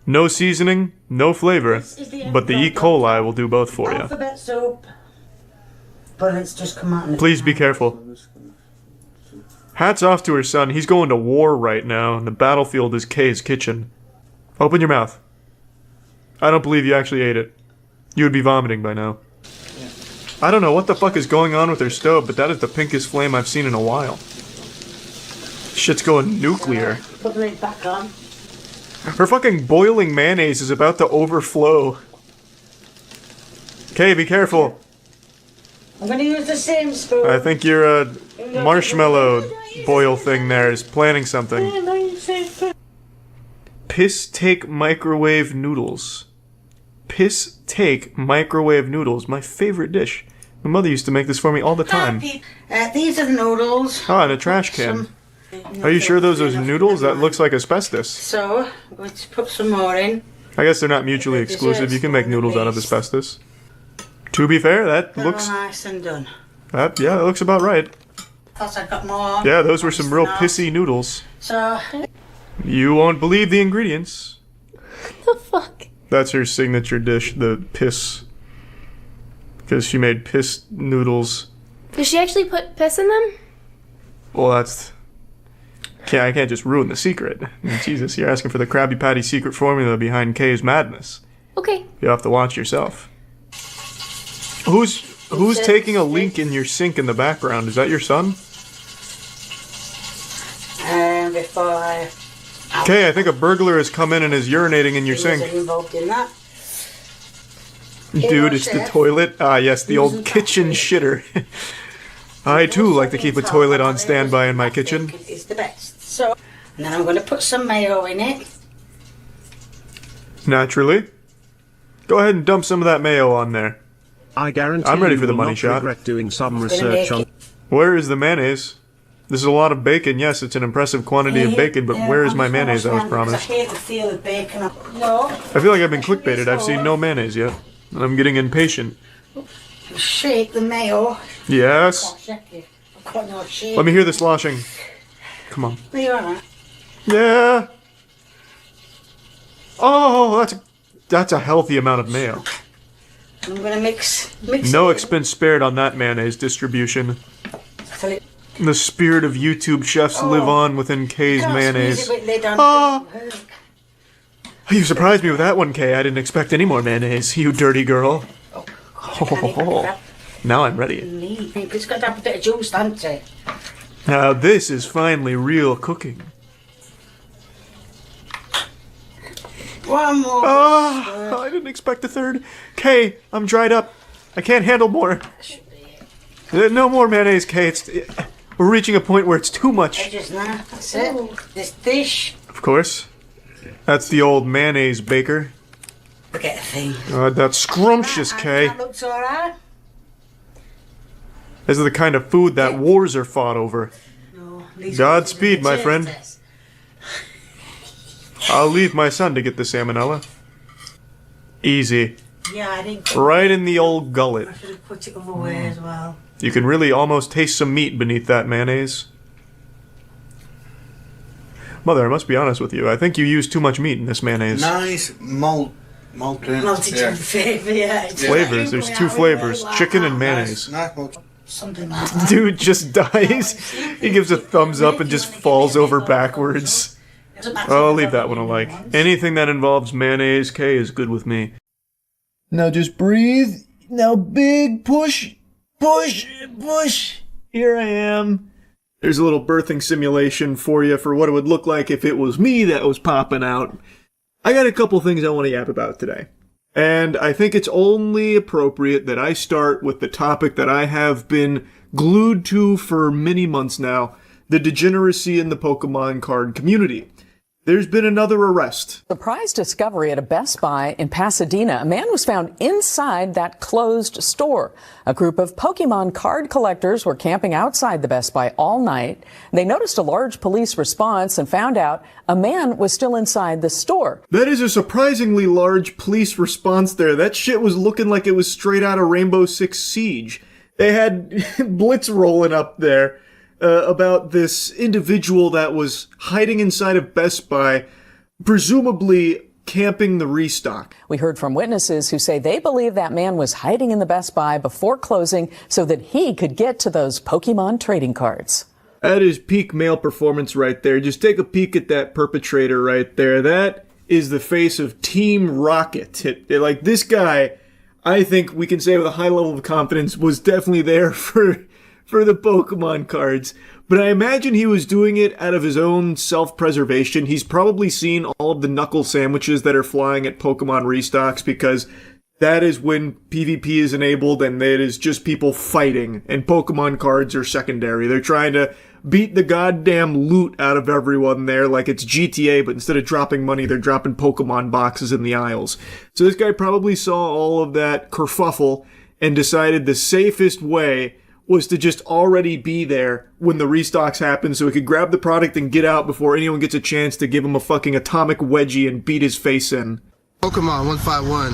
no seasoning, no flavor, but the E. coli will do both for you. Alphabet soup. But it's just come out in the... Please be careful. Hats off to her son. He's going to war right now, and the battlefield is Kay's kitchen. Open your mouth. I don't believe you actually ate it. You would be vomiting by now. I don't know what the fuck is going on with her stove, but that is the pinkest flame I've seen in a while. Shit's going nuclear. Put the lid back on. Her fucking boiling mayonnaise is about to overflow. Kay, be careful. I'm going to use the same spoon. I think your marshmallow boil thing there is planning something. Piss take microwave noodles. Piss take microwave noodles. My favorite dish. My mother used to make this for me all the time. These are the noodles. Ah, in a trash can. Are you sure those are noodles? That looks like asbestos. So, I'm going to put some more in. I guess they're not mutually exclusive. You can make noodles out of asbestos. To be fair, that They're looks... all nice and done. yeah, that looks about right. Plus I got more. Yeah, those were some real pissy noodles. So... You won't believe the ingredients. The fuck? That's her signature dish, the piss. Because she made piss noodles. Did she actually put piss in them? Well, that's... I can't just ruin the secret. Jesus, you're asking for the Krabby Patty secret formula behind Kay's madness. Okay. You'll have to watch yourself. Who's taking a leak in your sink in the background? Is that your son? Before I... Kay, I think a burglar has come in and is urinating in your sink. Involved in that. Dude, it's the toilet. Ah, yes, the old kitchen shitter. I too like to keep a toilet on standby in my kitchen. It's the best. So, and then I'm going to put some mayo in it. Naturally. Go ahead and dump some of that mayo on there. I guarantee I'm ready you for the will money not shot. regret doing some research on... Where is the mayonnaise? This is a lot of bacon. Yes, it's an impressive quantity of bacon, but where is my mayonnaise I was I promised? hate the feel of bacon. No. I feel like I've been clickbaited. I've seen no mayonnaise yet. And I'm getting impatient. Shake the mayo. Yes. I've got no shake. Let me hear the sloshing. Come on. Are you alright? Yeah. Oh, that's a healthy amount of mayo. I'm going to mix No it. expense spared on that mayonnaise distribution. The spirit of YouTube chefs live on within Kay's mayonnaise. You surprised me with that one, Kay. I didn't expect any more mayonnaise, you dirty girl. Oh, now I'm ready. It's got to have a bit of juice, hasn't it? Now this is finally real cooking. One more. Oh, I didn't expect a third. Kay, I'm dried up. I can't handle more. No more mayonnaise, Kay. We're reaching a point where it's too much. That's it. This dish. Of course. That's the old mayonnaise baker. Look at the thing. That's scrumptious, Kay. That looks alright. This is the kind of food that wars are fought over. Godspeed, my friend. I'll leave my son to get the salmonella. Easy. Yeah, I didn't. Right in the old gullet. I should have put it other way as well. You can really almost taste some meat beneath that mayonnaise. Mother, I must be honest with you. I think you used too much meat in this mayonnaise. Nice multitude flavor, yeah. Flavors. There's two flavors. Chicken and mayonnaise. Something like that. Dude just dies. He gives a thumbs up and just falls over backwards. I'll leave that one alike. Anything that involves mayonnaise, Kay, is good with me. Now just breathe. Now big push. Push. Push. Here I am. There's a little birthing simulation for you for what it would look like if it was me that was popping out. I got a couple things I want to yap about today. And I think it's only appropriate that I start with the topic that I have been glued to for many months now, the degeneracy in the Pokemon card community. There's been another arrest. Surprise discovery at a Best Buy in Pasadena. A man was found inside that closed store. A group of Pokemon card collectors were camping outside the Best Buy all night. They noticed a large police response and found out a man was still inside the store. That is a surprisingly large police response there. That shit was looking like it was straight out of Rainbow Six Siege. They had blitz rolling up there. About this individual that was hiding inside of Best Buy, presumably camping the restock. We heard from witnesses who say they believe that man was hiding in the Best Buy before closing so that he could get to those Pokemon trading cards. That is peak male performance right there. Just take a peek at that perpetrator right there. That is the face of Team Rocket. Like, this guy, I think we can say with a high level of confidence, was definitely there for the Pokemon cards, but I imagine he was doing it out of his own self-preservation. He's probably seen all of the knuckle sandwiches that are flying at Pokemon restocks, because that is when PvP is enabled and it is just people fighting, and Pokemon cards are secondary. They're trying to beat the goddamn loot out of everyone there like it's GTA, but instead of dropping money, they're dropping Pokemon boxes in the aisles. So this guy probably saw all of that kerfuffle and decided the safest way was to just already be there when the restocks happen so he could grab the product and get out before anyone gets a chance to give him a fucking atomic wedgie and beat his face in. Pokemon 151.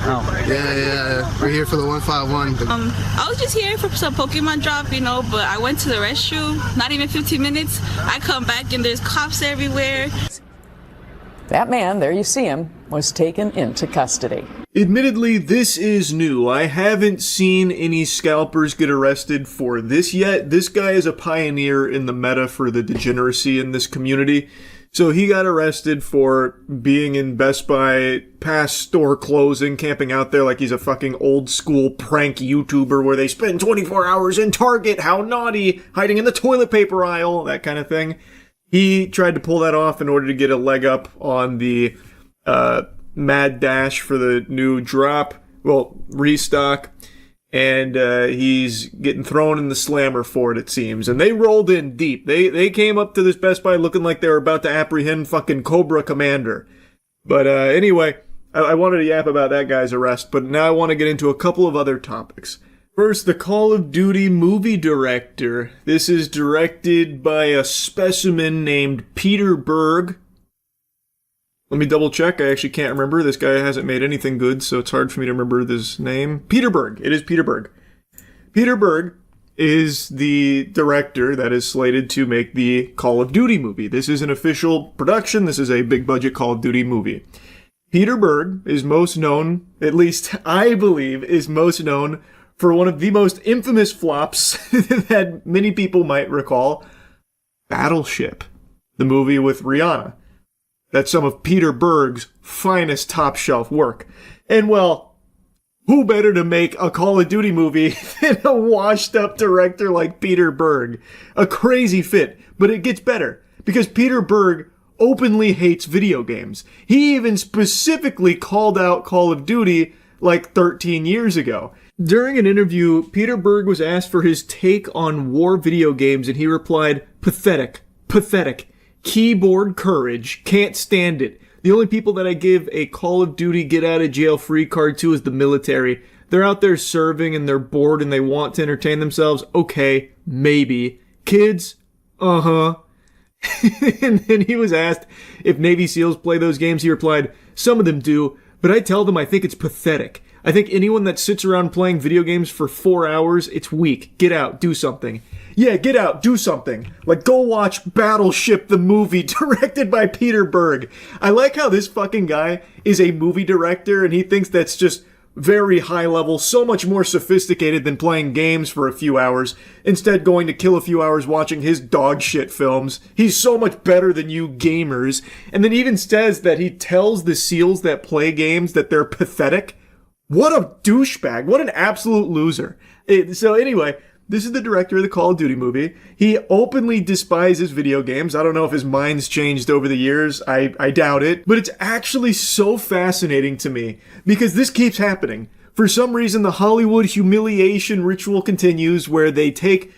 Oh. Yeah. We're here for the 151. I was just here for some Pokemon drop, but I went to the restroom, not even 15 minutes. I come back and there's cops everywhere. That man, there you see him, was taken into custody. Admittedly, this is new. I haven't seen any scalpers get arrested for this yet. This guy is a pioneer in the meta for the degeneracy in this community. So he got arrested for being in Best Buy past store closing, camping out there like he's a fucking old school prank YouTuber where they spend 24 hours in Target, how naughty, hiding in the toilet paper aisle, that kind of thing. He tried to pull that off in order to get a leg up on the mad dash for the new restock, and he's getting thrown in the slammer for it seems. And they rolled in deep. They came up to this Best Buy looking like they were about to apprehend fucking Cobra Commander. But anyway, I wanted to yap about that guy's arrest, but now I want to get into a couple of other topics. First, the Call of Duty movie director. This is directed by a specimen named Peter Berg. Let me double check. I actually can't remember. This guy hasn't made anything good, so it's hard for me to remember this name. Peter Berg. It is Peter Berg. Peter Berg is the director that is slated to make the Call of Duty movie. This is an official production. This is a big budget Call of Duty movie. Peter Berg is most known, at least I believe, is most known for one of the most infamous flops that many people might recall, Battleship, the movie with Rihanna. That's some of Peter Berg's finest top-shelf work. And well, who better to make a Call of Duty movie than a washed-up director like Peter Berg? A crazy fit, but it gets better, because Peter Berg openly hates video games. He even specifically called out Call of Duty like 13 years ago. During an interview, Peter Berg was asked for his take on war video games, and he replied, pathetic, keyboard courage, can't stand it. The only people that I give a Call of Duty get out of jail free card to is the military. They're out there serving and they're bored and they want to entertain themselves. Okay, maybe. Kids? Uh-huh. And then he was asked if Navy SEALs play those games. He replied, some of them do, but I tell them I think it's pathetic. I think anyone that sits around playing video games for 4 hours, it's weak. Get out, do something. Yeah, get out, do something. Like, go watch Battleship the movie, directed by Peter Berg. I like how this fucking guy is a movie director, and he thinks that's just very high level, so much more sophisticated than playing games for a few hours, instead going to kill a few hours watching his dog shit films. He's so much better than you gamers. And then even says that he tells the SEALs that play games that they're pathetic. What a douchebag. What an absolute loser. So anyway, this is the director of the Call of Duty movie. He openly despises video games. I don't know if his mind's changed over the years. I doubt it. But it's actually so fascinating to me because this keeps happening. For some reason, the Hollywood humiliation ritual continues where they take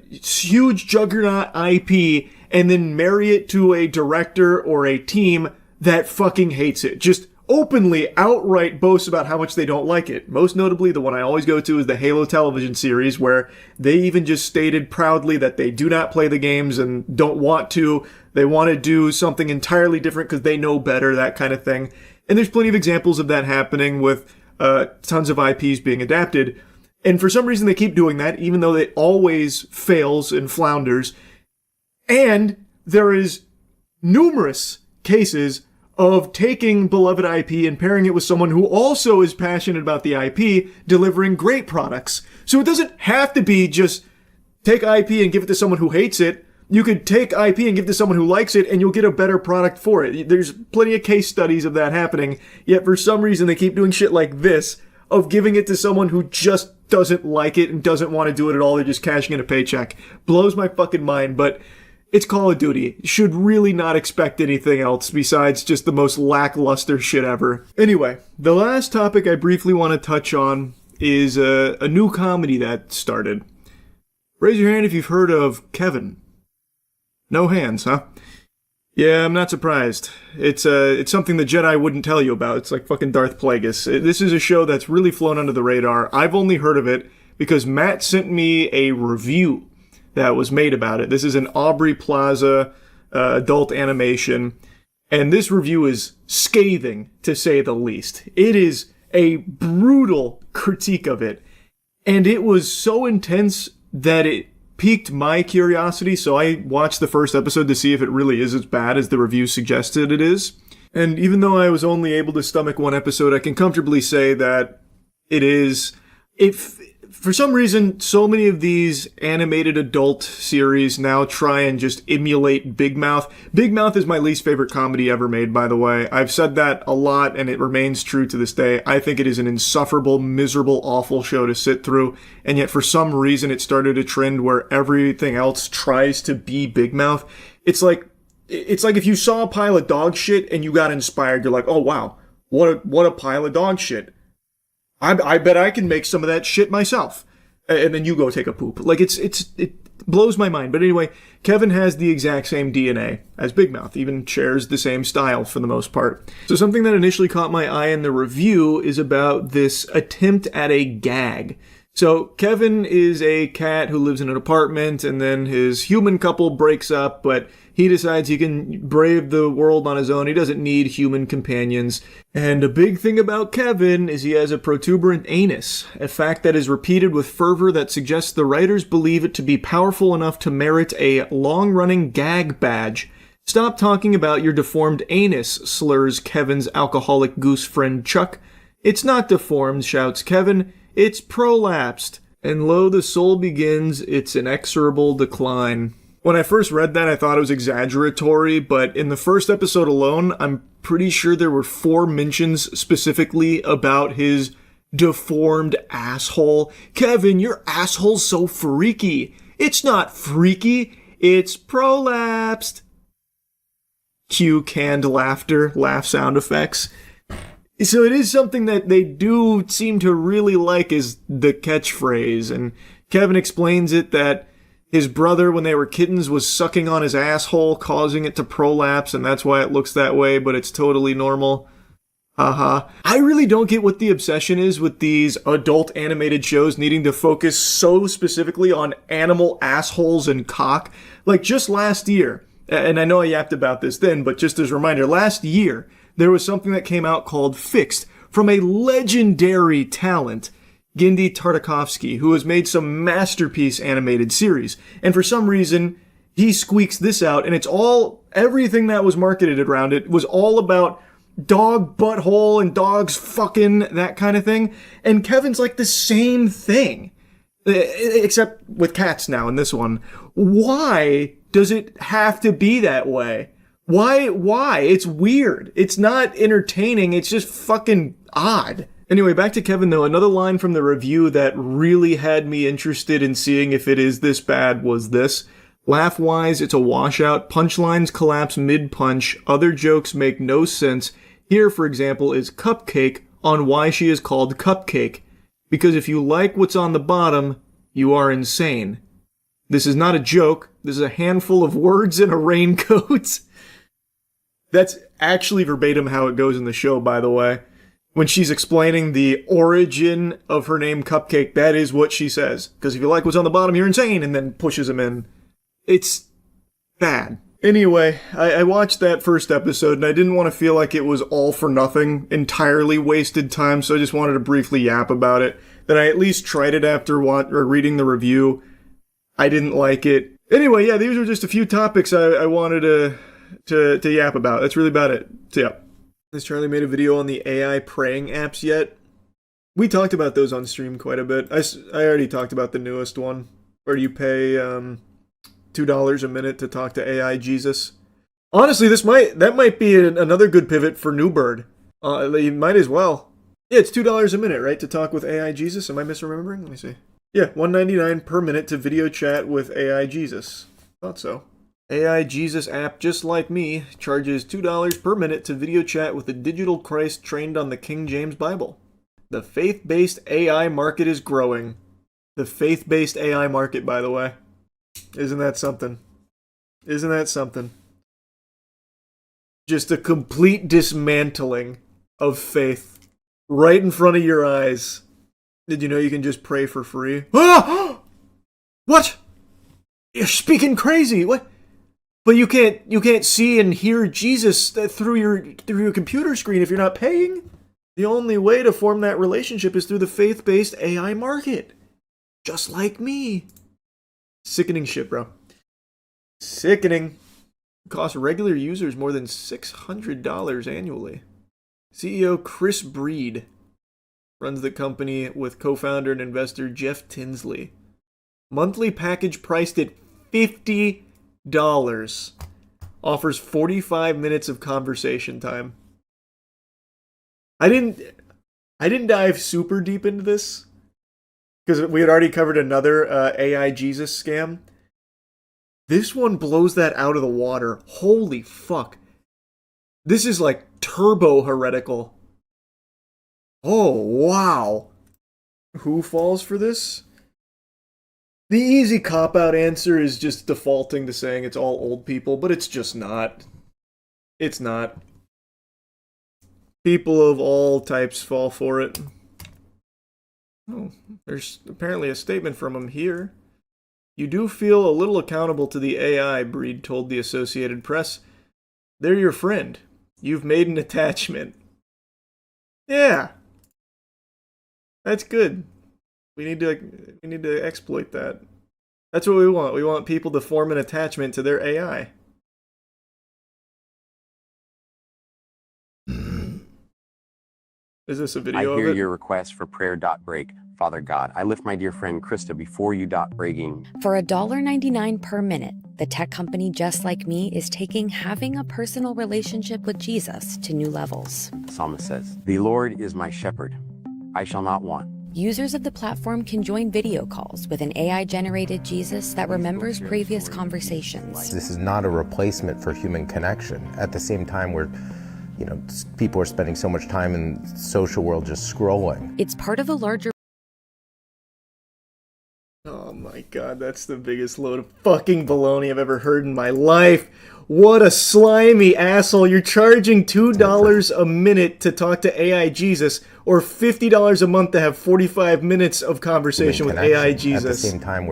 huge juggernaut IP and then marry it to a director or a team that fucking hates it. Just openly, outright boasts about how much they don't like it. Most notably, the one I always go to is the Halo television series, where they even just stated proudly that they do not play the games and don't want to. They want to do something entirely different because they know better, that kind of thing. And there's plenty of examples of that happening with tons of IPs being adapted. And for some reason, they keep doing that, even though it always fails and flounders. And there is numerous cases of taking beloved IP and pairing it with someone who also is passionate about the IP, delivering great products. So it doesn't have to be just take IP and give it to someone who hates it. You could take IP and give it to someone who likes it, and you'll get a better product for it. There's plenty of case studies of that happening, yet for some reason they keep doing shit like this, of giving it to someone who just doesn't like it and doesn't want to do it at all. They're just cashing in a paycheck. Blows my fucking mind, but it's Call of Duty. Should really not expect anything else besides just the most lackluster shit ever. Anyway, the last topic I briefly want to touch on is a new comedy that started. Raise your hand if you've heard of Kevin. No hands, huh? Yeah, I'm not surprised. It's something the Jedi wouldn't tell you about. It's like fucking Darth Plagueis. This is a show that's really flown under the radar. I've only heard of it because Matt sent me a review that was made about it. This is an Aubrey Plaza adult animation, and this review is scathing, to say the least. It is a brutal critique of it, and it was so intense that it piqued my curiosity, so I watched the first episode to see if it really is as bad as the review suggested it is. And even though I was only able to stomach one episode, I can comfortably say that it is... For some reason, so many of these animated adult series now try and just emulate Big Mouth. Big Mouth is my least favorite comedy ever made, by the way. I've said that a lot, and it remains true to this day. I think it is an insufferable, miserable, awful show to sit through, and yet for some reason it started a trend where everything else tries to be Big Mouth. It's like if you saw a pile of dog shit and you got inspired. You're like, oh wow, what a pile of dog shit. I bet I can make some of that shit myself. And then you go take a poop. Like, it blows my mind. But anyway, Kevin has the exact same DNA as Big Mouth, even shares the same style for the most part. So something that initially caught my eye in the review is about this attempt at a gag. So Kevin is a cat who lives in an apartment, and then his human couple breaks up, but he decides he can brave the world on his own. He doesn't need human companions. And a big thing about Kevin is he has a protuberant anus, a fact that is repeated with fervor that suggests the writers believe it to be powerful enough to merit a long-running gag badge. Stop talking about your deformed anus, slurs Kevin's alcoholic goose friend Chuck. It's not deformed, shouts Kevin. It's prolapsed. And lo, the soul begins its inexorable decline. When I first read that, I thought it was exaggeratory, but in the first episode alone, I'm pretty sure there were 4 mentions specifically about his deformed asshole. Kevin, your asshole's so freaky. It's not freaky, it's prolapsed. Cue canned laughter, laugh sound effects. So it is something that they do seem to really like, is the catchphrase, and Kevin explains it that his brother, when they were kittens, was sucking on his asshole, causing it to prolapse, and that's why it looks that way, but it's totally normal. Haha. I really don't get what the obsession is with these adult animated shows needing to focus so specifically on animal assholes and cock. Like, just last year, and I know I yapped about this then, but just as a reminder, last year, there was something that came out called Fixed, from a legendary talent, Genndy Tartakovsky, who has made some masterpiece animated series. And for some reason, he squeaks this out, and it's all, everything that was marketed around it was all about dog butthole and dogs fucking, that kind of thing. And Kevin's like the same thing, except with cats now in this one. Why does it have to be that way? Why? It's weird. It's not entertaining. It's just fucking odd. Anyway, back to Kevin though. Another line from the review that really had me interested in seeing if it is this bad was this. Laugh-wise, it's a washout. Punchlines collapse mid-punch. Other jokes make no sense. Here, for example, is Cupcake on why she is called Cupcake. Because if you like what's on the bottom, you are insane. This is not a joke. This is a handful of words in a raincoat. That's actually verbatim how it goes in the show, by the way. When she's explaining the origin of her name Cupcake, that is what she says. Because if you like what's on the bottom, you're insane, and then pushes him in. It's bad. Anyway, I watched that first episode, and I didn't want to feel like it was all for nothing, entirely wasted time, so I just wanted to briefly yap about it. Then I at least tried it after reading the review. I didn't like it. Anyway, yeah, these were just a few topics I wanted to yap about. That's really about it. So yeah. Has Charlie made a video on the AI praying apps yet? We talked about those on stream quite a bit. I already talked about the newest one, where you pay $2 a minute to talk to AI Jesus. Honestly, that might be another good pivot for Newbird. You might as well. Yeah, it's $2 a minute, right, to talk with AI Jesus? Am I misremembering? Let me see. Yeah, $1.99 per minute to video chat with AI Jesus. Thought so. AI Jesus app, just like me, charges $2 per minute to video chat with a digital Christ trained on the King James Bible. The faith-based AI market is growing. The faith-based AI market, by the way. Isn't that something? Isn't that something? Just a complete dismantling of faith right in front of your eyes. Did you know you can just pray for free? Ah! What? You're speaking crazy. What? But you can't see and hear Jesus through your computer screen if you're not paying. The only way to form that relationship is through the faith-based AI market. Just like me. Sickening shit, bro. Sickening. Costs regular users more than $600 annually. CEO Chris Breed runs the company with co-founder and investor Jeff Tinsley. Monthly package priced at $50. Offers 45 minutes of conversation time. I didn't dive super deep into this because we had already covered another AI Jesus scam. This one blows that out of the water. Holy fuck. This is like turbo heretical. Oh, wow. Who falls for this? The easy cop-out answer is just defaulting to saying it's all old people, but it's just not. It's not. People of all types fall for it. Oh, there's apparently a statement from him here. You do feel a little accountable to the AI, Breed told the Associated Press. They're your friend. You've made an attachment. Yeah. That's good. We need to exploit that. That's what we want. We want people to form an attachment to their AI. Is this a I video of hear it? your request for prayer. Break. Father God, I lift my dear friend Krista before you. Breaking. For $1.99 per minute, the tech company Just Like Me is taking having a personal relationship with Jesus to new levels. The psalmist says, "The Lord is my shepherd. I shall not want." Users of the platform can join video calls with an AI-generated Jesus that remembers previous conversations. This is not a replacement for human connection. At the same time, people are spending so much time in the social world just scrolling. It's part of a larger... Oh my god, that's the biggest load of fucking baloney I've ever heard in my life. What a slimy asshole. You're charging $2 a minute to talk to AI Jesus, or $50 a month to have 45 minutes of conversation with AI Jesus. At the same time,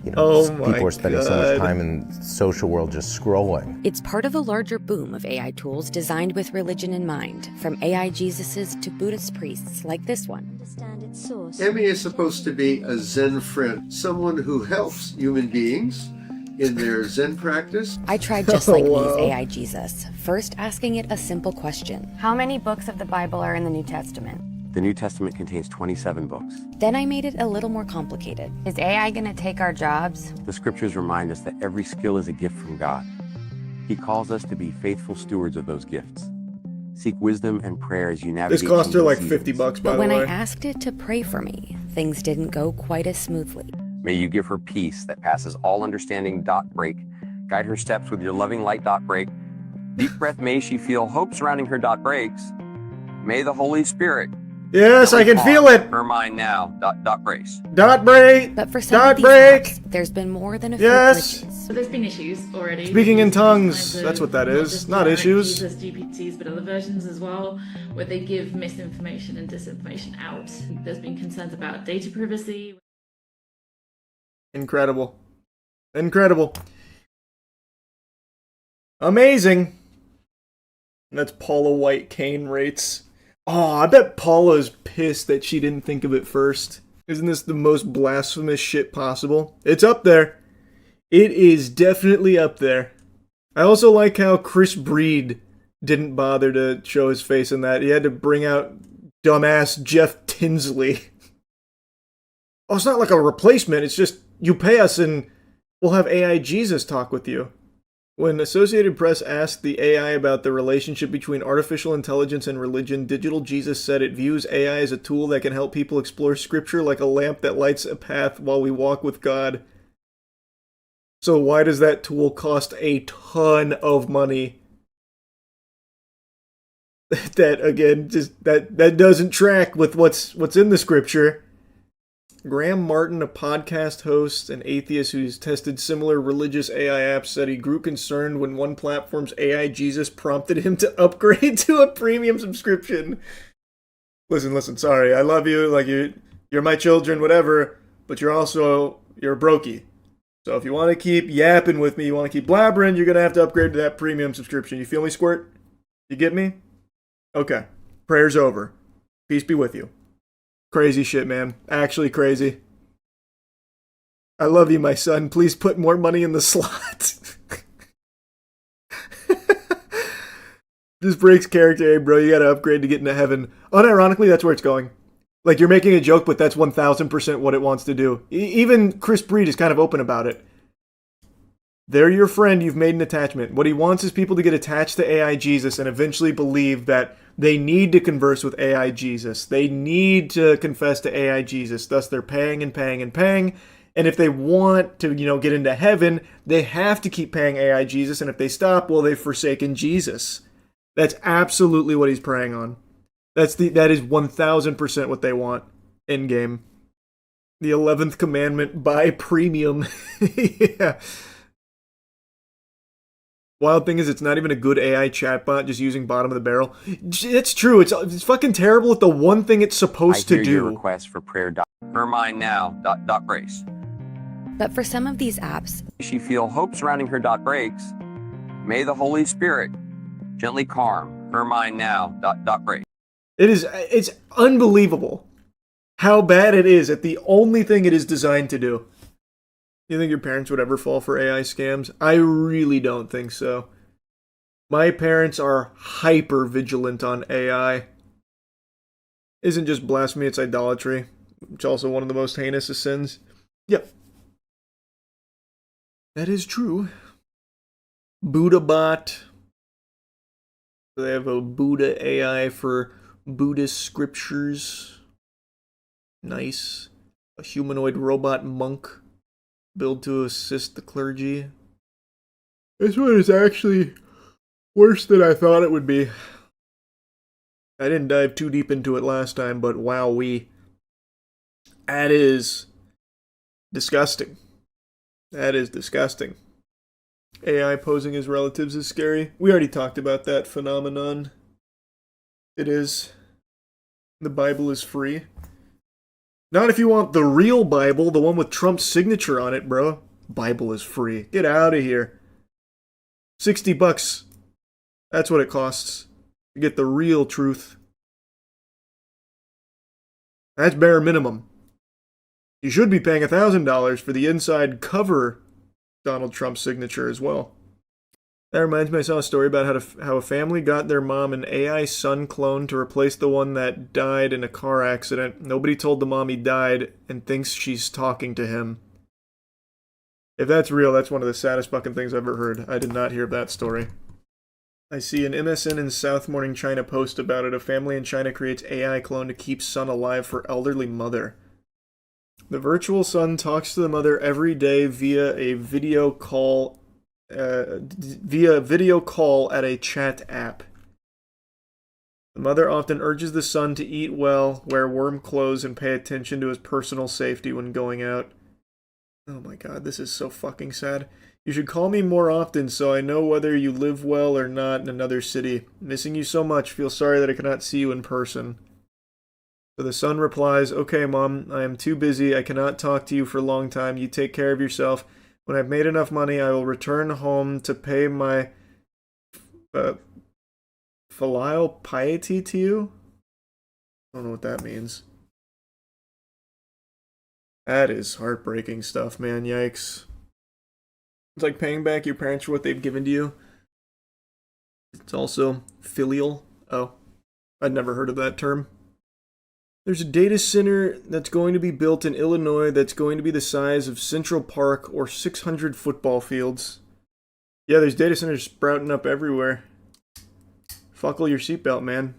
people are spending so much time in the social world just scrolling. It's part of a larger boom of AI tools designed with religion in mind, from AI Jesuses to Buddhist priests like this one. Emmy is supposed to be a Zen friend, someone who helps human beings in their Zen practice. I tried Just Like Me's AI Jesus, first asking it a simple question. How many books of the Bible are in the New Testament? The New Testament contains 27 books. Then I made it a little more complicated. Is AI going to take our jobs? The scriptures remind us that every skill is a gift from God. He calls us to be faithful stewards of those gifts. Seek wisdom and prayer as you navigate. This cost her like $50, by the way. But when I asked it to pray for me, things didn't go quite as smoothly. May you give her peace that passes all understanding. Break. Guide her steps with your loving light. Break. Deep breath. May she feel hope surrounding her. Breaks. May the Holy Spirit. Yes, I can feel it. Her mind now. Breaks. Break. But for some of these break. apps, there's been more than a few Yes. glitches. So there's been issues already. Speaking in tongues. That's what that is. Not issues. Jesus GPTs, but other versions as well, where they give misinformation and disinformation out. There's been concerns about data privacy. Incredible. Incredible. Amazing. That's Paula White Kane rates. Oh, I bet Paula's pissed that she didn't think of it first. Isn't this the most blasphemous shit possible? It's up there. It is definitely up there. I also like how Chris Breed didn't bother to show his face in that. He had to bring out dumbass Jeff Tinsley. Oh, it's not like a replacement. It's just you pay us and we'll have AI Jesus talk with you. When Associated Press asked the AI about the relationship between artificial intelligence and religion, Digital Jesus said it views AI as a tool that can help people explore scripture like a lamp that lights a path while we walk with God. So why does that tool cost a ton of money? That, again, just that doesn't track with what's in the scripture. Graham Martin, a podcast host and atheist who's tested similar religious AI apps, said he grew concerned when one platform's AI Jesus prompted him to upgrade to a premium subscription. Listen, sorry, I love you, like you're my children, whatever, but you're a brokey. So if you want to keep yapping with me, you want to keep blabbering, you're going to have to upgrade to that premium subscription. You feel me, Squirt? You get me? Okay. Prayer's over. Peace be with you. Crazy shit, man. Actually crazy. I love you, my son. Please put more money in the slot. This breaks character, hey, bro. You gotta upgrade to get into heaven. Unironically, that's where it's going. Like, you're making a joke, but that's 1000% what it wants to do. Even Chris Breed is kind of open about it. They're your friend, you've made an attachment. What he wants is people to get attached to AI Jesus and eventually believe that they need to converse with AI Jesus. They need to confess to AI Jesus. Thus, they're paying and paying and paying. And if they want to, get into heaven, they have to keep paying AI Jesus. And if they stop, well, they've forsaken Jesus. That's absolutely what he's preying on. That is 1000% what they want in game. The 11th commandment, buy premium. Yeah. Wild thing is, it's not even a good AI chatbot, just using bottom of the barrel. It's true. It's fucking terrible at the one thing it's supposed to do. Your request for prayer. Her mind now. Breaks. But for some of these apps, she feel hope surrounding her. Breaks. May the Holy Spirit gently calm her mind now. Breaks. It's unbelievable how bad it is at the only thing it is designed to do. You think your parents would ever fall for AI scams? I really don't think so. My parents are hyper vigilant on AI. isn't just blasphemy, it's idolatry, which is also one of the most heinous of sins. Yep. That is true. BuddhaBot. They have a Buddha AI for Buddhist scriptures. Nice. A humanoid robot monk built to assist the clergy. This one is actually worse than I thought it would be. I didn't dive too deep into it last time, but wowee. That is disgusting. That is disgusting. AI posing as relatives is scary. We already talked about that phenomenon. It is. The Bible is free. Not if you want the real Bible, the one with Trump's signature on it, bro. Bible is free. Get out of here. $60. That's what it costs to get the real truth. That's bare minimum. You should be paying $1,000 for the inside cover Donald Trump's signature as well. That reminds me, I saw a story about how a family got their mom an AI son clone to replace the one that died in a car accident. Nobody told the mom he died and thinks she's talking to him. If that's real, that's one of the saddest fucking things I've ever heard. I did not hear that story. I see an MSN in South Morning China post about it. A family in China creates AI clone to keep son alive for elderly mother. The virtual son talks to the mother every day via a video call at a chat app. The mother often urges the son to eat well, wear warm clothes, and pay attention to his personal safety when going out. Oh my god, this is so fucking sad. You should call me more often so I know whether you live well or not in another city. Missing you so much. Feel sorry that I cannot see you in person. So the son replies, okay, Mom, I am too busy. I cannot talk to you for a long time. You take care of yourself. When I've made enough money, I will return home to pay my filial piety to you? I don't know what that means. That is heartbreaking stuff, man. Yikes. It's like paying back your parents for what they've given to you. It's also filial. Oh, I'd never heard of that term. There's a data center that's going to be built in Illinois that's going to be the size of Central Park or 600 football fields. Yeah, there's data centers sprouting up everywhere. Buckle your seatbelt, man.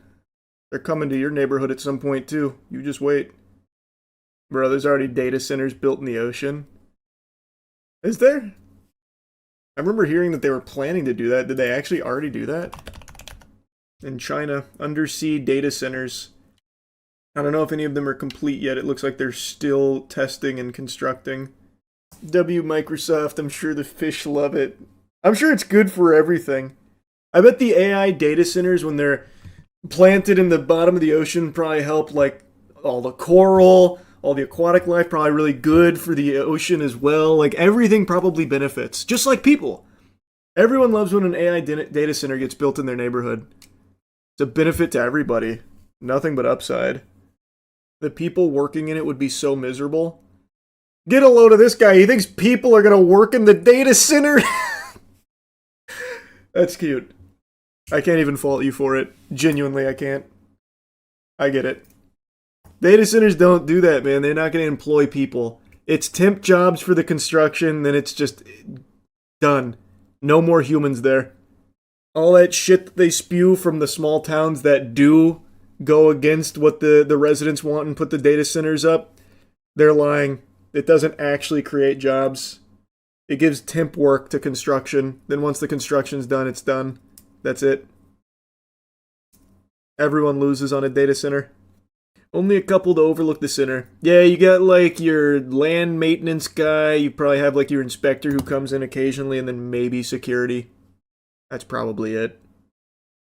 They're coming to your neighborhood at some point too. You just wait. Bro, there's already data centers built in the ocean. Is there? I remember hearing that they were planning to do that. Did they actually already do that? In China, undersea data centers. I don't know if any of them are complete yet. It looks like they're still testing and constructing. W Microsoft, I'm sure the fish love it. I'm sure it's good for everything. I bet the AI data centers, when they're planted in the bottom of the ocean, probably help like all the coral, all the aquatic life, probably really good for the ocean as well. Like everything probably benefits, just like people. Everyone loves when an AI data center gets built in their neighborhood. It's a benefit to everybody. Nothing but upside. The people working in it would be so miserable. Get a load of this guy. He thinks people are going to work in the data center. That's cute. I can't even fault you for it. Genuinely, I can't. I get it. Data centers don't do that, man. They're not going to employ people. It's temp jobs for the construction, then it's just done. No more humans there. All that shit that they spew from the small towns that do go against what the residents want and put the data centers up, they're lying. It doesn't actually create jobs. It gives temp work to construction. Then once the construction's done, it's done. That's it. Everyone loses on a data center. Only a couple to overlook the center. Yeah, you got like your land maintenance guy. You probably have like your inspector who comes in occasionally, and then maybe security. That's probably it.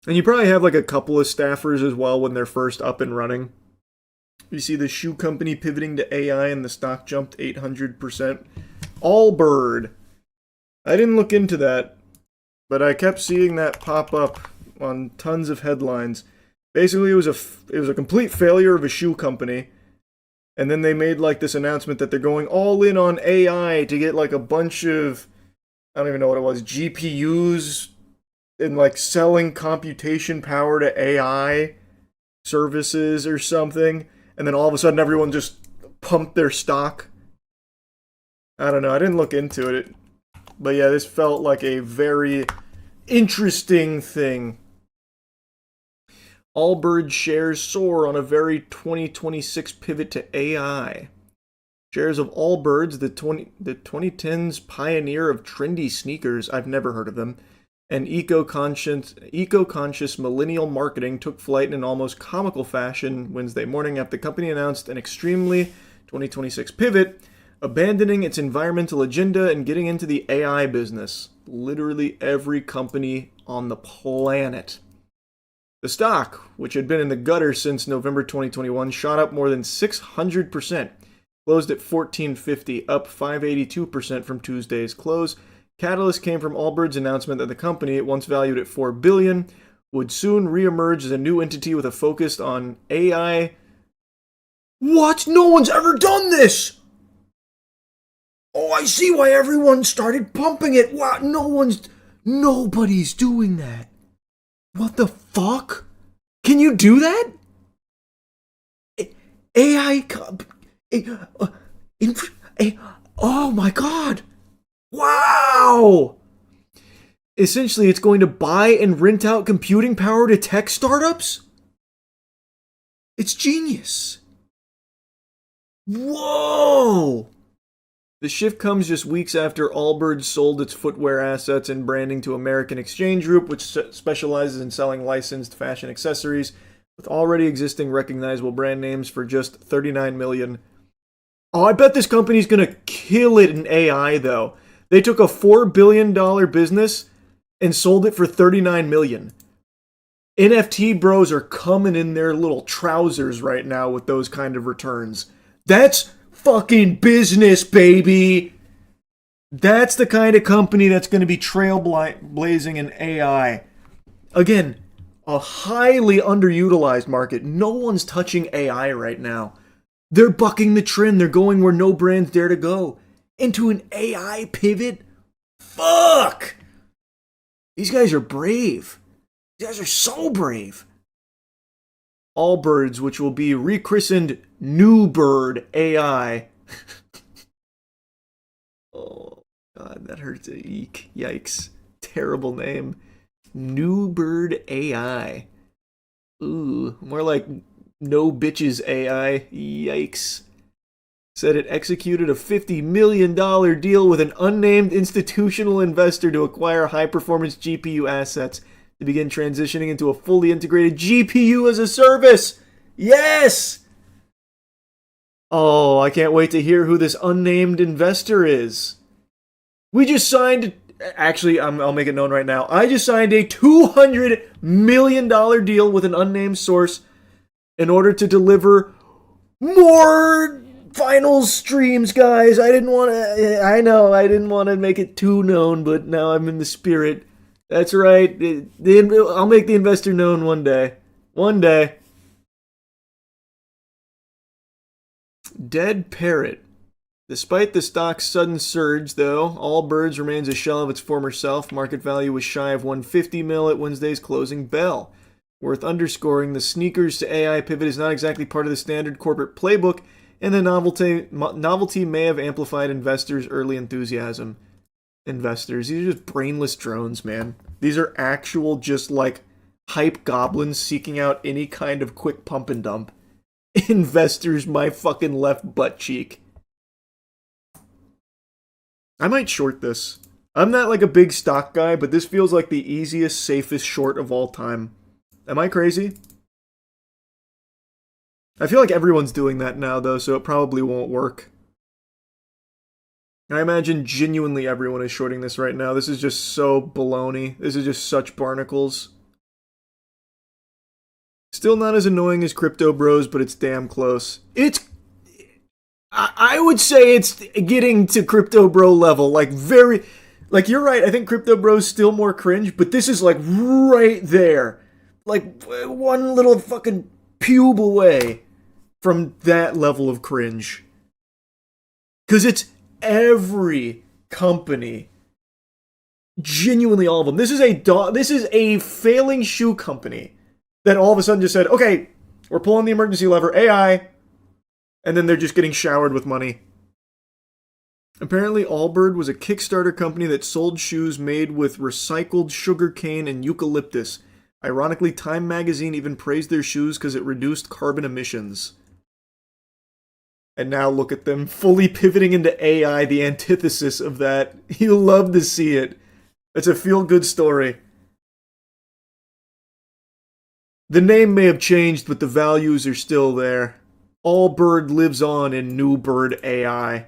And you probably have like a couple of staffers as well when they're first up and running. You see the shoe company pivoting to AI and the stock jumped 800%. Allbird. I didn't look into that, but I kept seeing that pop up on tons of headlines. Basically, it was a complete failure of a shoe company. And then they made like this announcement that they're going all in on AI to get like a bunch of, I don't even know what it was, GPUs and like selling computation power to AI services or something, and then all of a sudden everyone just pumped their stock. I don't know. I didn't look into it. But yeah, this felt like a very interesting thing. Allbirds shares soar on a very 2026 pivot to AI. Shares of Allbirds, the 2010s pioneer of trendy sneakers, I've never heard of them, and eco-conscious millennial marketing took flight in an almost comical fashion Wednesday morning after the company announced an extremely 2026 pivot, abandoning its environmental agenda and getting into the AI business. Literally every company on the planet. The stock, which had been in the gutter since November 2021, shot up more than 600%, closed at $14.50, up 582% from Tuesday's close. Catalyst came from Allbirds' announcement that the company, once valued at $4 billion, would soon reemerge as a new entity with a focus on AI. What? No one's ever done this! Oh, I see why everyone started pumping it. Wow, nobody's doing that. What the fuck? Can you do that? Oh my god. Wow. Essentially, it's going to buy and rent out computing power to tech startups? It's genius. Whoa. The shift comes just weeks after Allbirds sold its footwear assets and branding to American Exchange Group, which specializes in selling licensed fashion accessories with already existing recognizable brand names for just $39 million. Oh, I bet this company's going to kill it in AI, though. They took a $4 billion business and sold it for $39 million. NFT bros are coming in their little trousers right now with those kind of returns. That's fucking business, baby. That's the kind of company that's going to be trailblazing in AI. Again, a highly underutilized market. No one's touching AI right now. They're bucking the trend. They're going where no brands dare to go. Into an AI pivot? Fuck! These guys are brave. These guys are so brave. Allbirds, which will be rechristened New Bird AI. Oh, God, that hurts. Eek. Yikes. Terrible name. New Bird AI. Ooh, more like No Bitches AI. Yikes. Said it executed a $50 million deal with an unnamed institutional investor to acquire high-performance GPU assets to begin transitioning into a fully integrated GPU as a service. Yes! Oh, I can't wait to hear who this unnamed investor is. We just signed... Actually, I'll make it known right now. I just signed a $200 million deal with an unnamed source in order to deliver more finals streams, guys. I didn't want to make it too known, but now I'm in the spirit. That's right. I'll make the investor known one day. One day. Dead Parrot. Despite the stock's sudden surge, though, Allbirds remains a shell of its former self. Market value was shy of $150 million at Wednesday's closing bell. Worth underscoring, the sneakers to AI pivot is not exactly part of the standard corporate playbook, and the novelty may have amplified investors' early enthusiasm. Investors, these are just brainless drones, man. These are actual, just like, hype goblins seeking out any kind of quick pump and dump. Investors, my fucking left butt cheek. I might short this. I'm not like a big stock guy, but this feels like the easiest, safest short of all time. Am I crazy? I feel like everyone's doing that now, though, so it probably won't work. I imagine genuinely everyone is shorting this right now. This is just so baloney. This is just such barnacles. Still not as annoying as Crypto Bros, but it's damn close. I would say it's getting to Crypto Bro level. Like, you're right. I think Crypto Bro's still more cringe, but this is like right there. Like, one little fucking pube away from that level of cringe. Because it's every company. Genuinely all of them. This is a failing shoe company that all of a sudden just said, okay, We're pulling the emergency lever, AI. And then they're just getting showered with money. Apparently, Allbird was a Kickstarter company that sold shoes made with recycled sugarcane and eucalyptus. Ironically, Time magazine even praised their shoes because it reduced carbon emissions. And now look at them, fully pivoting into AI, the antithesis of that. You'll love to see it. It's a feel-good story. The name may have changed, but the values are still there. Allbird lives on in New Bird AI.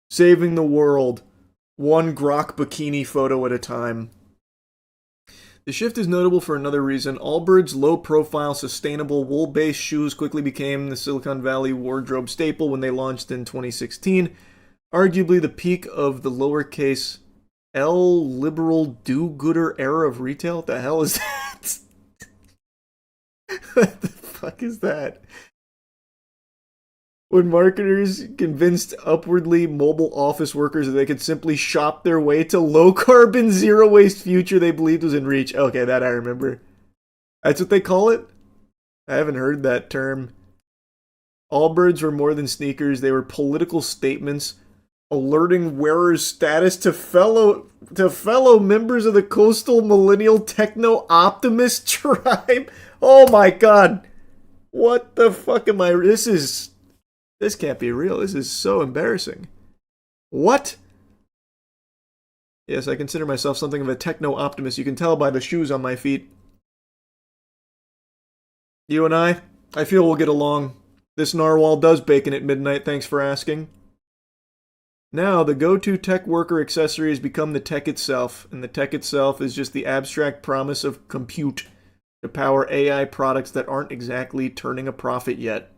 Saving the world, one grok bikini photo at a time. The shift is notable for another reason. Allbird's low-profile, sustainable, wool-based shoes quickly became the Silicon Valley wardrobe staple when they launched in 2016. Arguably the peak of the lowercase L liberal do-gooder era of retail. What the hell is that? What the fuck is that? When marketers convinced upwardly mobile office workers that they could simply shop their way to low-carbon, zero-waste future they believed was in reach. Okay, that I remember. That's what they call it? I haven't heard that term. Allbirds were more than sneakers. They were political statements, alerting wearers' status to fellow members of the coastal millennial techno-optimist tribe. Oh my god. What the fuck am I... This can't be real. This is so embarrassing. What? Yes, I consider myself something of a techno-optimist. You can tell by the shoes on my feet. You and I feel we'll get along. This narwhal does bacon at midnight, thanks for asking. Now, the go-to tech worker accessory has become the tech itself, and the tech itself is just the abstract promise of compute to power AI products that aren't exactly turning a profit yet.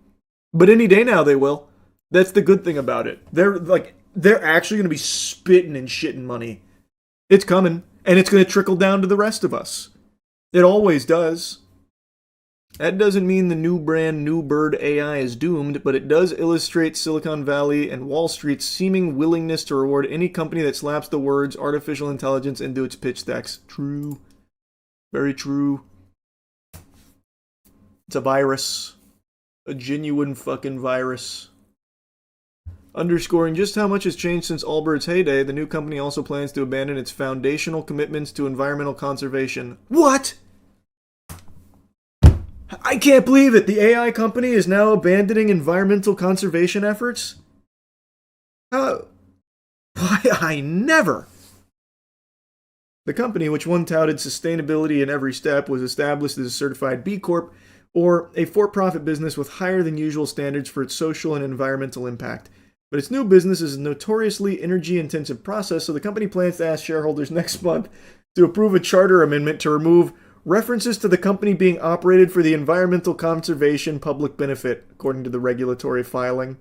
But any day now they will. That's the good thing about it. They're actually going to be spitting and shitting money. It's coming, and it's going to trickle down to the rest of us. It always does. That doesn't mean the new brand New Bird AI is doomed, but it does illustrate Silicon Valley and Wall Street's seeming willingness to reward any company that slaps the words artificial intelligence into its pitch decks. True. Very true. It's a virus. A genuine fucking virus. Underscoring just how much has changed since Allbird's heyday, the new company also plans to abandon its foundational commitments to environmental conservation. What? I can't believe it! The AI company is now abandoning environmental conservation efforts? How? Why, I never! The company, which one touted sustainability in every step, was established as a certified B Corp, or a for-profit business with higher than usual standards for its social and environmental impact. But its new business is a notoriously energy-intensive process, so the company plans to ask shareholders next month to approve a charter amendment to remove references to the company being operated for the environmental conservation public benefit, according to the regulatory filing,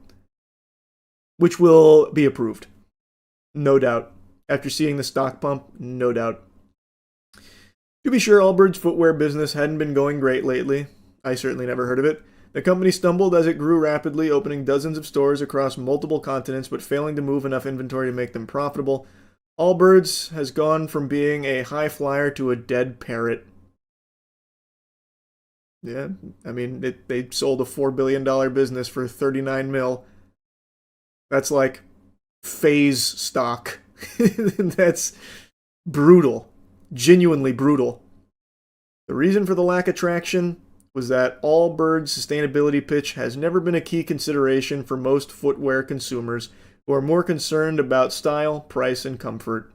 which will be approved. No doubt. After seeing the stock pump, no doubt. To be sure, Allbird's footwear business hadn't been going great lately. I certainly never heard of it. The company stumbled as it grew rapidly, opening dozens of stores across multiple continents, but failing to move enough inventory to make them profitable. Allbirds has gone from being a high flyer to a dead parrot. Yeah, I mean, they sold a $4 billion business for 39 mil. That's like phase stock. That's brutal. Genuinely brutal. The reason for the lack of traction was that Allbird's sustainability pitch has never been a key consideration for most footwear consumers who are more concerned about style, price, and comfort.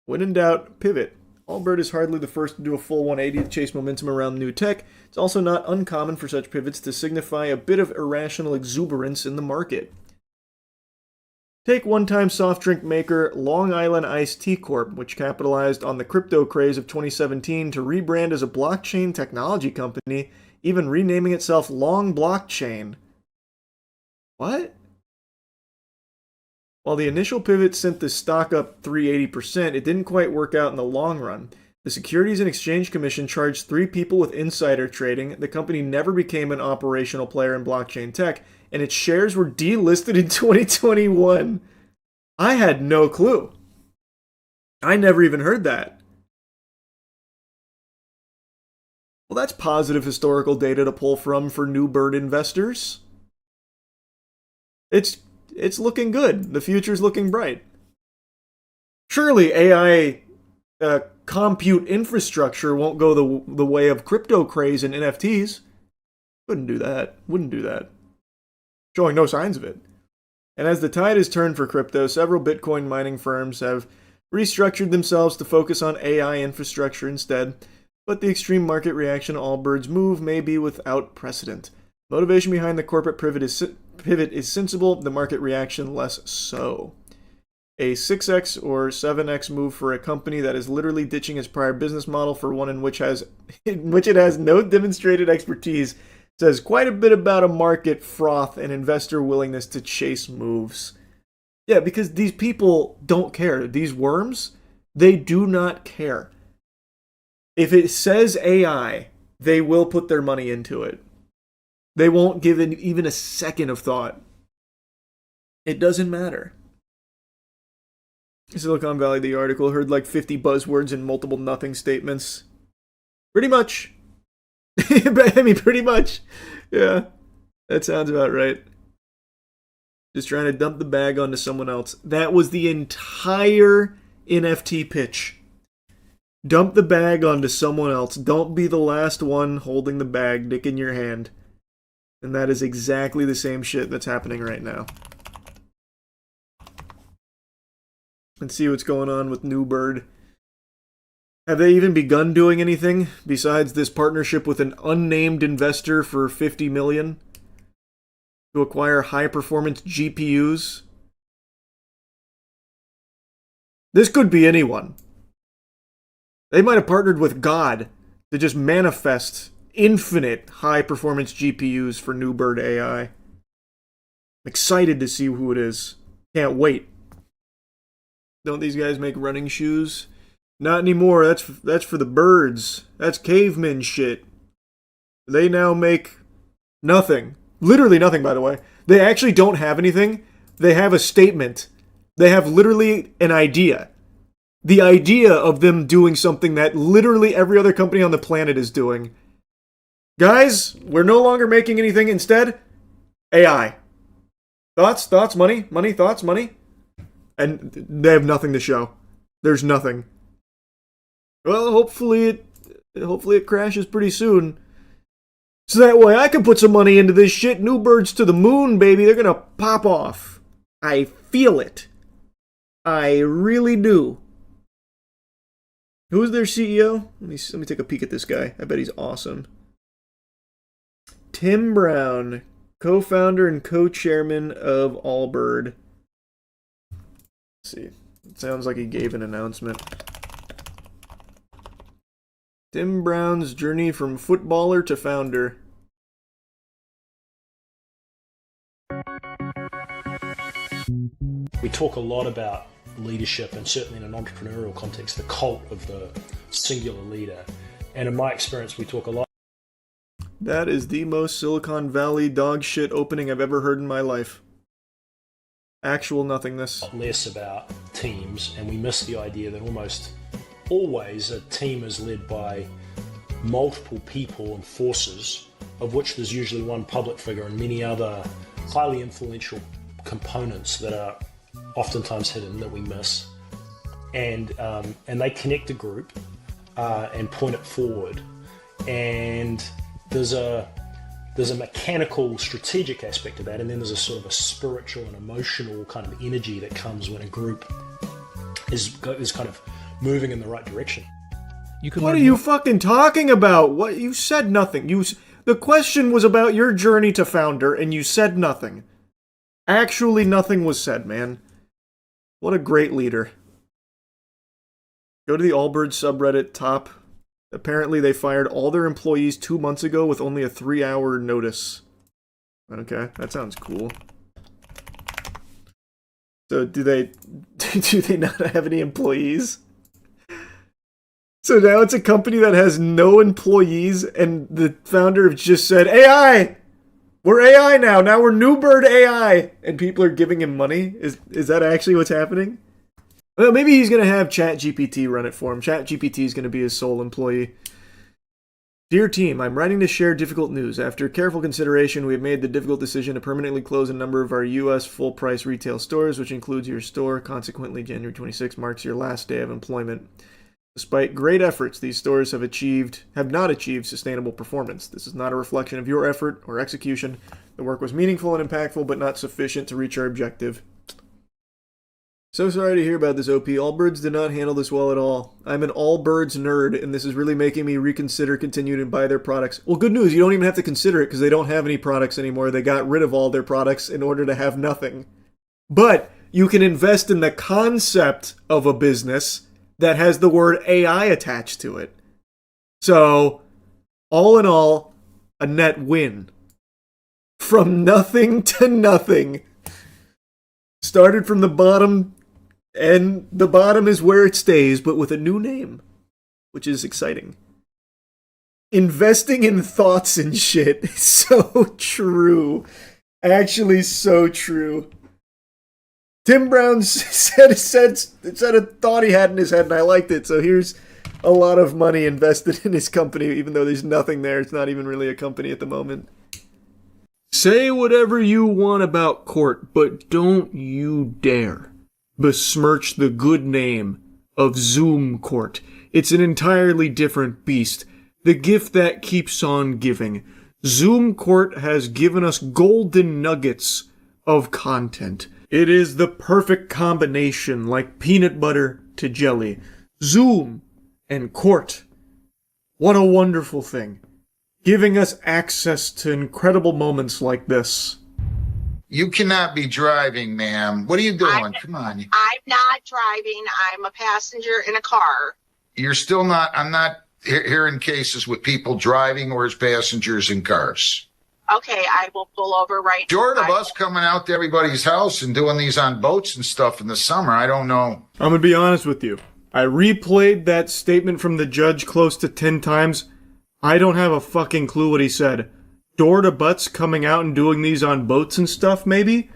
When in doubt, pivot. Allbird is hardly the first to do a full 180 to chase momentum around new tech. It's also not uncommon for such pivots to signify a bit of irrational exuberance in the market. Take one-time soft drink maker Long Island Iced Tea Corp., which capitalized on the crypto craze of 2017 to rebrand as a blockchain technology company, even renaming itself Long Blockchain. What? While the initial pivot sent the stock up 380%, it didn't quite work out in the long run. The Securities and Exchange Commission charged 3 people with insider trading, the company never became an operational player in blockchain tech, and its shares were delisted in 2021. I had no clue. I never even heard that. Well, that's positive historical data to pull from for new bird investors. It's looking good. The future's looking bright. Surely AI compute infrastructure won't go the way of crypto craze and NFTs. Wouldn't do that. Showing no signs of it. And as the tide has turned for crypto, several Bitcoin mining firms have restructured themselves to focus on AI infrastructure instead. But the extreme market reaction to Allbirds' move may be without precedent. Motivation behind the corporate pivot is sensible, the market reaction less so. A 6x or 7x move for a company that is literally ditching its prior business model for one in which it has no demonstrated expertise says quite a bit about a market froth and investor willingness to chase moves. Yeah, because these people don't care. These worms, they do not care. If it says AI, they will put their money into it. They won't give it even a second of thought. It doesn't matter. Silicon Valley, the article, heard like 50 buzzwords and multiple nothing statements. Pretty much. I mean, pretty much. Yeah, that sounds about right. Just trying to dump the bag onto someone else. That was the entire NFT pitch. Dump the bag onto someone else. Don't be the last one holding the bag, dick in your hand. And that is exactly the same shit that's happening right now. And see what's going on with New Bird. Have they even begun doing anything besides this partnership with an unnamed investor for $50 million to acquire high-performance GPUs? This could be anyone. They might have partnered with God to just manifest infinite high-performance GPUs for New Bird AI. I'm excited to see who it is. Can't wait. Don't these guys make running shoes? Not anymore. That's for the birds. That's caveman shit. They now make nothing. Literally nothing, by the way. They actually don't have anything. They have a statement. They have literally an idea. The idea of them doing something that literally every other company on the planet is doing. Guys, we're no longer making anything. Instead, AI. Thoughts, money, thoughts, money. And they have nothing to show. There's nothing. Well, hopefully it crashes pretty soon. So that way I can put some money into this shit. New Birds to the moon, baby. They're gonna pop off. I feel it. I really do. Who's their CEO? Let me take a peek at this guy. I bet he's awesome. Tim Brown, co-founder and co-chairman of Allbird. Let's see. It sounds like he gave an announcement. Tim Brown's journey from footballer to founder. We talk a lot about leadership, and certainly in an entrepreneurial context, the cult of the singular leader. And in my experience, we talk a lot. That is the most Silicon Valley dog shit opening I've ever heard in my life. Actual nothingness. Less about teams, and we miss the idea that almost always a team is led by multiple people and forces, of which there's usually one public figure and many other highly influential components that are oftentimes hidden that we miss. And they connect a group and point it forward. And there's a mechanical, strategic aspect of that, and then there's a sort of a spiritual and emotional kind of energy that comes when a group is kind of moving in the right direction. What are you fucking talking about? What, you said nothing. The question was about your journey to founder, and you said nothing. Actually, nothing was said, man. What a great leader. Go to the Allbirds subreddit top. Apparently, they fired all their employees 2 months ago with only a 3-hour notice. Okay, that sounds cool. So, do they not have any employees? So now it's a company that has no employees, and the founder just said, AI! We're AI now! Now we're New Bird AI! And people are giving him money? Is that actually what's happening? Well, maybe he's going to have ChatGPT run it for him. ChatGPT is going to be his sole employee. Dear team, I'm writing to share difficult news. After careful consideration, we have made the difficult decision to permanently close a number of our U.S. full-price retail stores, which includes your store. Consequently, January 26 marks your last day of employment. Despite great efforts, these stores have not achieved sustainable performance. This is not a reflection of your effort or execution. The work was meaningful and impactful, but not sufficient to reach our objective. So sorry to hear about this, OP. Allbirds did not handle this well at all. I'm an Allbirds nerd, and this is really making me reconsider continuing to buy their products. Well, good news, you don't even have to consider it because they don't have any products anymore. They got rid of all their products in order to have nothing. But you can invest in the concept of a business that has the word AI attached to it. So, all in all, a net win. From nothing to nothing. Started from the bottom, and the bottom is where it stays, but with a new name, which is exciting. Investing in thoughts and shit is so true. Actually, so true. Tim Brown said a thought he had in his head, and I liked it. So here's a lot of money invested in his company, even though there's nothing there. It's not even really a company at the moment. Say whatever you want about Court, but don't you dare besmirch the good name of Zoom Court. It's an entirely different beast. The gift that keeps on giving. Zoom Court has given us golden nuggets of content. It is the perfect combination, like peanut butter to jelly. Zoom and Court. What a wonderful thing. Giving us access to incredible moments like this. You cannot be driving, ma'am. What are you doing? Come on. I'm not driving. I'm a passenger in a car. You're still not. I'm not hearing cases with people driving or as passengers in cars. Okay, I will pull over right now. Short of us coming out to everybody's house and doing these on boats and stuff in the summer, I don't know. I'm going to be honest with you. I replayed that statement from the judge close to 10 times. I don't have a fucking clue what he said. Door to butts coming out and doing these on boats and stuff, maybe?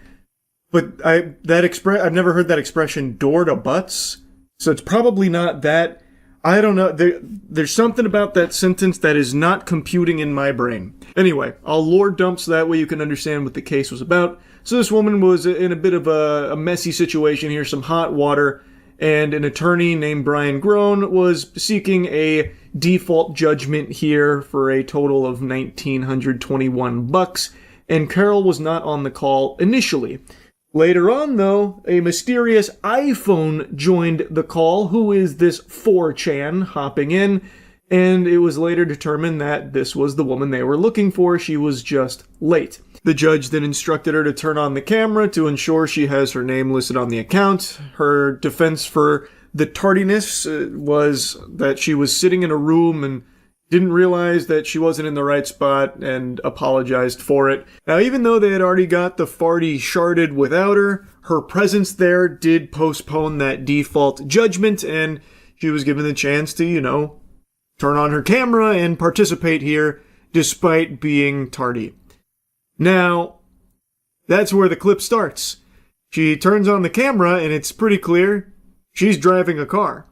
But I've never heard that expression, door to butts. So it's probably not that. I don't know. There's something about that sentence that is not computing in my brain. Anyway, I'll lore dump so that way you can understand what the case was about. So this woman was in a bit of a messy situation here, some hot water, and an attorney named Brian Groen was seeking a default judgment here for a total of $1,921, and Carol was not on the call initially. Later on, though, a mysterious iPhone joined the call. Who is this 4chan hopping in? And it was later determined that this was the woman they were looking for. She was just late. The judge then instructed her to turn on the camera to ensure she has her name listed on the account. Her defense for the tardiness was that she was sitting in a room and didn't realize that she wasn't in the right spot and apologized for it. Now, even though they had already got the farty sharded without her, her presence there did postpone that default judgment, and she was given the chance to, turn on her camera and participate here despite being tardy. Now, that's where the clip starts. She turns on the camera and it's pretty clear she's driving a car.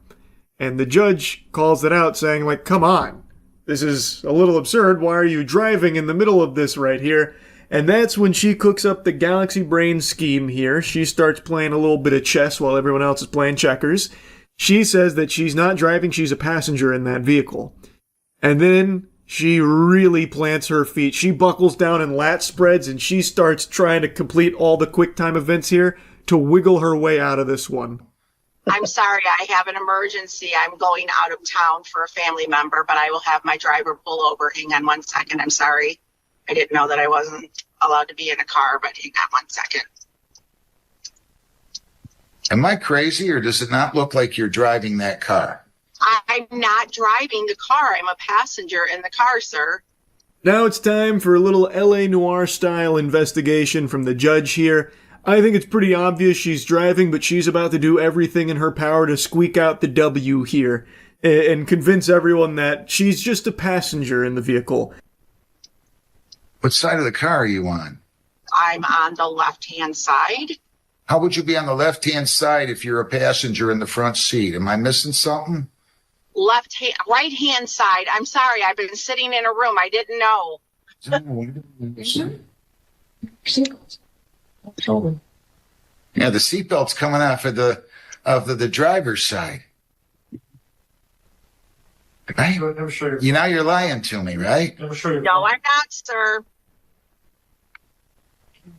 And the judge calls it out saying, come on. This is a little absurd. Why are you driving in the middle of this right here? And that's when she cooks up the Galaxy Brain scheme here. She starts playing a little bit of chess while everyone else is playing checkers. She says that she's not driving, she's a passenger in that vehicle. And then she really plants her feet. She buckles down in lat spreads and she starts trying to complete all the QuickTime events here to wiggle her way out of this one. I'm sorry, I have an emergency. I'm going out of town for a family member, but I will have my driver pull over. Hang on 1 second. I'm sorry. I didn't know that I wasn't allowed to be in a car, but hang on 1 second. Am I crazy, or does it not look like you're driving that car? I'm not driving the car. I'm a passenger in the car, sir. Now it's time for a little LA Noire style investigation from the judge here. I think it's pretty obvious she's driving, but she's about to do everything in her power to squeak out the W here and convince everyone that she's just a passenger in the vehicle. What side of the car are you on? I'm on the left-hand side. How would you be on the left-hand side if you're a passenger in the front seat? Am I missing something? right hand side. I'm sorry. I've been sitting in a room. I didn't know. Yeah, the seatbelt's coming off of the driver's side. Right? Now you're lying to me, right? No, I'm not, sir.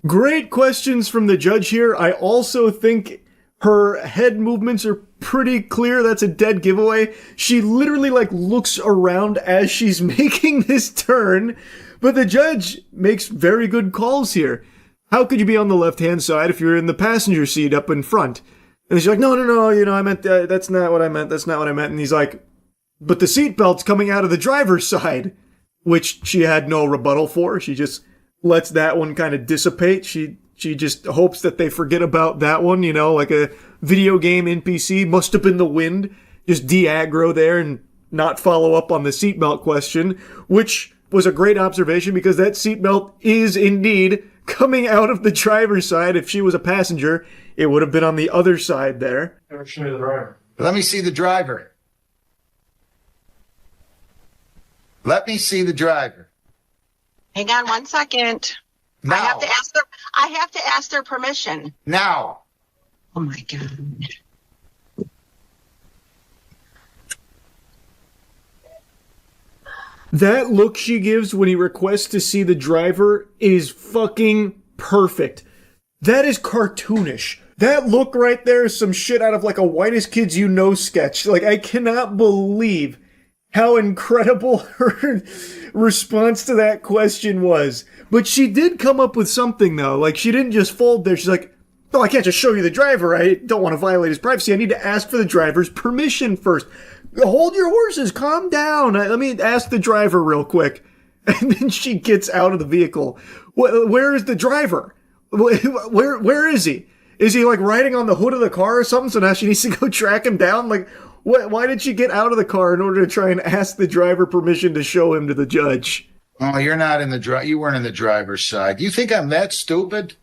Great questions from the judge here. I also think her head movements are pretty clear. That's a dead giveaway. She literally looks around as she's making this turn, but the judge makes very good calls here. How could you be on the left-hand side if you're in the passenger seat up in front? And she's like, no, I meant, that's not what I meant. And he's like, but the seatbelt's coming out of the driver's side, which she had no rebuttal for. She just lets that one kind of dissipate. She just hopes that they forget about that one, like a video game NPC. Must have been the wind. Just de-aggro there and not follow up on the seatbelt question, which was a great observation because that seatbelt is indeed coming out of the driver's side. If she was a passenger, it would have been on the other side there. Let me see the driver. Let me see the driver. Hang on 1 second. Now. I have to ask their permission. Now. Oh my God. That look she gives when he requests to see the driver is fucking perfect. That is cartoonish. That look right there is some shit out of a Whitest Kids You Know sketch. I cannot believe how incredible her response to that question was. But she did come up with something, though. She didn't just fold there. She's like, oh, I can't just show you the driver. I don't want to violate his privacy. I need to ask for the driver's permission first. Hold your horses. Calm down. Let me ask the driver real quick. And then she gets out of the vehicle. Where is the driver? Where is he? Is he riding on the hood of the car or something? So now she needs to go track him down? Why did she get out of the car in order to try and ask the driver permission to show him to the judge? Oh, you weren't in the driver's side. Do you think I'm that stupid?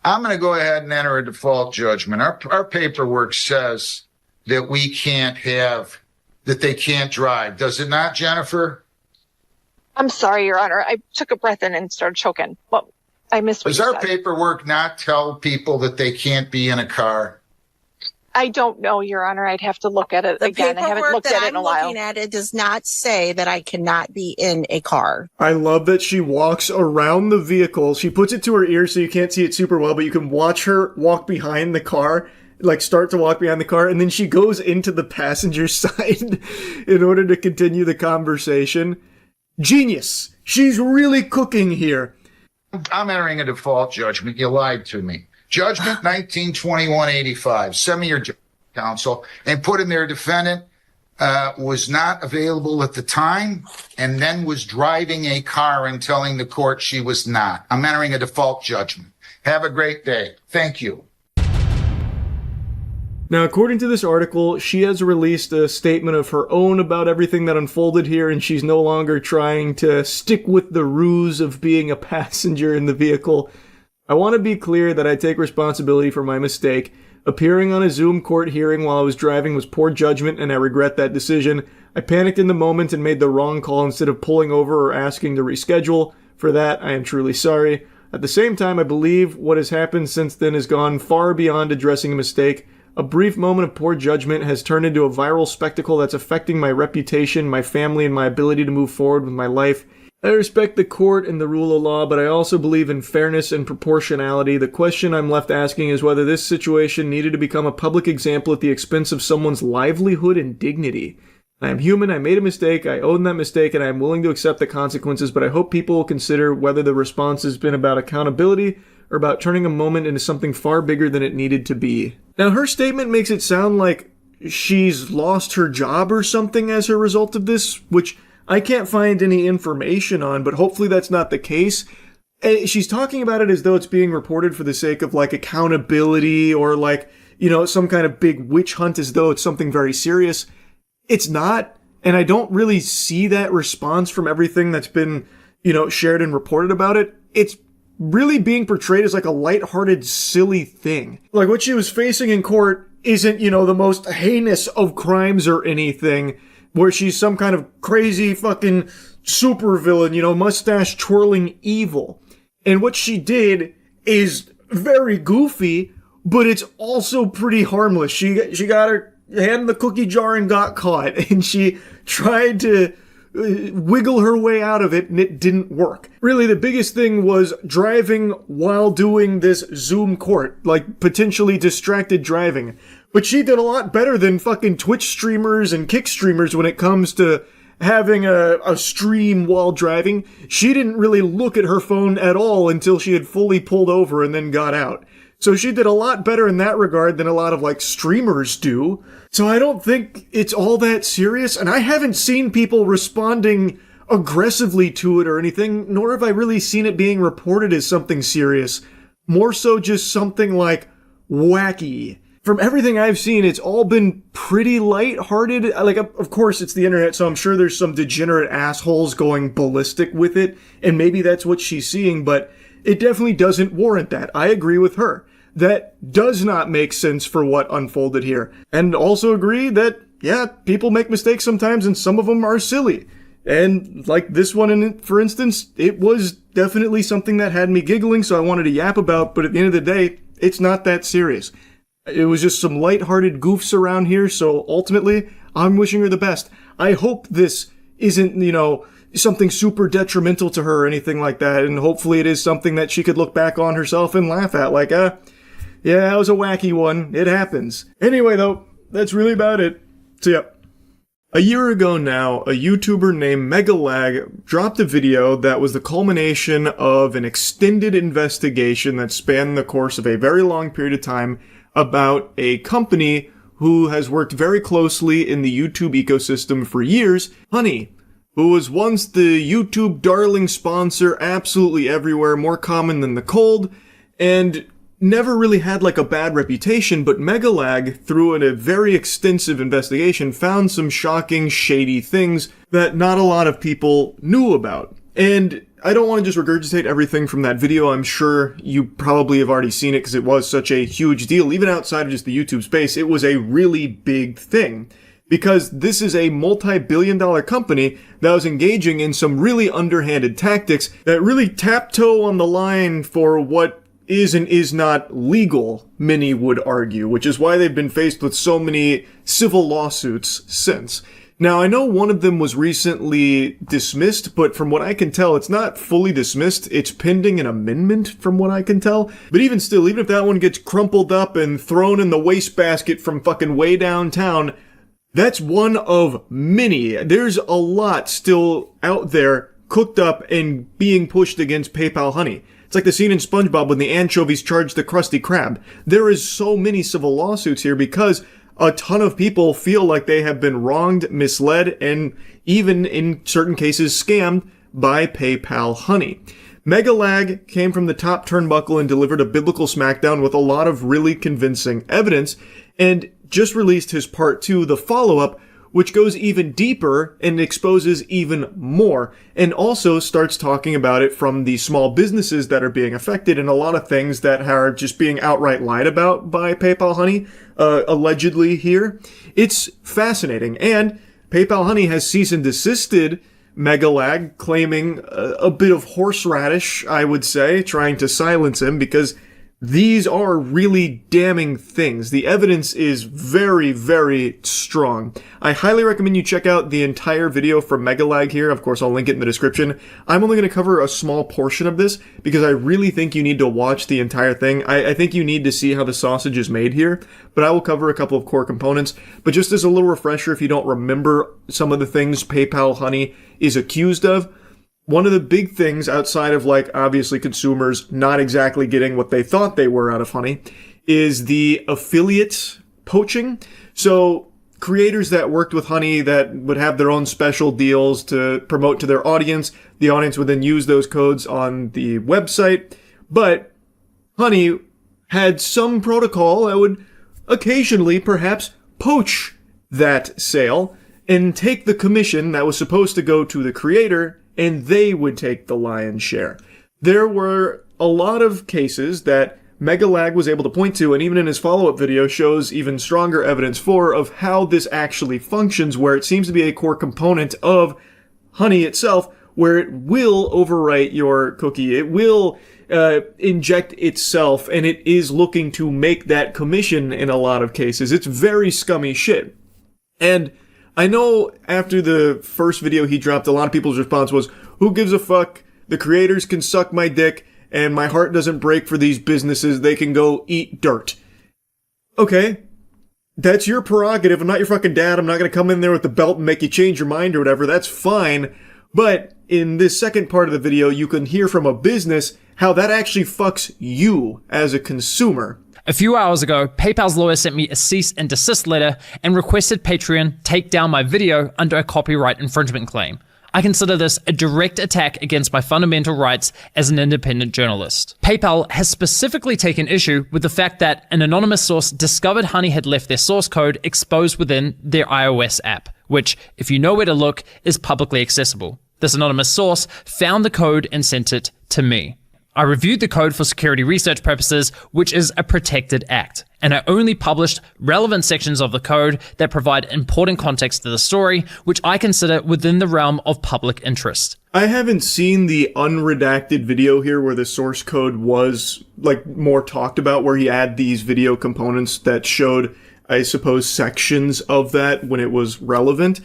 I'm going to go ahead and enter a default judgment. Our paperwork says that they can't drive. Does it not, Jennifer? I'm sorry, Your Honor. I took a breath in and started choking. Well, I missed what you said. Does our paperwork not tell people that they can't be in a car? I don't know, Your Honor. I'd have to look at it again. I haven't looked at it in a while. Looking at it does not say that I cannot be in a car. I love that she walks around the vehicle. She puts it to her ear so you can't see it super well, but you can watch her walk behind the car, start to walk behind the car, and then she goes into the passenger side in order to continue the conversation. Genius. She's really cooking here. I'm entering a default judgment. You lied to me. Judgment 1921-85. Send me your counsel and put in there defendant was not available at the time and then was driving a car and telling the court she was not. I'm entering a default judgment. Have a great day. Thank you. Now, according to this article, she has released a statement of her own about everything that unfolded here, and she's no longer trying to stick with the ruse of being a passenger in the vehicle. I want to be clear that I take responsibility for my mistake. Appearing on a Zoom court hearing while I was driving was poor judgment, and I regret that decision. I panicked in the moment and made the wrong call instead of pulling over or asking to reschedule. For that, I am truly sorry. At the same time, I believe what has happened since then has gone far beyond addressing a mistake. A brief moment of poor judgment has turned into a viral spectacle that's affecting my reputation, my family, and my ability to move forward with my life. I respect the court and the rule of law, but I also believe in fairness and proportionality. The question I'm left asking is whether this situation needed to become a public example at the expense of someone's livelihood and dignity. I am human, I made a mistake, I own that mistake, and I am willing to accept the consequences, but I hope people will consider whether the response has been about accountability or about turning a moment into something far bigger than it needed to be. Now, her statement makes it sound like she's lost her job or something as a result of this, which I can't find any information on, but hopefully that's not the case. She's talking about it as though it's being reported for the sake of accountability or some kind of big witch hunt, as though it's something very serious. It's not, and I don't really see that response from everything that's been, shared and reported about it. It's really being portrayed as a lighthearted, silly thing. What she was facing in court isn't, the most heinous of crimes or anything, where she's some kind of crazy fucking supervillain, mustache twirling evil. And what she did is very goofy, but it's also pretty harmless. She got her hand in the cookie jar and got caught, and she tried to wiggle her way out of it, and it didn't work. Really, the biggest thing was driving while doing this Zoom court, like potentially distracted driving. But she did a lot better than fucking Twitch streamers and Kick streamers when it comes to having a stream while driving. She didn't really look at her phone at all until she had fully pulled over and then got out. So she did a lot better in that regard than a lot of, streamers do. So I don't think it's all that serious, and I haven't seen people responding aggressively to it or anything, nor have I really seen it being reported as something serious. More so just something, wacky. From everything I've seen, it's all been pretty lighthearted. Of course, it's the internet, so I'm sure there's some degenerate assholes going ballistic with it, and maybe that's what she's seeing, but it definitely doesn't warrant that. I agree with her. That does not make sense for what unfolded here. And also agree that, yeah, people make mistakes sometimes and some of them are silly. And like this one, for instance, it was definitely something that had me giggling, so I wanted to yap about, but at the end of the day, it's not that serious. It was just some lighthearted goofs around here, so ultimately, I'm wishing her the best. I hope this isn't, something super detrimental to her or anything like that, and hopefully it is something that she could look back on herself and laugh at, yeah, that was a wacky one. It happens. Anyway, though, that's really about it. So, yeah. A year ago now, a YouTuber named Megalag dropped a video that was the culmination of an extended investigation that spanned the course of a very long period of time about a company who has worked very closely in the YouTube ecosystem for years, Honey, who was once the YouTube darling sponsor absolutely everywhere, more common than the cold, and never really had a bad reputation, but Megalag, through a very extensive investigation, found some shocking, shady things that not a lot of people knew about. And I don't want to just regurgitate everything from that video. I'm sure you probably have already seen it because it was such a huge deal. Even outside of just the YouTube space, it was a really big thing. Because this is a multi-billion-dollar company that was engaging in some really underhanded tactics that really tiptoe on the line for what is and is not legal, many would argue, which is why they've been faced with so many civil lawsuits since. Now, I know one of them was recently dismissed, but from what I can tell, it's not fully dismissed. It's pending an amendment, from what I can tell. But even still, even if that one gets crumpled up and thrown in the wastebasket from fucking way downtown, that's one of many. There's a lot still out there cooked up and being pushed against PayPal Honey. It's like the scene in SpongeBob when the anchovies charge the Krusty Krab. There is so many civil lawsuits here because a ton of people feel like they have been wronged, misled, and even in certain cases scammed by PayPal Honey. Megalag came from the top turnbuckle and delivered a biblical smackdown with a lot of really convincing evidence, and just released his part 2, the follow-up, which goes even deeper and exposes even more, and also starts talking about it from the small businesses that are being affected and a lot of things that are just being outright lied about by PayPal Honey, allegedly here. It's fascinating, and PayPal Honey has cease and desisted Megalag, claiming a bit of horseradish, I would say, trying to silence him because these are really damning things. The evidence is very, very strong. I highly recommend you check out the entire video from Megalag here. Of course, I'll link it in the description. I'm only going to cover a small portion of this because I really think you need to watch the entire thing. I think you need to see how the sausage is made here, but I will cover a couple of core components. But just as a little refresher, if you don't remember some of the things PayPal Honey is accused of, one of the big things outside of obviously consumers not exactly getting what they thought they were out of Honey is the affiliate poaching. So creators that worked with Honey that would have their own special deals to promote to their audience, the audience would then use those codes on the website. But Honey had some protocol that would occasionally perhaps poach that sale and take the commission that was supposed to go to the creator, and they would take the lion's share. There were a lot of cases that Megalag was able to point to, and even in his follow-up video shows even stronger evidence for, of how this actually functions, where it seems to be a core component of honey itself, where it will overwrite your cookie. It will inject itself, and it is looking to make that commission in a lot of cases. It's very scummy shit. And I know after the first video he dropped, a lot of people's response was, who gives a fuck? The creators can suck my dick, and my heart doesn't break for these businesses. They can go eat dirt. Okay. That's your prerogative. I'm not your fucking dad. I'm not going to come in there with the belt and make you change your mind or whatever. That's fine. But in this second part of the video, you can hear from a business how that actually fucks you as a consumer. A few hours ago, PayPal's lawyer sent me a cease and desist letter and requested Patreon take down my video under a copyright infringement claim. I consider this a direct attack against my fundamental rights as an independent journalist. PayPal has specifically taken issue with the fact that an anonymous source discovered Honey had left their source code exposed within their iOS app, which, if you know where to look, is publicly accessible. This anonymous source found the code and sent it to me. I reviewed the code for security research purposes, which is a protected act, and I only published relevant sections of the code that provide important context to the story, which I consider within the realm of public interest. I haven't seen the unredacted video here where the source code was, like, more talked about, where he had these video components that showed, I suppose, sections of that when it was relevant,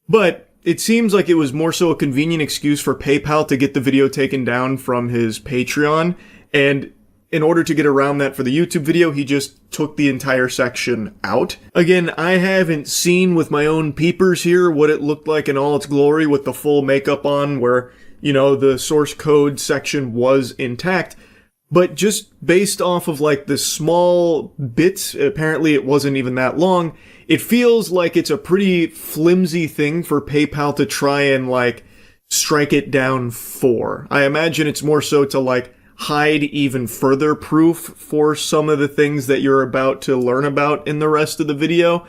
but it seems like it was more so a convenient excuse for PayPal to get the video taken down from his Patreon, and in order to get around that for the YouTube video, he just took the entire section out. Again, I haven't seen with my own peepers here what it looked like in all its glory with the full makeup on, where, you know, the source code section was intact. But just based off of, like, the small bits, apparently it wasn't even that long, it feels like it's a pretty flimsy thing for PayPal to try and, like, strike it down for. I imagine it's more so to, like, hide even further proof for some of the things that you're about to learn about in the rest of the video.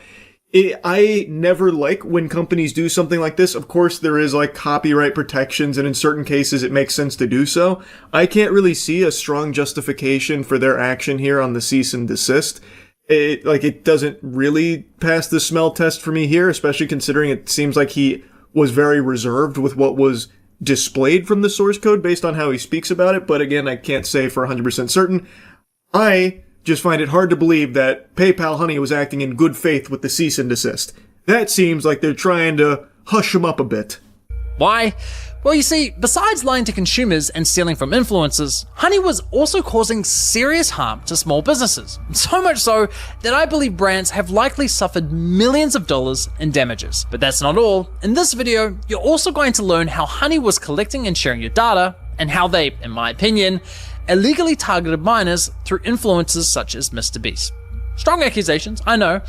I never like when companies do something like this. Of course, there is like copyright protections, and in certain cases it makes sense to do so. I can't really see a strong justification for their action here on the cease and desist. It doesn't really pass the smell test for me here, especially considering it seems like he was very reserved with what was displayed from the source code based on how he speaks about it. But again, I can't say for 100% certain. I just find it hard to believe that PayPal Honey was acting in good faith with the cease and desist. That seems like they're trying to hush him up a bit. Why? Well, you see, besides lying to consumers and stealing from influencers, Honey was also causing serious harm to small businesses. So much so that I believe brands have likely suffered millions of dollars in damages. But that's not all. In this video, you're also going to learn how Honey was collecting and sharing your data, and how they, in my opinion, illegally targeted minors through influencers such as Mr. Beast. Strong accusations, I know,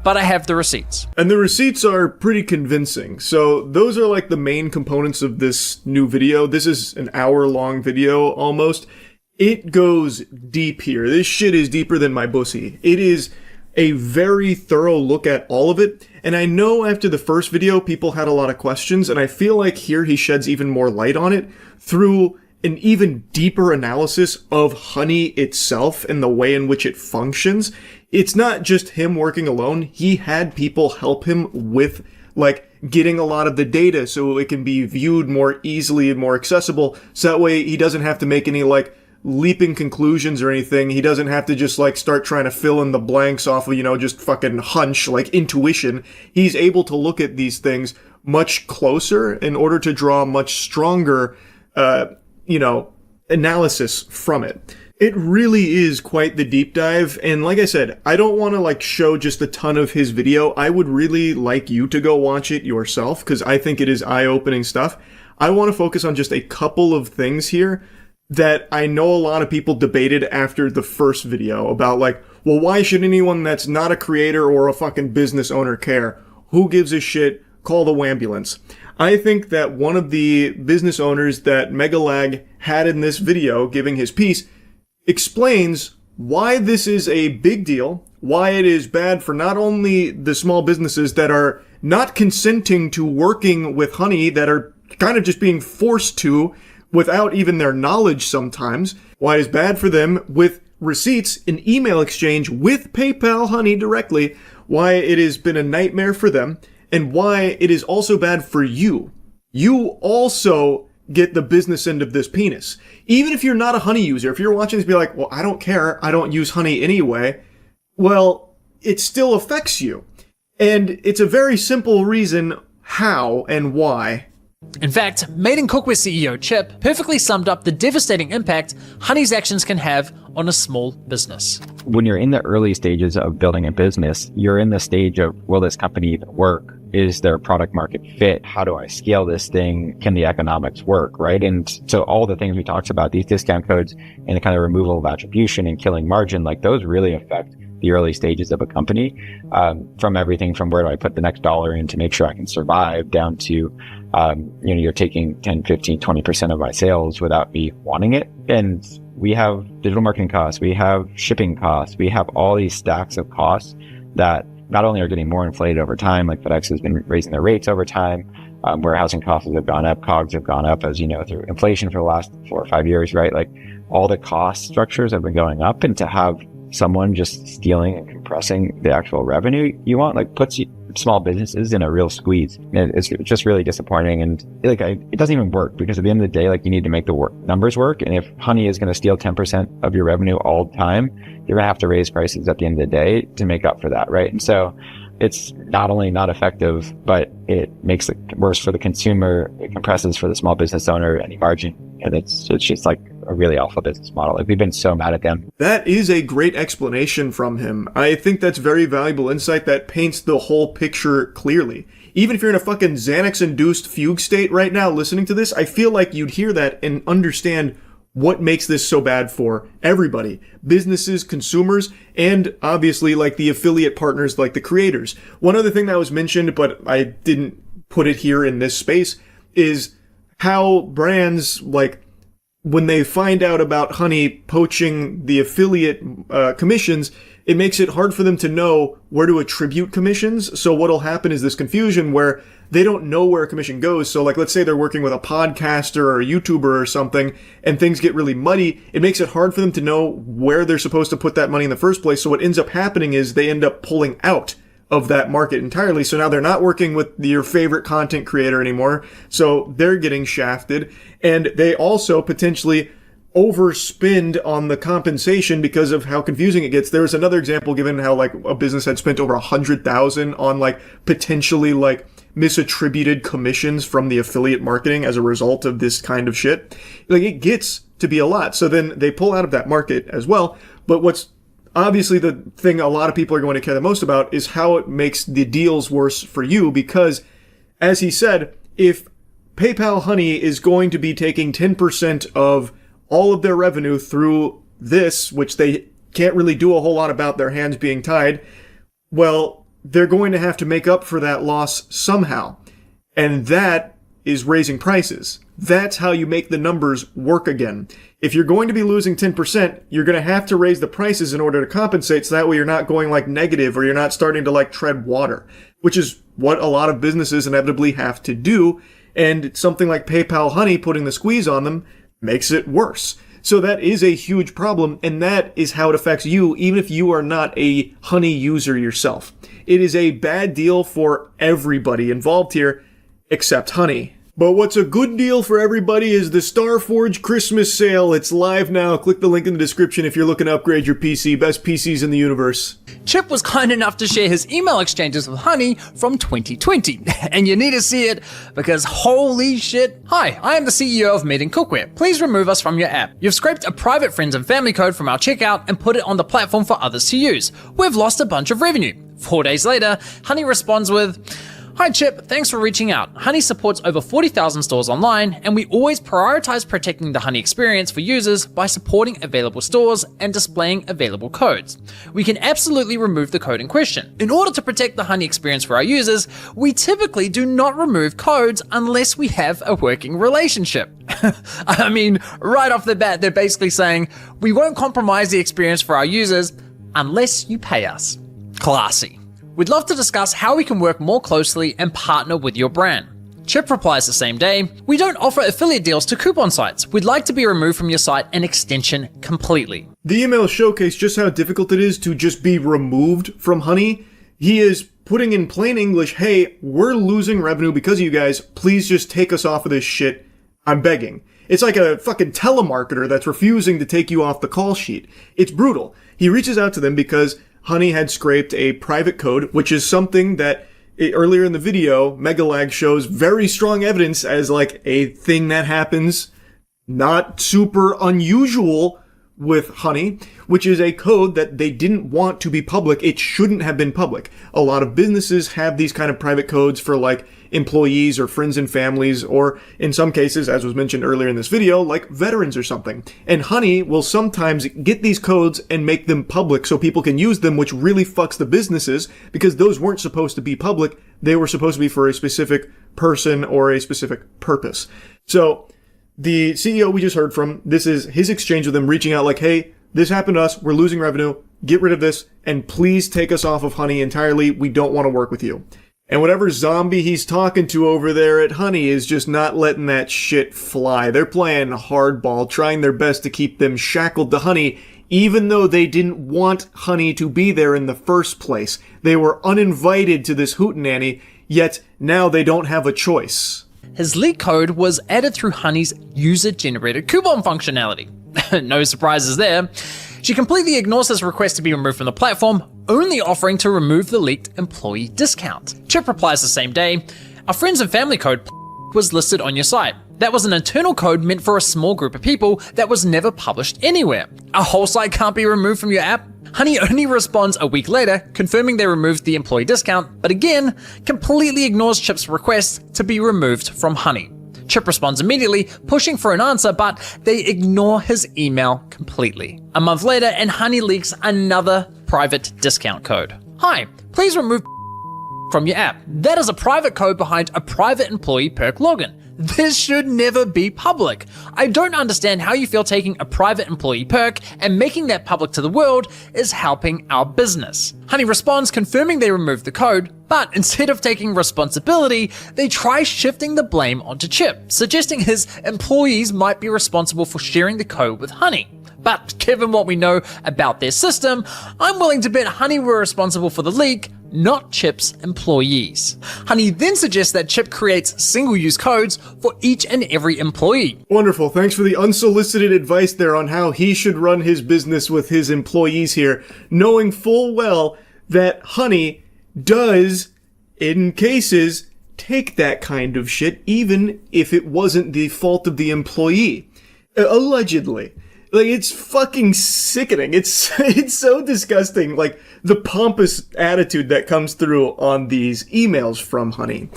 but I have the receipts. And the receipts are pretty convincing. So those are like the main components of this new video. This is an hour-long video almost. It goes deep here. This shit is deeper than my pussy. It is a very thorough look at all of it. And I know after the first video, people had a lot of questions, and I feel like here he sheds even more light on it through an even deeper analysis of Honey itself and the way in which it functions. It's not just him working alone. He had people help him with, like, getting a lot of the data so it can be viewed more easily and more accessible. So that way he doesn't have to make any, like, leaping conclusions or anything. He doesn't have to just, like, start trying to fill in the blanks off of, you know, just fucking hunch, like intuition. He's able to look at these things much closer in order to draw much stronger, analysis from it. It really is quite the deep dive, and like I said, I don't want to like show just a ton of his video. I would really like you to go watch it yourself, because I think it is eye-opening stuff. I want to focus on just a couple of things here that I know a lot of people debated after the first video about, like, well, why should anyone that's not a creator or a fucking business owner care? Who gives a shit? Call the wambulance. I think that one of the business owners that Megalag had in this video giving his piece explains why this is a big deal, why it is bad for not only the small businesses that are not consenting to working with Honey, that are kind of just being forced to without even their knowledge sometimes, why it's bad for them with receipts, an email exchange with PayPal Honey directly, why it has been a nightmare for them, and why it is also bad for you. You also get the business end of this penis. Even if you're not a Honey user, if you're watching this be like, well, I don't care, I don't use Honey anyway, well, it still affects you. And it's a very simple reason how and why. In fact, Made in Cookware CEO Chip perfectly summed up the devastating impact Honey's actions can have on a small business. When you're in the early stages of building a business, you're in the stage of, will this company even work? Is there product market fit? How do I scale this thing? Can the economics work, right? And so all the things we talked about, these discount codes and the kind of removal of attribution and killing margin, like those really affect the early stages of a company, from everything from where do I put the next dollar in to make sure I can survive, down to, you're taking 10, 15, 20% of my sales without me wanting it. And we have digital marketing costs, we have shipping costs, we have all these stacks of costs that not only are getting more inflated over time, like FedEx has been raising their rates over time, warehousing costs have gone up, COGS have gone up, as you know, through inflation for the last 4 or 5 years, right? Like all the cost structures have been going up, and to have someone just stealing and compressing the actual revenue you want, like puts small businesses in a real squeeze. And it's just really disappointing. And it doesn't even work, because at the end of the day, like you need to make the numbers work. And if Honey is going to steal 10% of your revenue all the time, you're going to have to raise prices at the end of the day to make up for that, right? And so it's not only not effective, but it makes it worse for the consumer. It compresses for the small business owner any margin. And it's just like a really awful business model. Like we've been so mad at them. That is a great explanation from him. I think that's very valuable insight that paints the whole picture clearly. Even if you're in a fucking Xanax-induced fugue state right now listening to this, I feel like you'd hear that and understand what makes this so bad for everybody. Businesses, consumers, and obviously like the affiliate partners like the creators. One other thing that was mentioned, but I didn't put it here in this space, is how brands, like, when they find out about Honey poaching the affiliate commissions, it makes it hard for them to know where to attribute commissions. So what'll happen is this confusion where they don't know where a commission goes. So like, let's say they're working with a podcaster or a YouTuber or something, and things get really muddy. It makes it hard for them to know where they're supposed to put that money in the first place. So what ends up happening is they end up pulling out of that market entirely. So now they're not working with your favorite content creator anymore. So they're getting shafted, and they also potentially overspend on the compensation because of how confusing it gets. There was another example given how like a business had spent over $100,000 on like potentially like misattributed commissions from the affiliate marketing as a result of this kind of shit. Like it gets to be a lot. So then they pull out of that market as well. But what's obviously the thing a lot of people are going to care the most about is how it makes the deals worse for you, because as he said, if PayPal Honey is going to be taking 10% of all of their revenue through this, which they can't really do a whole lot about, their hands being tied, well, they're going to have to make up for that loss somehow. And that is raising prices. That's how you make the numbers work again. If you're going to be losing 10%, you're going to have to raise the prices in order to compensate, so that way you're not going like negative, or you're not starting to like tread water, which is what a lot of businesses inevitably have to do. And something like PayPal Honey putting the squeeze on them makes it worse. So that is a huge problem, and that is how it affects you, even if you are not a Honey user yourself. It is a bad deal for everybody involved here, except Honey. But what's a good deal for everybody is the Starforge Christmas sale. It's live now. Click the link in the description if you're looking to upgrade your PC. Best PCs in the universe. Chip was kind enough to share his email exchanges with Honey from 2020. And you need to see it because holy shit. Hi, I am the CEO of Made in Cookware. Please remove us from your app. You've scraped a private friends and family code from our checkout and put it on the platform for others to use. We've lost a bunch of revenue. 4 days later, Honey responds with, "Hi Chip, thanks for reaching out. Honey supports over 40,000 stores online, and we always prioritize protecting the Honey experience for users by supporting available stores and displaying available codes. We can absolutely remove the code in question. In order to protect the Honey experience for our users, we typically do not remove codes unless we have a working relationship." I mean, right off the bat, they're basically saying, we won't compromise the experience for our users unless you pay us. Classy. We'd love to discuss how we can work more closely and partner with your brand. Chip replies the same day, "We don't offer affiliate deals to coupon sites. We'd like to be removed from your site and extension completely." The email showcased just how difficult it is to just be removed from Honey. He is putting in plain English, hey, we're losing revenue because of you guys. Please just take us off of this shit. I'm begging. It's like a fucking telemarketer that's refusing to take you off the call sheet. It's brutal. He reaches out to them because Honey had scraped a private code, which is something that earlier in the video, Megalag shows very strong evidence as like a thing that happens, not super unusual with Honey, which is a code that they didn't want to be public. It shouldn't have been public. A lot of businesses have these kind of private codes for like employees or friends and families, or in some cases, as was mentioned earlier in this video, like veterans or something. And Honey will sometimes get these codes and make them public so people can use them, which really fucks the businesses because those weren't supposed to be public. They were supposed to be for a specific person or a specific purpose. So the CEO we just heard from, this is his exchange with them, reaching out like, hey, this happened to us. We're losing revenue. Get rid of this. And please take us off of Honey entirely. We don't want to work with you. And whatever zombie he's talking to over there at Honey is just not letting that shit fly. They're playing hardball, trying their best to keep them shackled to Honey, even though they didn't want Honey to be there in the first place. They were uninvited to this hootenanny, yet now they don't have a choice. His leak code was added through Honey's user-generated coupon functionality. No surprises there. She completely ignores his request to be removed from the platform, only offering to remove the leaked employee discount. Chip replies the same day, "Our friends and family code was listed on your site. That was an internal code meant for a small group of people that was never published anywhere. Our whole site can't be removed from your app." Honey only responds a week later, confirming they removed the employee discount, but again, completely ignores Chip's request to be removed from Honey. Chip responds immediately, pushing for an answer, but they ignore his email completely. A month later, and Honey leaks another private discount code. "Hi, please remove from your app. That is a private code behind a private employee perk login. This should never be public. I don't understand how you feel taking a private employee perk and making that public to the world is helping our business." Honey responds, confirming they removed the code, but instead of taking responsibility, they try shifting the blame onto Chip, suggesting his employees might be responsible for sharing the code with Honey. But given what we know about their system, I'm willing to bet Honey were responsible for the leak, not Chip's employees. Honey then suggests that Chip creates single-use codes for each and every employee. Wonderful. Thanks for the unsolicited advice there on how he should run his business with his employees here, knowing full well that Honey does, in cases, take that kind of shit, even if it wasn't the fault of the employee. Allegedly. Like, it's fucking sickening. It's so disgusting. Like, the pompous attitude that comes through on these emails from Honey.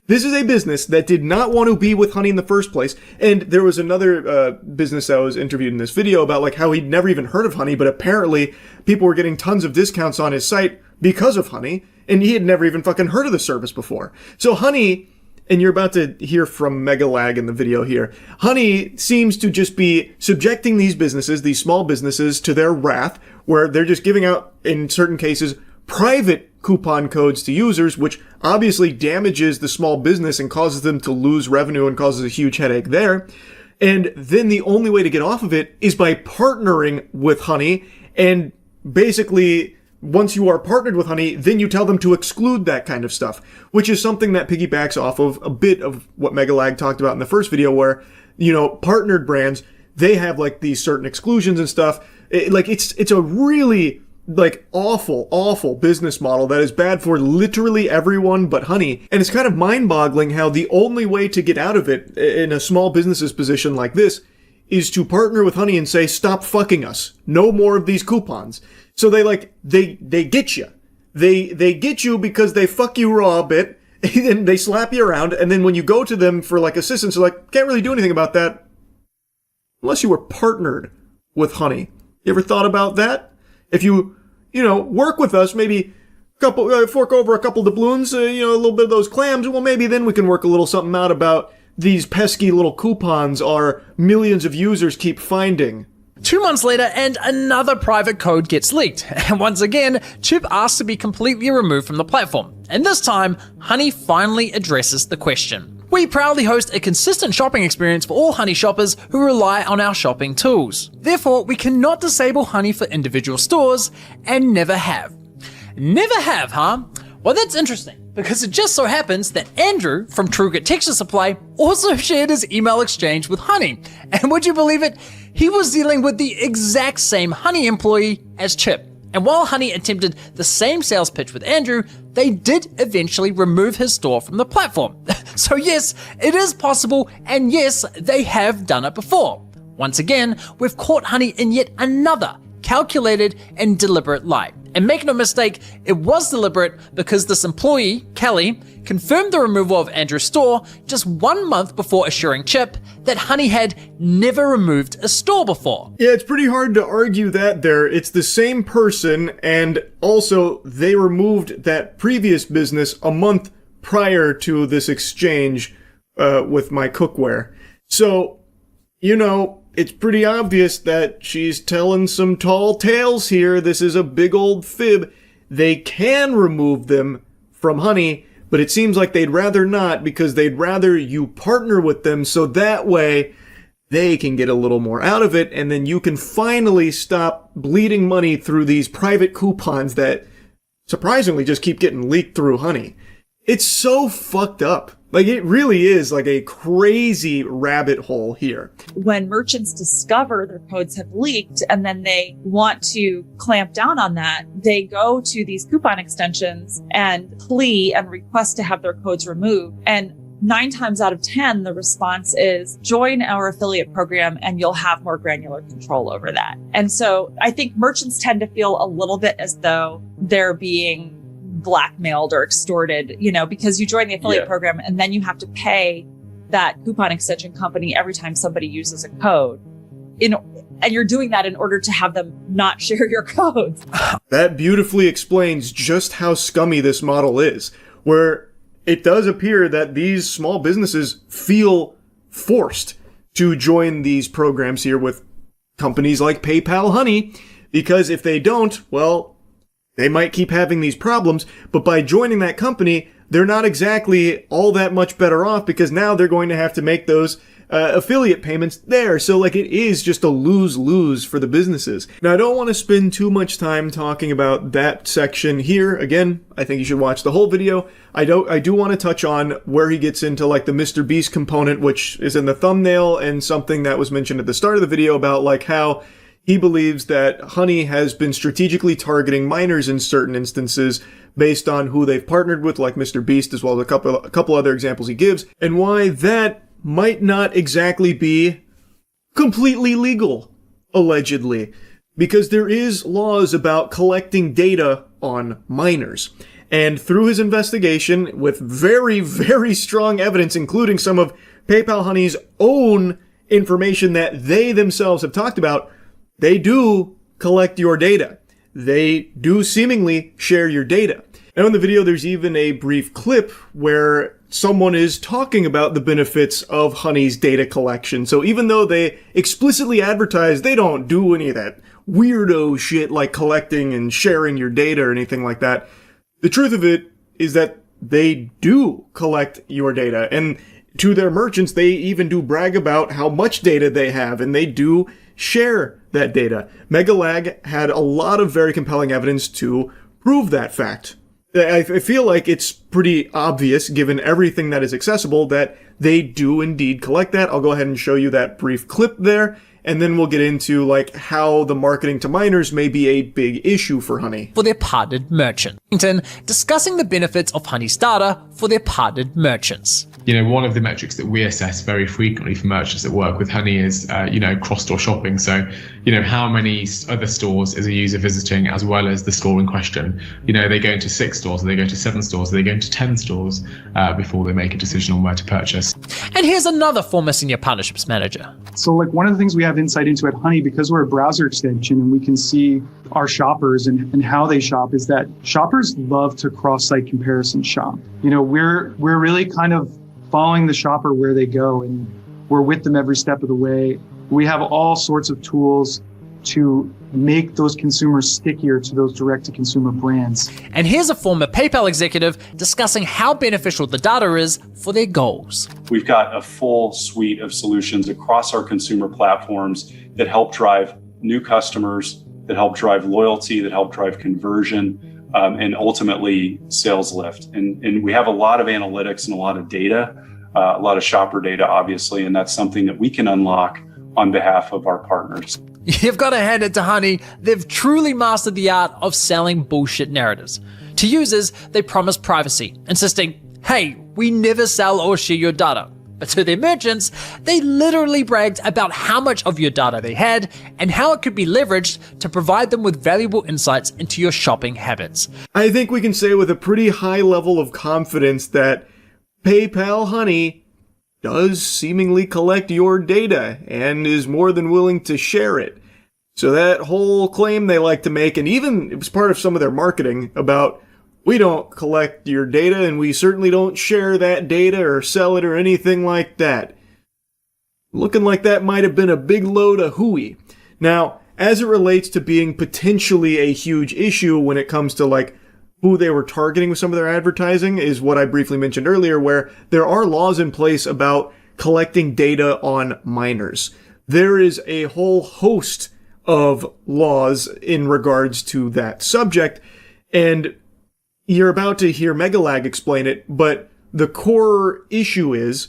This is a business that did not want to be with Honey in the first place. And there was another business that was interviewed in this video about like how he'd never even heard of Honey, but apparently people were getting tons of discounts on his site because of Honey, and he had never even fucking heard of the service before. So Honey, and you're about to hear from Megalag in the video here, Honey seems to just be subjecting these businesses, these small businesses, to their wrath, where they're just giving out, in certain cases, private coupon codes to users, which obviously damages the small business and causes them to lose revenue and causes a huge headache there. And then the only way to get off of it is by partnering with Honey, and basically, once you are partnered with Honey, then you tell them to exclude that kind of stuff, which is something that piggybacks off of a bit of what Megalag talked about in the first video where, you know, partnered brands, they have like these certain exclusions and stuff. It's a really like awful business model that is bad for literally everyone but Honey. And it's kind of mind-boggling how the only way to get out of it in a small business's position like this is to partner with Honey and say, stop fucking us. No more of these coupons. So they get you. They get you because they fuck you raw a bit, and they slap you around, and then when you go to them for like assistance, they're like, can't really do anything about that unless you were partnered with Honey. You ever thought about that? If you work with us, maybe fork over a couple doubloons, a little bit of those clams, well, maybe then we can work a little something out about these pesky little coupons our millions of users keep finding. 2 months later, and another private code gets leaked. And once again, Chip asks to be completely removed from the platform. And this time, Honey finally addresses the question. We proudly host a consistent shopping experience for all Honey shoppers who rely on our shopping tools. Therefore, we cannot disable Honey for individual stores, and never have. Never have, huh? Well, that's interesting, because it just so happens that Andrew from TrueGrit Texture Supply also shared his email exchange with Honey. And would you believe it? He was dealing with the exact same Honey employee as Chip. And while Honey attempted the same sales pitch with Andrew, they did eventually remove his store from the platform. So yes, it is possible, and yes, they have done it before. Once again, we've caught Honey in yet another calculated and deliberate lie. And make no mistake, it was deliberate because this employee, Kelly, confirmed the removal of Andrew's store just 1 month before assuring Chip that Honey had never removed a store before. Yeah, it's pretty hard to argue that there. It's the same person, and also they removed that previous business a month prior to this exchange with my cookware. So, you know, it's pretty obvious that she's telling some tall tales here. This is a big old fib. They can remove them from Honey, but it seems like they'd rather not, because they'd rather you partner with them so that way they can get a little more out of it, and then you can finally stop bleeding money through these private coupons that surprisingly just keep getting leaked through Honey. It's so fucked up. Like, it really is like a crazy rabbit hole here. When merchants discover their codes have leaked and then they want to clamp down on that, they go to these coupon extensions and plea and request to have their codes removed. And 9 times out of 10, the response is join our affiliate program and you'll have more granular control over that. And so I think merchants tend to feel a little bit as though they're being blackmailed or extorted, you know, because you join the affiliate program and then you have to pay that coupon extension company every time somebody uses a code. And you're doing that in order to have them not share your codes. That beautifully explains just how scummy this model is, where it does appear that these small businesses feel forced to join these programs here with companies like PayPal Honey, because if they don't, well, they might keep having these problems, but by joining that company, they're not exactly all that much better off, because now they're going to have to make those affiliate payments there. So like, it is just a lose-lose for the businesses. Now, I don't want to spend too much time talking about that section here. Again, I think you should watch the whole video. I do want to touch on where he gets into like the Mr. Beast component, which is in the thumbnail, and something that was mentioned at the start of the video about like how he believes that Honey has been strategically targeting minors in certain instances based on who they've partnered with, like Mr. Beast, as well as a couple other examples he gives, and why that might not exactly be completely legal, allegedly, because there is laws about collecting data on minors. And through his investigation, with very, very strong evidence, including some of PayPal Honey's own information that they themselves have talked about, they do collect your data. They do seemingly share your data. Now in the video, there's even a brief clip where someone is talking about the benefits of Honey's data collection. So even though they explicitly advertise they don't do any of that weirdo shit like collecting and sharing your data or anything like that, the truth of it is that they do collect your data. And to their merchants, they even do brag about how much data they have, and they do share that data. Megalag had a lot of very compelling evidence to prove that fact. I feel like it's pretty obvious, given everything that is accessible, that they do indeed collect that. I'll go ahead and show you that brief clip there, and then we'll get into like how the marketing to minors may be a big issue for Honey. For their partnered merchants. Discussing the benefits of Honey's data for their partnered merchants. You know, one of the metrics that we assess very frequently for merchants that work with Honey is, cross-store shopping. So, how many other stores is a user visiting as well as the store in question? Are they going to 6 stores? Are they going to 7 stores? Are they going to 10 stores before they make a decision on where to purchase? And here's another former senior partnerships manager. So like one of the things we have insight into at Honey, because we're a browser extension and we can see our shoppers and how they shop, is that shoppers love to cross-site comparison shop. We're really kind of following the shopper where they go, and we're with them every step of the way. We have all sorts of tools to make those consumers stickier to those direct-to-consumer brands. And here's a former PayPal executive discussing how beneficial the data is for their goals. We've got a full suite of solutions across our consumer platforms that help drive new customers, that help drive loyalty, that help drive conversion, and ultimately sales lift. And we have a lot of analytics and a lot of data, a lot of shopper data, obviously, and that's something that we can unlock on behalf of our partners. You've got to hand it to Honey. They've truly mastered the art of selling bullshit narratives. To users, they promise privacy, insisting, hey, we never sell or share your data. But to their merchants, they literally bragged about how much of your data they had and how it could be leveraged to provide them with valuable insights into your shopping habits. I think we can say with a pretty high level of confidence that PayPal Honey does seemingly collect your data and is more than willing to share it. So that whole claim they like to make, and even it was part of some of their marketing about, we don't collect your data and we certainly don't share that data or sell it or anything like that. Looking like that might have been a big load of hooey. Now, as it relates to being potentially a huge issue when it comes to like who they were targeting with some of their advertising is what I briefly mentioned earlier, where there are laws in place about collecting data on minors. There is a whole host of laws in regards to that subject, and you're about to hear Megalag explain it, but the core issue is,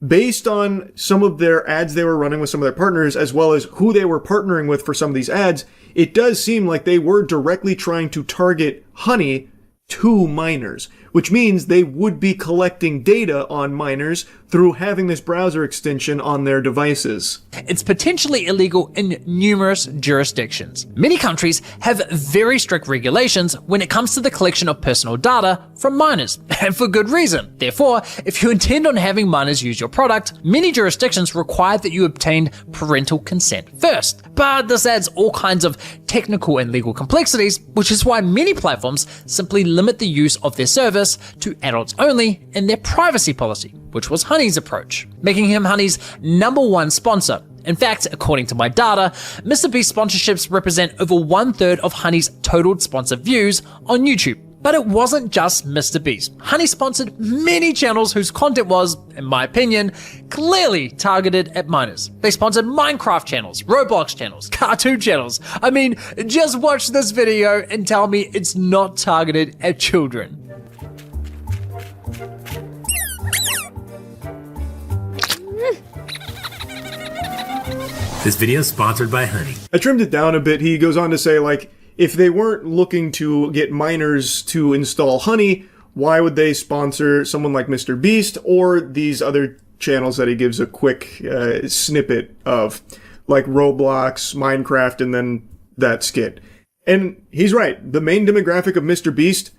based on some of their ads they were running with some of their partners, as well as who they were partnering with for some of these ads, it does seem like they were directly trying to target Honey to minors, which means they would be collecting data on minors through having this browser extension on their devices. It's potentially illegal in numerous jurisdictions. Many countries have very strict regulations when it comes to the collection of personal data from minors, and for good reason. Therefore, if you intend on having minors use your product, many jurisdictions require that you obtain parental consent first. But this adds all kinds of technical and legal complexities, which is why many platforms simply limit the use of their service to adults only in their privacy policy, which was Honey's approach, making him Honey's #1 sponsor. In fact, according to my data, MrBeast sponsorships represent over 1/3 of Honey's total sponsor views on YouTube. But it wasn't just MrBeast. Honey sponsored many channels whose content was, in my opinion, clearly targeted at minors. They sponsored Minecraft channels, Roblox channels, cartoon channels. I mean, just watch this video and tell me it's not targeted at children. This video is sponsored by Honey. I trimmed it down a bit. He goes on to say, like, if they weren't looking to get minors to install Honey, why would they sponsor someone like MrBeast or these other channels that he gives a quick snippet of, like Roblox, Minecraft, and then that skit? And he's right. The main demographic of MrBeast,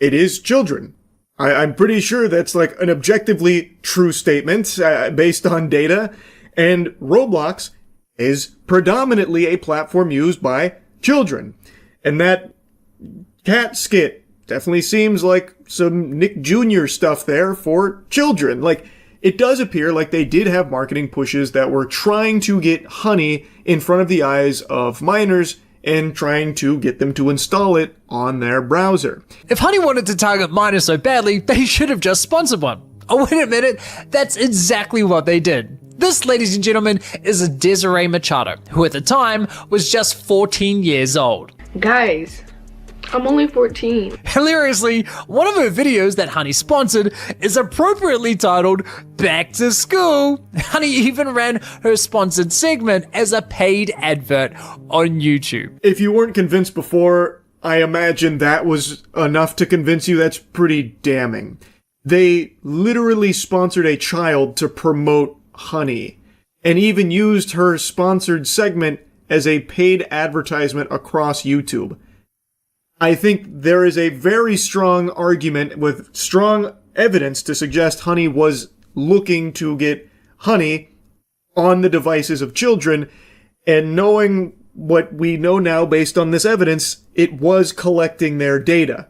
it is children. I'm pretty sure that's like an objectively true statement based on data. And Roblox is predominantly a platform used by children. And that cat skit definitely seems like some Nick Jr. stuff there for children. Like, it does appear like they did have marketing pushes that were trying to get Honey in front of the eyes of minors and trying to get them to install it on their browser. If Honey wanted to target minors so badly, they should have just sponsored one. Oh, wait a minute, that's exactly what they did. This, ladies and gentlemen, is Desiree Machado, who at the time was just 14 years old. Guys, I'm only 14. Hilariously, one of her videos that Honey sponsored is appropriately titled Back to School. Honey even ran her sponsored segment as a paid advert on YouTube. If you weren't convinced before, I imagine that was enough to convince you. That's pretty damning. They literally sponsored a child to promote Honey, and even used her sponsored segment as a paid advertisement across YouTube. I think there is a very strong argument with strong evidence to suggest Honey was looking to get Honey on the devices of children, and knowing what we know now based on this evidence, it was collecting their data,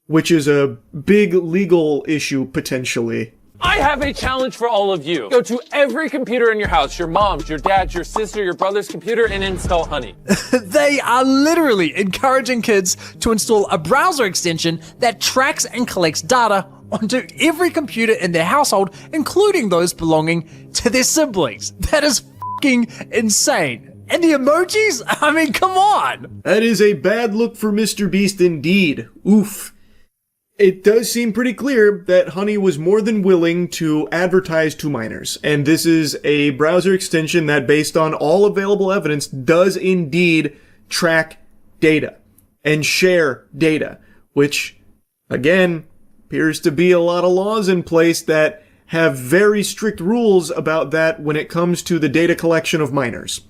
which is a big legal issue potentially. I have a challenge for all of you. Go to every computer in your house, your mom's, your dad's, your sister, your brother's computer, and install Honey. They are literally encouraging kids to install a browser extension that tracks and collects data onto every computer in their household, including those belonging to their siblings. That is fucking insane. And the emojis? I mean, come on! That is a bad look for Mr. Beast indeed. Oof. It does seem pretty clear that Honey was more than willing to advertise to minors. And this is a browser extension that, based on all available evidence, does indeed track data and share data, which, again, appears to be a lot of laws in place that have very strict rules about that when it comes to the data collection of minors.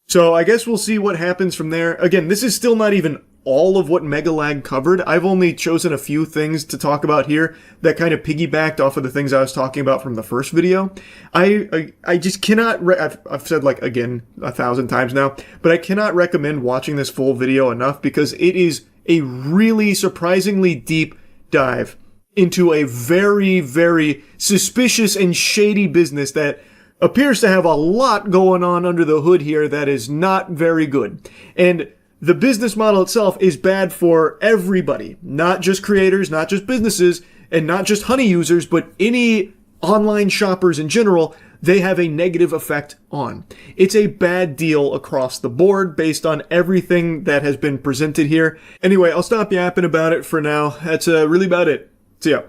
So I guess we'll see what happens from there. Again, this is still not even all of what Megalag covered. I've only chosen a few things to talk about here that kind of piggybacked off of the things I was talking about from the first video. I just cannot, I've said like again 1,000 times now, but I cannot recommend watching this full video enough because it is a really surprisingly deep dive into a very, very suspicious and shady business that appears to have a lot going on under the hood here that is not very good. And the business model itself is bad for everybody, not just creators, not just businesses, and not just Honey users, but any online shoppers in general. They have a negative effect on. It's a bad deal across the board based on everything that has been presented here. Anyway, I'll stop yapping about it for now. That's really about it. See ya.